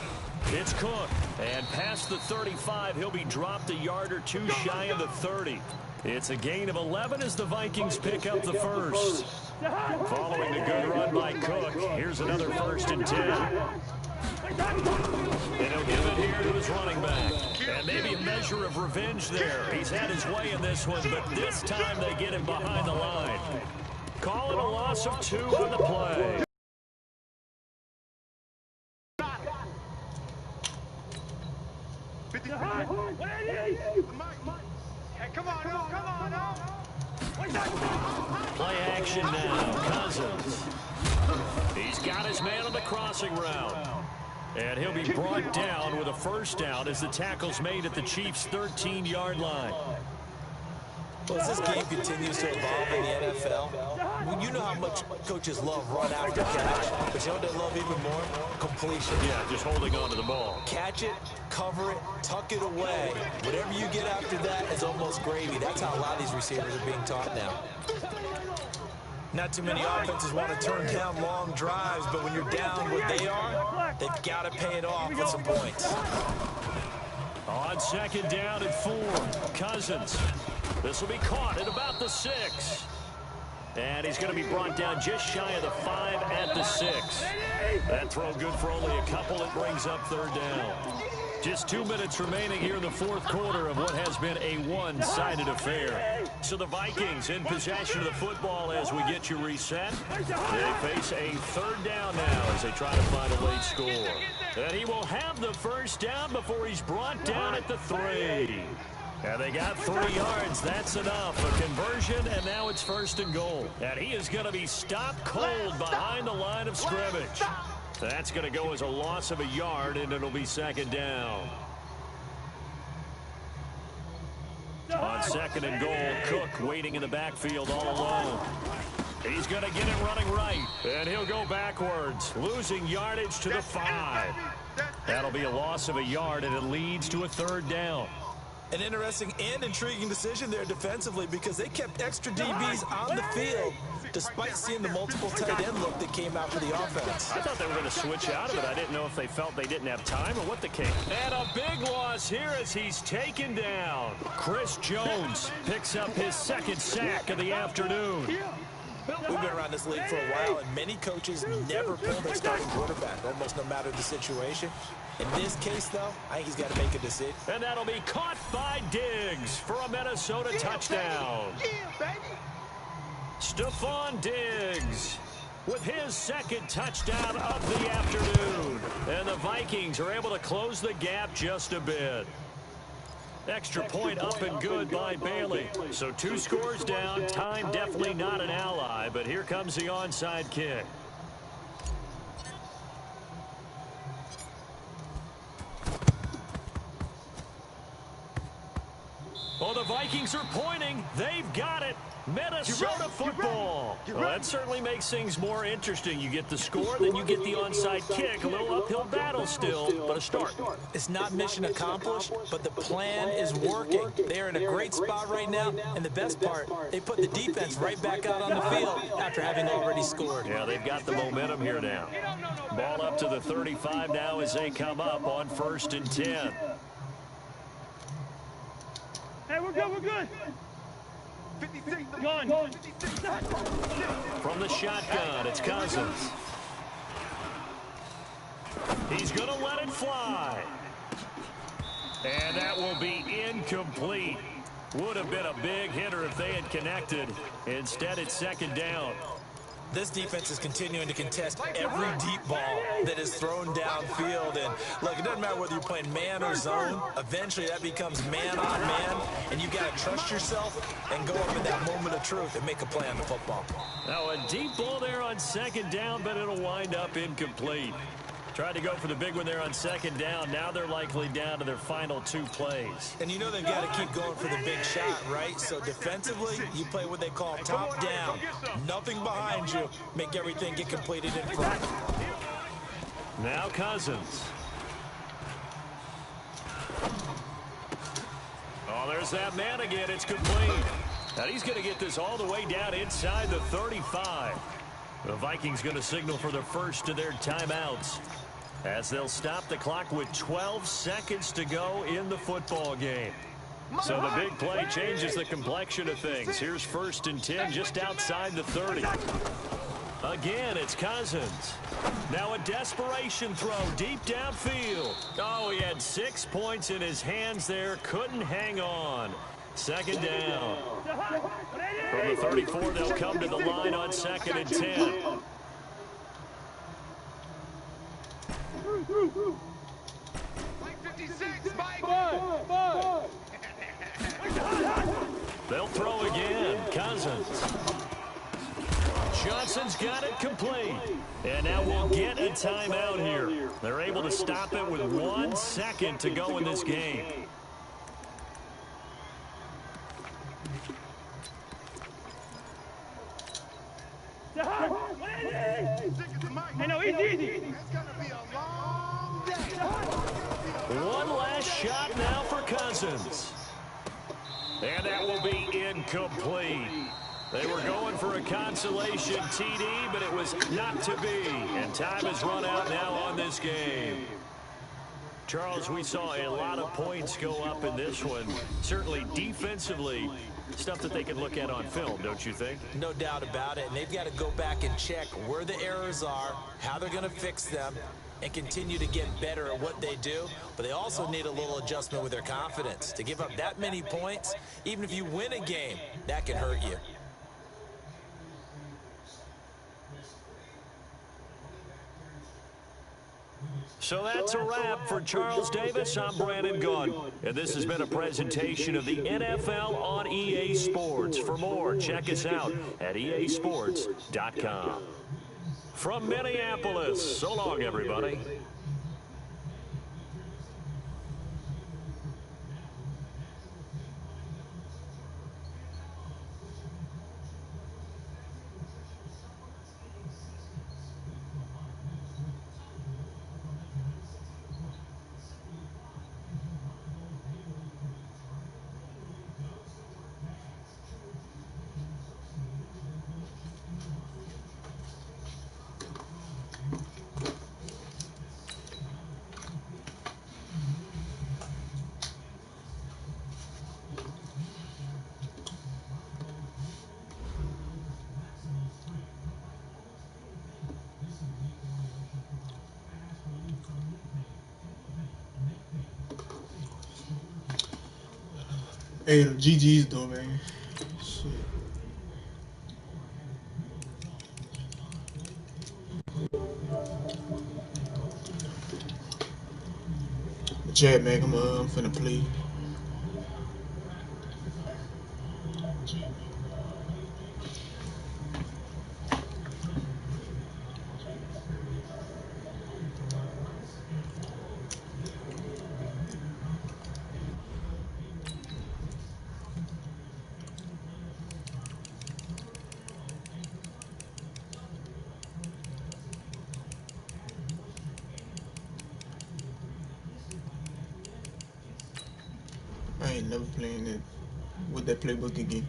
Speaker 2: It's Cook. And past the 35, he'll be dropped a yard or two shy of the 30. It's a gain of 11 as the Vikings pick up the first. Following the good run by Cook, here's another 1st and 10. And he'll give it here to his running back. And maybe a measure of revenge there. He's had his way in this one, but this time they get him behind the line. Call it a loss of 2 on the play. Play action now. Cousins. He's got his man on the crossing route. And he'll be brought down with a first down as the tackle's made at the Chiefs' 13-yard line.
Speaker 5: Well, as this game continues to evolve in the NFL, well, you know how much coaches love run after catch, but you know what they love even more? Completion.
Speaker 2: Yeah, just holding on to the ball.
Speaker 5: Catch it, cover it, tuck it away. Whatever you get after that is almost gravy. That's how a lot of these receivers are being taught now. Not too many offenses want to turn down long drives, but when you're down what they are, they've got to pay it off with some points.
Speaker 2: On 2nd down and 4, Cousins. This will be caught at about the 6. And he's going to be brought down just shy of the 5 at the 6. That throw good for only a couple. It brings up 3rd down. Just 2 minutes remaining here in the fourth quarter of what has been a one-sided affair. So the Vikings in possession of the football as we get you reset. They face a 3rd down now as they try to find a late score. And he will have the first down before he's brought down at the 3. And they got 3 yards. That's enough. A conversion, and now it's 1st and goal. And he is going to be stopped cold behind the line of scrimmage. That's going to go as a loss of a yard, and it'll be 2nd down. On second and goal, Cook waiting in the backfield all alone. He's going to get it running right, and he'll go backwards, losing yardage to the 5. That'll be a loss of a yard, and it leads to a 3rd down.
Speaker 5: An interesting and intriguing decision there defensively because they kept extra DBs on the field despite seeing the multiple tight end look that came out for the offense.
Speaker 2: I thought they were going to switch out of it. I didn't know if they felt they didn't have time or what the case. And a big loss here as he's taken down. Chris Jones picks up his 2nd sack of the afternoon.
Speaker 5: We've been around this league for a while, and many coaches never pull their starting quarterback, almost no matter the situation. In this case, though, I think he's got to make a decision.
Speaker 2: And that'll be caught by Diggs for a Minnesota touchdown. Stephon Diggs with his 2nd touchdown of the afternoon. And the Vikings are able to close the gap just a bit. Extra point up and good by Bailey. So 2 scores down. Time definitely not an ally, but here comes the onside kick. Well, the Vikings are pointing. They've got it. Minnesota football. Well, that certainly makes things more interesting. You get the score, then you get the onside kick. A little uphill battle still, but a start.
Speaker 5: It's not mission accomplished, but the plan is working. They're in a great spot right now, and the best part, they put the defense right back out on the field after having already scored.
Speaker 2: Yeah, they've got the momentum here now. Ball up to the 35 now as they come up on 1st and 10.
Speaker 3: Hey, we're good, we're good. 56, gun.
Speaker 2: From the shotgun, it's Cousins. He's going to let it fly. And that will be incomplete. Would have been a big hitter if they had connected. Instead, it's 2nd down.
Speaker 5: This defense is continuing to contest every deep ball that is thrown downfield. And look, it doesn't matter whether you're playing man or zone. Eventually, that becomes man on man. And you've got to trust yourself and go up in that moment of truth and make a play on the football.
Speaker 2: Now, a deep ball there on 2nd down, but it'll wind up incomplete. Tried to go for the big one there on 2nd down. Now they're likely down to their final 2 plays.
Speaker 5: And you know they've got to keep going for the big shot, right? So defensively, you play what they call top down. Nothing behind you. Make everything get completed in front.
Speaker 2: Now Cousins. Oh, there's that man again. It's complete. Now he's going to get this all the way down inside the 35. The Vikings going to signal for the first of their timeouts as they'll stop the clock with 12 seconds to go in the football game. So the big play changes the complexion of things. Here's 1st and 10 just outside the 30. Again, it's Cousins. Now a desperation throw deep downfield. Oh, he had 6 points in his hands there. Couldn't hang on. 2nd down. From the 34, they'll come to the line on 2nd and 10. They'll throw again. Cousins. Johnson's got it complete. And now we'll get a timeout here. They're able to stop it with 1 second to go in this game.
Speaker 3: Hey, no, easy.
Speaker 4: It's gonna be a long day.
Speaker 2: One last shot now for Cousins. And that will be incomplete. They were going for a consolation TD, but it was not to be. And time has run out now on this game. Charles, we saw a lot of points go up in this one. Certainly defensively, stuff that they can look at on film, don't you think?
Speaker 5: No doubt about it. And they've got to go back and check where the errors are, how they're going to fix them, and continue to get better at what they do. But they also need a little adjustment with their confidence. To give up that many points, even if you win a game, that can hurt you.
Speaker 2: So that's a wrap for Charles Davis. I'm Brandon Gunn. And this has been a presentation of the NFL on EA Sports. For more, check us out at easports.com. From Minneapolis, so long, everybody.
Speaker 7: Hey, GG's though, man. Shit. But yeah, man, I'm finna play. I ain't never playing it with that playbook again.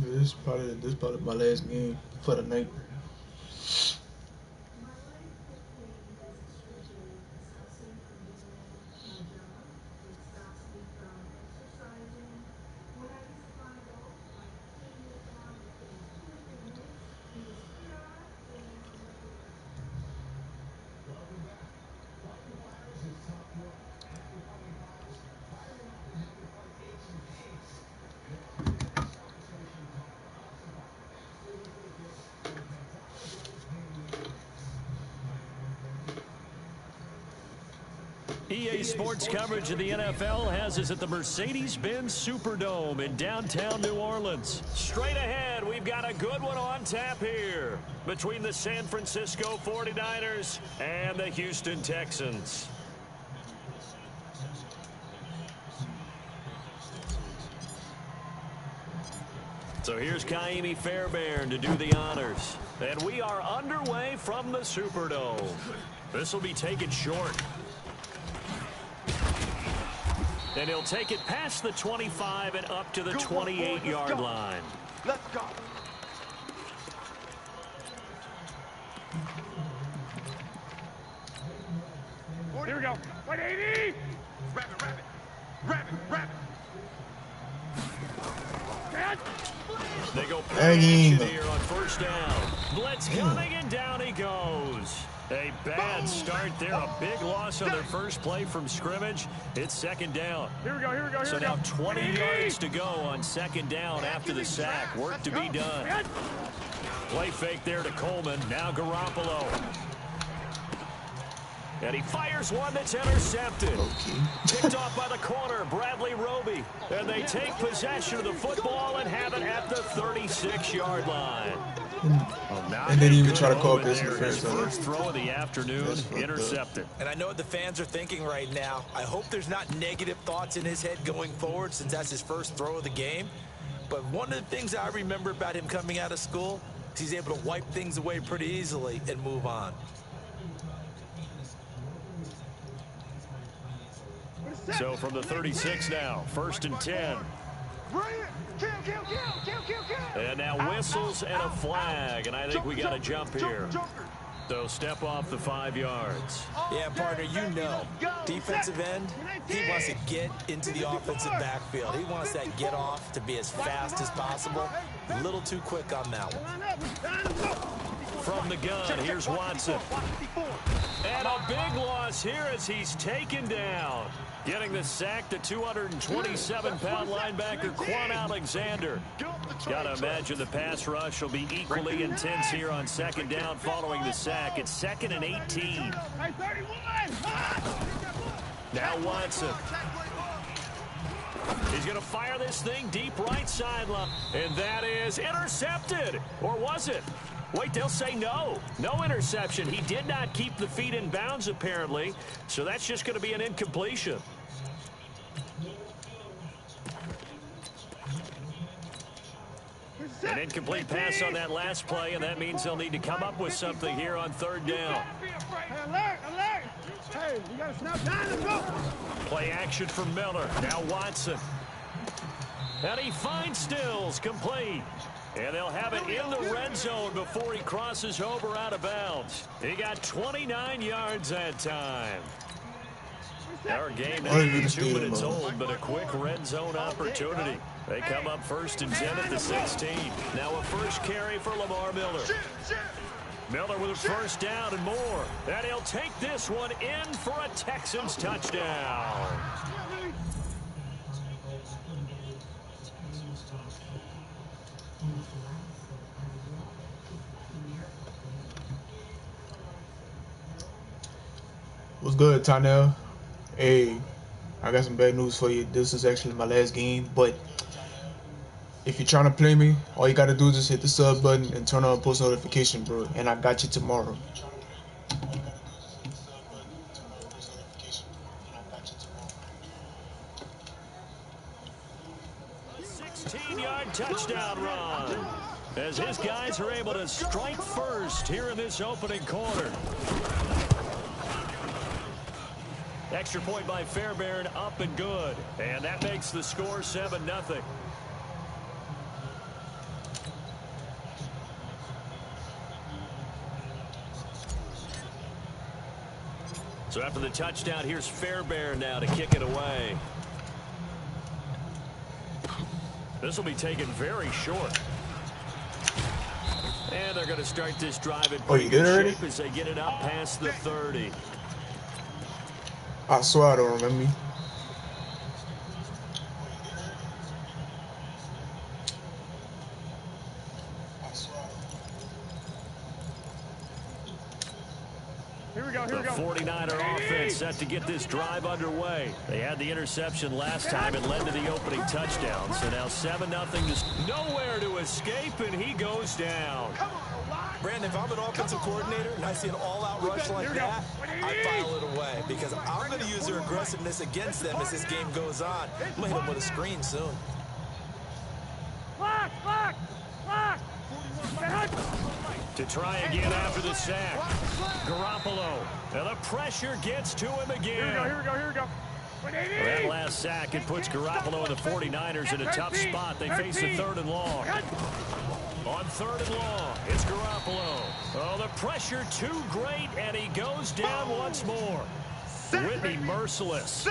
Speaker 7: This is probably my last game for the night.
Speaker 2: EA Sports coverage of the NFL has us at the Mercedes-Benz Superdome in downtown New Orleans. Straight ahead, we've got a good one on tap here between the San Francisco 49ers and the Houston Texans. So here's Kaimi Fairbairn to do the honors. And we are underway from the Superdome. This will be taken short. And he'll take it past the 25 and up to the 28-yard line.
Speaker 4: Let's go.
Speaker 3: Here we go. 180.
Speaker 4: Rabbit.
Speaker 2: They go
Speaker 7: Dang.
Speaker 2: here on first down. Blitz coming, and down he goes. A bad start there. A big loss on their first play from scrimmage. It's second down.
Speaker 3: Here we go.
Speaker 2: So now 20 yards to go on second down after the sack. Work to be done. Play fake there to Coleman. Now Garoppolo. And he fires one that's intercepted. Picked off by the corner, Bradley Roby. And they take possession of the football and have it at the 36-yard line.
Speaker 7: And they didn't even try to call this in the
Speaker 2: His first throw of the afternoon, intercepted.
Speaker 5: And I know what the fans are thinking right now. I hope there's not negative thoughts in his head going forward since that's his first throw of the game. But one of the things I remember about him coming out of school is he's able to wipe things away pretty easily and move on.
Speaker 2: So from the 36 now, first and 10. And now whistles and a flag, and I think we got a jump here. So step off the 5 yards.
Speaker 5: Yeah, partner, you know, defensive end, he wants to get into the offensive backfield. He wants that get off to be as fast as possible. A little too quick on that one.
Speaker 2: From the gun, here's Watson. And a big loss here as he's taken down. Getting the sack, the 227-pound linebacker, Quan Alexander. Got to imagine the pass rush will be equally intense here on second down following the sack. sack. It's 2nd and 18. Now Watson. He's going to fire this thing deep right sideline. And that is intercepted. Or was it? Wait, they'll say no. No interception. He did not keep the feet in bounds, apparently. So that's just going to be an incompletion. An incomplete pass on that last play, and that means they'll need to come up with something here on 3rd down.
Speaker 3: Hey, alert, alert. Hey, you got to snap down. Let's go.
Speaker 2: Play action from Miller. Now Watson. And he finds Stills, complete. And they'll have it in the red zone before he crosses over out of bounds. He got 29 yards that time. Our game is 2 minutes old, but a quick red zone opportunity. They come up 1st and 10 at the 16. Now a first carry for Lamar Miller. Miller with a 1st down and more. And he'll take this one in for a Texans touchdown.
Speaker 7: What's good, Tynell? Hey, I got some bad news for you. This is actually my last game, but if you're trying to play me, all you gotta do is just hit the sub button and turn on post notification, bro. And I got you tomorrow.
Speaker 2: 16-yard touchdown run, as his guys are able to strike first here in this opening quarter. Extra point by Fairbairn, up and good. And that makes the score 7-0. So after the touchdown, here's Fairbairn now to kick it away. This will be taken very short. And they're going to start this drive in pretty good shape as they get it up past the 30.
Speaker 7: I swear I don't remember me.
Speaker 3: Here we go,
Speaker 2: The 49er offense set to get this drive underway. They had the interception last time and led to the opening touchdown. So now 7-0. Nowhere to escape, and he goes down.
Speaker 5: Brandon, if I'm an offensive coordinator and I see an all-out rush like that, I file it away because I'm going to use their aggressiveness against them as this game goes on. I'm going to hit them with a screen soon.
Speaker 3: Lock, lock, lock.
Speaker 2: To try again after the sack. Garoppolo. And the pressure gets to him again.
Speaker 3: Here we go, here we go.
Speaker 2: That last sack, it puts Garoppolo and the 49ers in a tough spot. They face a 3rd and long. On 3rd and long, it's Garoppolo. Oh, the pressure too great, and he goes down once more. Whitney merciless.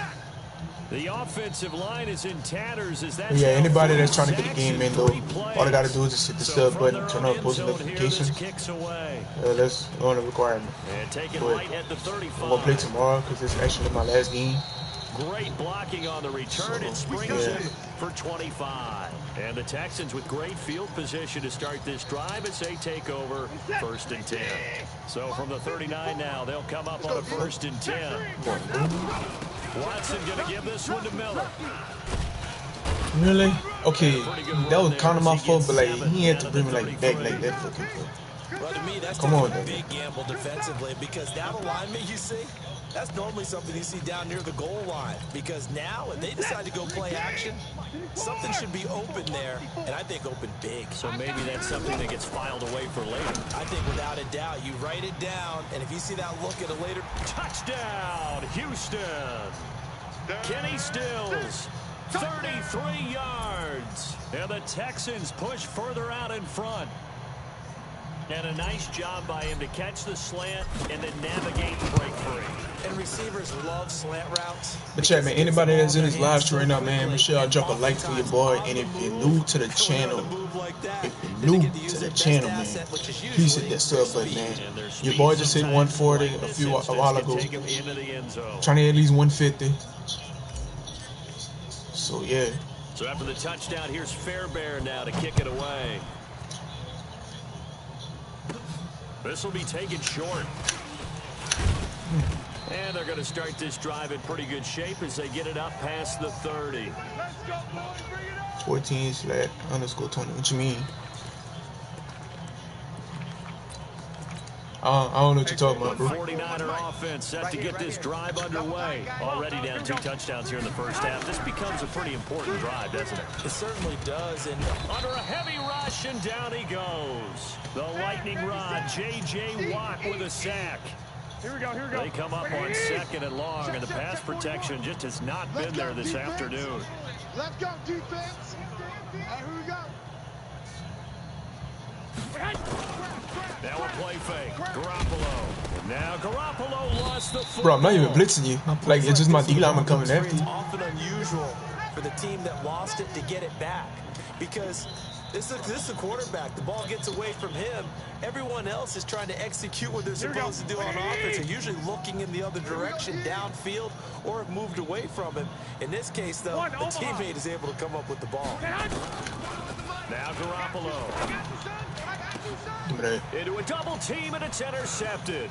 Speaker 2: The offensive line is in tatters as that.
Speaker 7: Yeah, anybody that's trying to get the game in, though, all they got to do is just hit the sub button, turn on post notifications. That's on a requirement.
Speaker 2: And take it right at the 35.
Speaker 7: I'm going to play tomorrow because it's actually my last game.
Speaker 2: Great blocking on the return. It springs him for 25. And the Texans with great field position to start this drive as they take over 1st and 10. So from the 39 now, they'll come up on a 1st and 10. Watson going to give this one to Miller.
Speaker 7: Really? Okay, that was kind of my fault, but like he had to bring me like back like that. Okay,
Speaker 5: well, to me, that's
Speaker 7: come on,
Speaker 5: a big gamble defensively because that alignment you see, that's normally something you see down near the goal line. Because now, if they decide to go play action, something should be open there, and I think open big.
Speaker 2: So maybe that's something that gets filed away for later.
Speaker 5: I think without a doubt, you write it down, and if you see that look at a later
Speaker 2: touchdown, Houston. Kenny Stills, 33 yards. And the Texans push further out in front. And a nice job by him to catch the slant and then navigate the break free.
Speaker 5: And receivers love slant routes.
Speaker 7: But yeah, man, anybody that's in this live stream right now, man, make sure y'all drop a like for your boy. And if you're new to the channel, man, please hit that sub button, man. Your boy just hit 140 a while ago. Trying to hit at least 150. So yeah.
Speaker 2: So after the touchdown, here's Fairbairn now to kick it away. This will be taken short. And they're going to start this drive in pretty good shape as they get it up past the 30.
Speaker 7: 14/_20. What you mean? I don't know what you're talking about, bro.
Speaker 2: 49er offense set to get this drive underway. Already down 2 touchdowns here in the first half. This becomes a pretty important drive, doesn't it?
Speaker 5: It certainly does. And
Speaker 2: under a heavy rush, and down he goes. The lightning rod, J.J. Watt with a sack.
Speaker 3: Here we go, here we go.
Speaker 2: They come up on 2nd and long, and the pass protection just has not been there this afternoon.
Speaker 6: Let's go, defense. Here we go.
Speaker 2: Now a play fake. Garoppolo. And now Garoppolo lost the football.
Speaker 7: Bro, I'm not even blitzing you. Like, it's just my D-lineman coming after
Speaker 5: It's
Speaker 7: you.
Speaker 5: often unusual for the team that lost it to get it back because this is a quarterback. The ball gets away from him. Everyone else is trying to execute what they're supposed to do on offense. They're usually looking in the other direction, downfield, or have moved away from him. In this case, though, the teammate is able to come up with the ball.
Speaker 2: Now Garoppolo. Into a double team, and it's intercepted.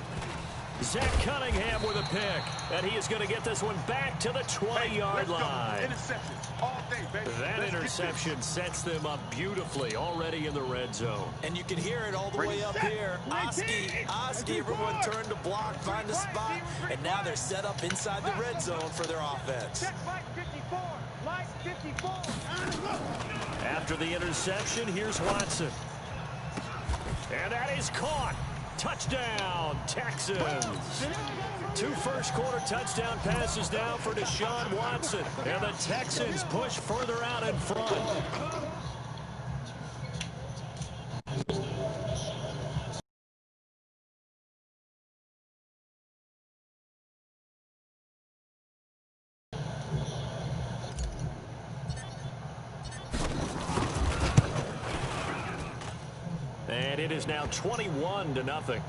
Speaker 2: Zach Cunningham with a pick, and he is going to get this one back to the 20-yard line.
Speaker 6: Interception all day, baby.
Speaker 2: That interception sets them up beautifully already in the red zone.
Speaker 5: And you can hear it all the way up here. Oski, everyone turned to block, find a spot, and now they're set up inside the red zone for their offense.
Speaker 2: After the interception, here's Watson. And that is caught. Touchdown, Texans. 2 first-quarter touchdown passes now for Deshaun Watson. And the Texans push further out in front. And it is now 21-0.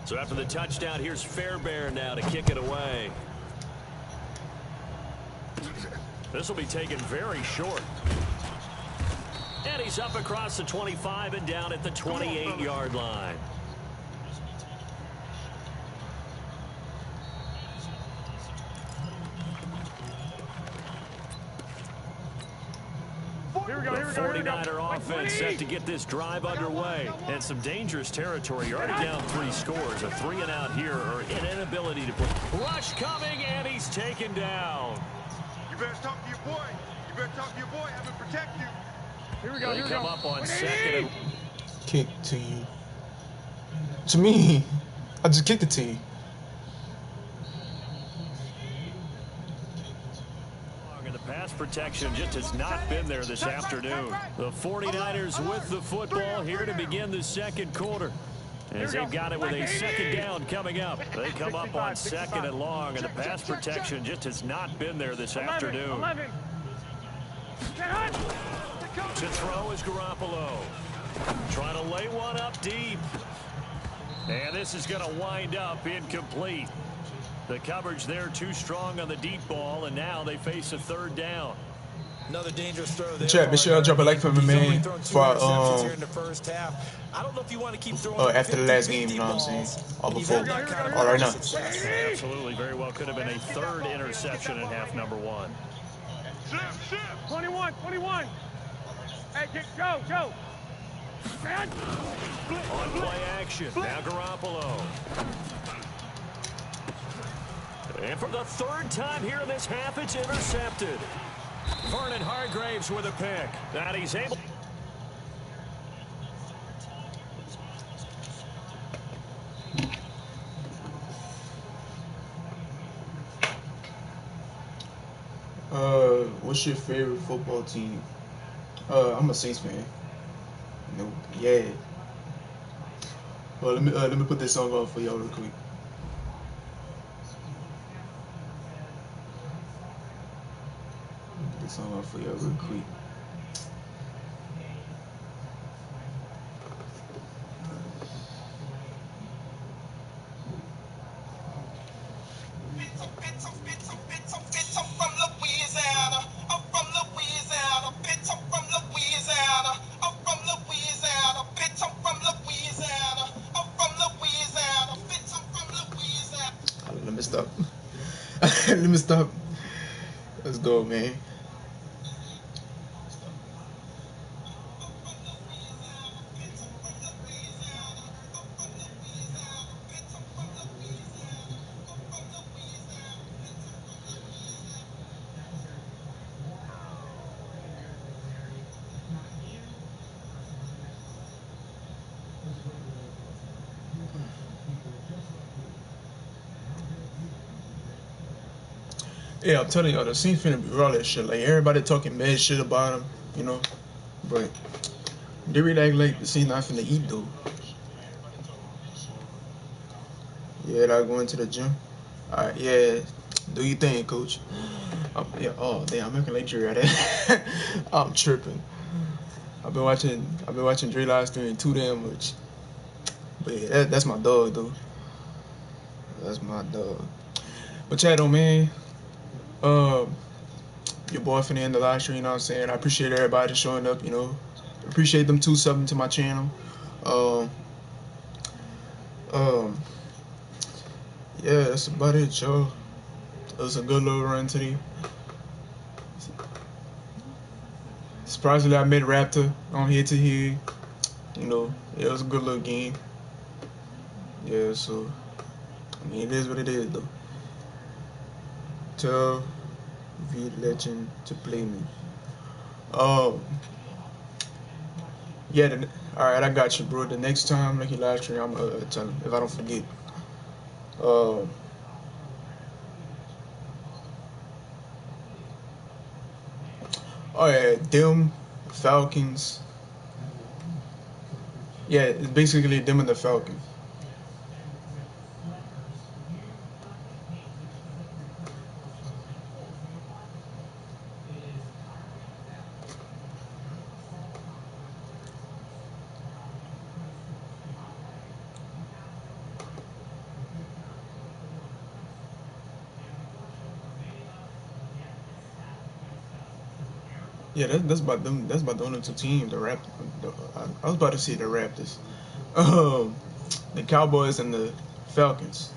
Speaker 2: So after the touchdown, here's Fairbairn now to kick it away. This will be taken very short. And he's up across the 25 and down at the 28-yard line. The 49er offense set to get this drive underway. And some dangerous territory. You're already down 3 scores. A 3 and out here, or an inability to put. Rush coming, and he's taken down.
Speaker 6: You better talk to your boy. You better talk to your boy. Have him protect you.
Speaker 3: Here we go,
Speaker 2: They come up on 2nd and...
Speaker 7: Kick to you. To me. I just kicked it to you.
Speaker 2: Pass protection just has not been there this afternoon. The 49ers with the football here to begin the second quarter. As they've got it with a 2nd down coming up. They come up on 2nd and long, and the pass protection just has not been there this afternoon. To throw is Garoppolo. Trying to lay one up deep. And this is going to wind up incomplete. The coverage there too strong on the deep ball, and now they face a 3rd down.
Speaker 5: Another dangerous throw there.
Speaker 7: Chat, make sure y'all drop a like for me, man. For
Speaker 5: here in the first half. I don't know if you want to keep throwing
Speaker 7: after the last game, you know what I'm saying? Or before. Or right now.
Speaker 2: Absolutely, very well could have been a 3rd interception in half number 1.
Speaker 3: 21. Hey, go.
Speaker 2: On play action, now Garoppolo. And for the 3rd time here in this half, it's intercepted. Vernon Hargraves with a pick. That he's able.
Speaker 7: What's your favorite football team? I'm a Saints fan. No, yeah. Well, let me put this song on for y'all real quick. Put this song on for y'all real quick. stop. Let me stop. Let's go, man. Yeah, I'm telling y'all, the scene finna be raw as shit. Like, everybody talking mad shit about him, you know? But they really act like the scene not finna eat, though. Yeah, I going to the gym. Alright, yeah. Do you think, coach? Yeah, oh, damn, I'm making like Dre right there. I'm tripping. I've been watching Dre Livestream too damn much. But yeah, that's my dog, though. That's my dog. But chat on, man. Your boy finna end the live stream, you know what I'm saying? I appreciate everybody showing up, you know. Appreciate them 2 subbing to my channel. Um, um, yeah, that's about it, y'all. It was a good little run today. Surprisingly, I met Raptor on here to here. You know, it was a good little game. Yeah, so, I mean, it is what it is, though. Tell V Legend to play me. Yeah, alright, I got you, bro. The next time, like, you live stream, I'm gonna tell him if I don't forget. Oh yeah, them Falcons. Yeah, it's basically them and the Falcons. Yeah, that's about them. That's about the only 2 teams. The Raptors. I was about to say the Raptors. The Cowboys and the Falcons.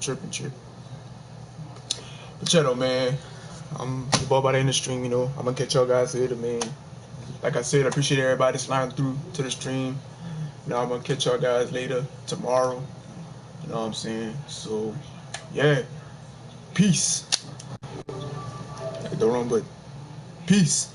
Speaker 7: Tripping. But Cheto, man, I'm the ball by the end of the stream. You know, I'm gonna catch y'all guys later, man. Like I said, I appreciate everybody sliding through to the stream. You know, I'm gonna catch y'all guys later tomorrow. You know what I'm saying? So, yeah, peace. Hit the wrong button. Peace.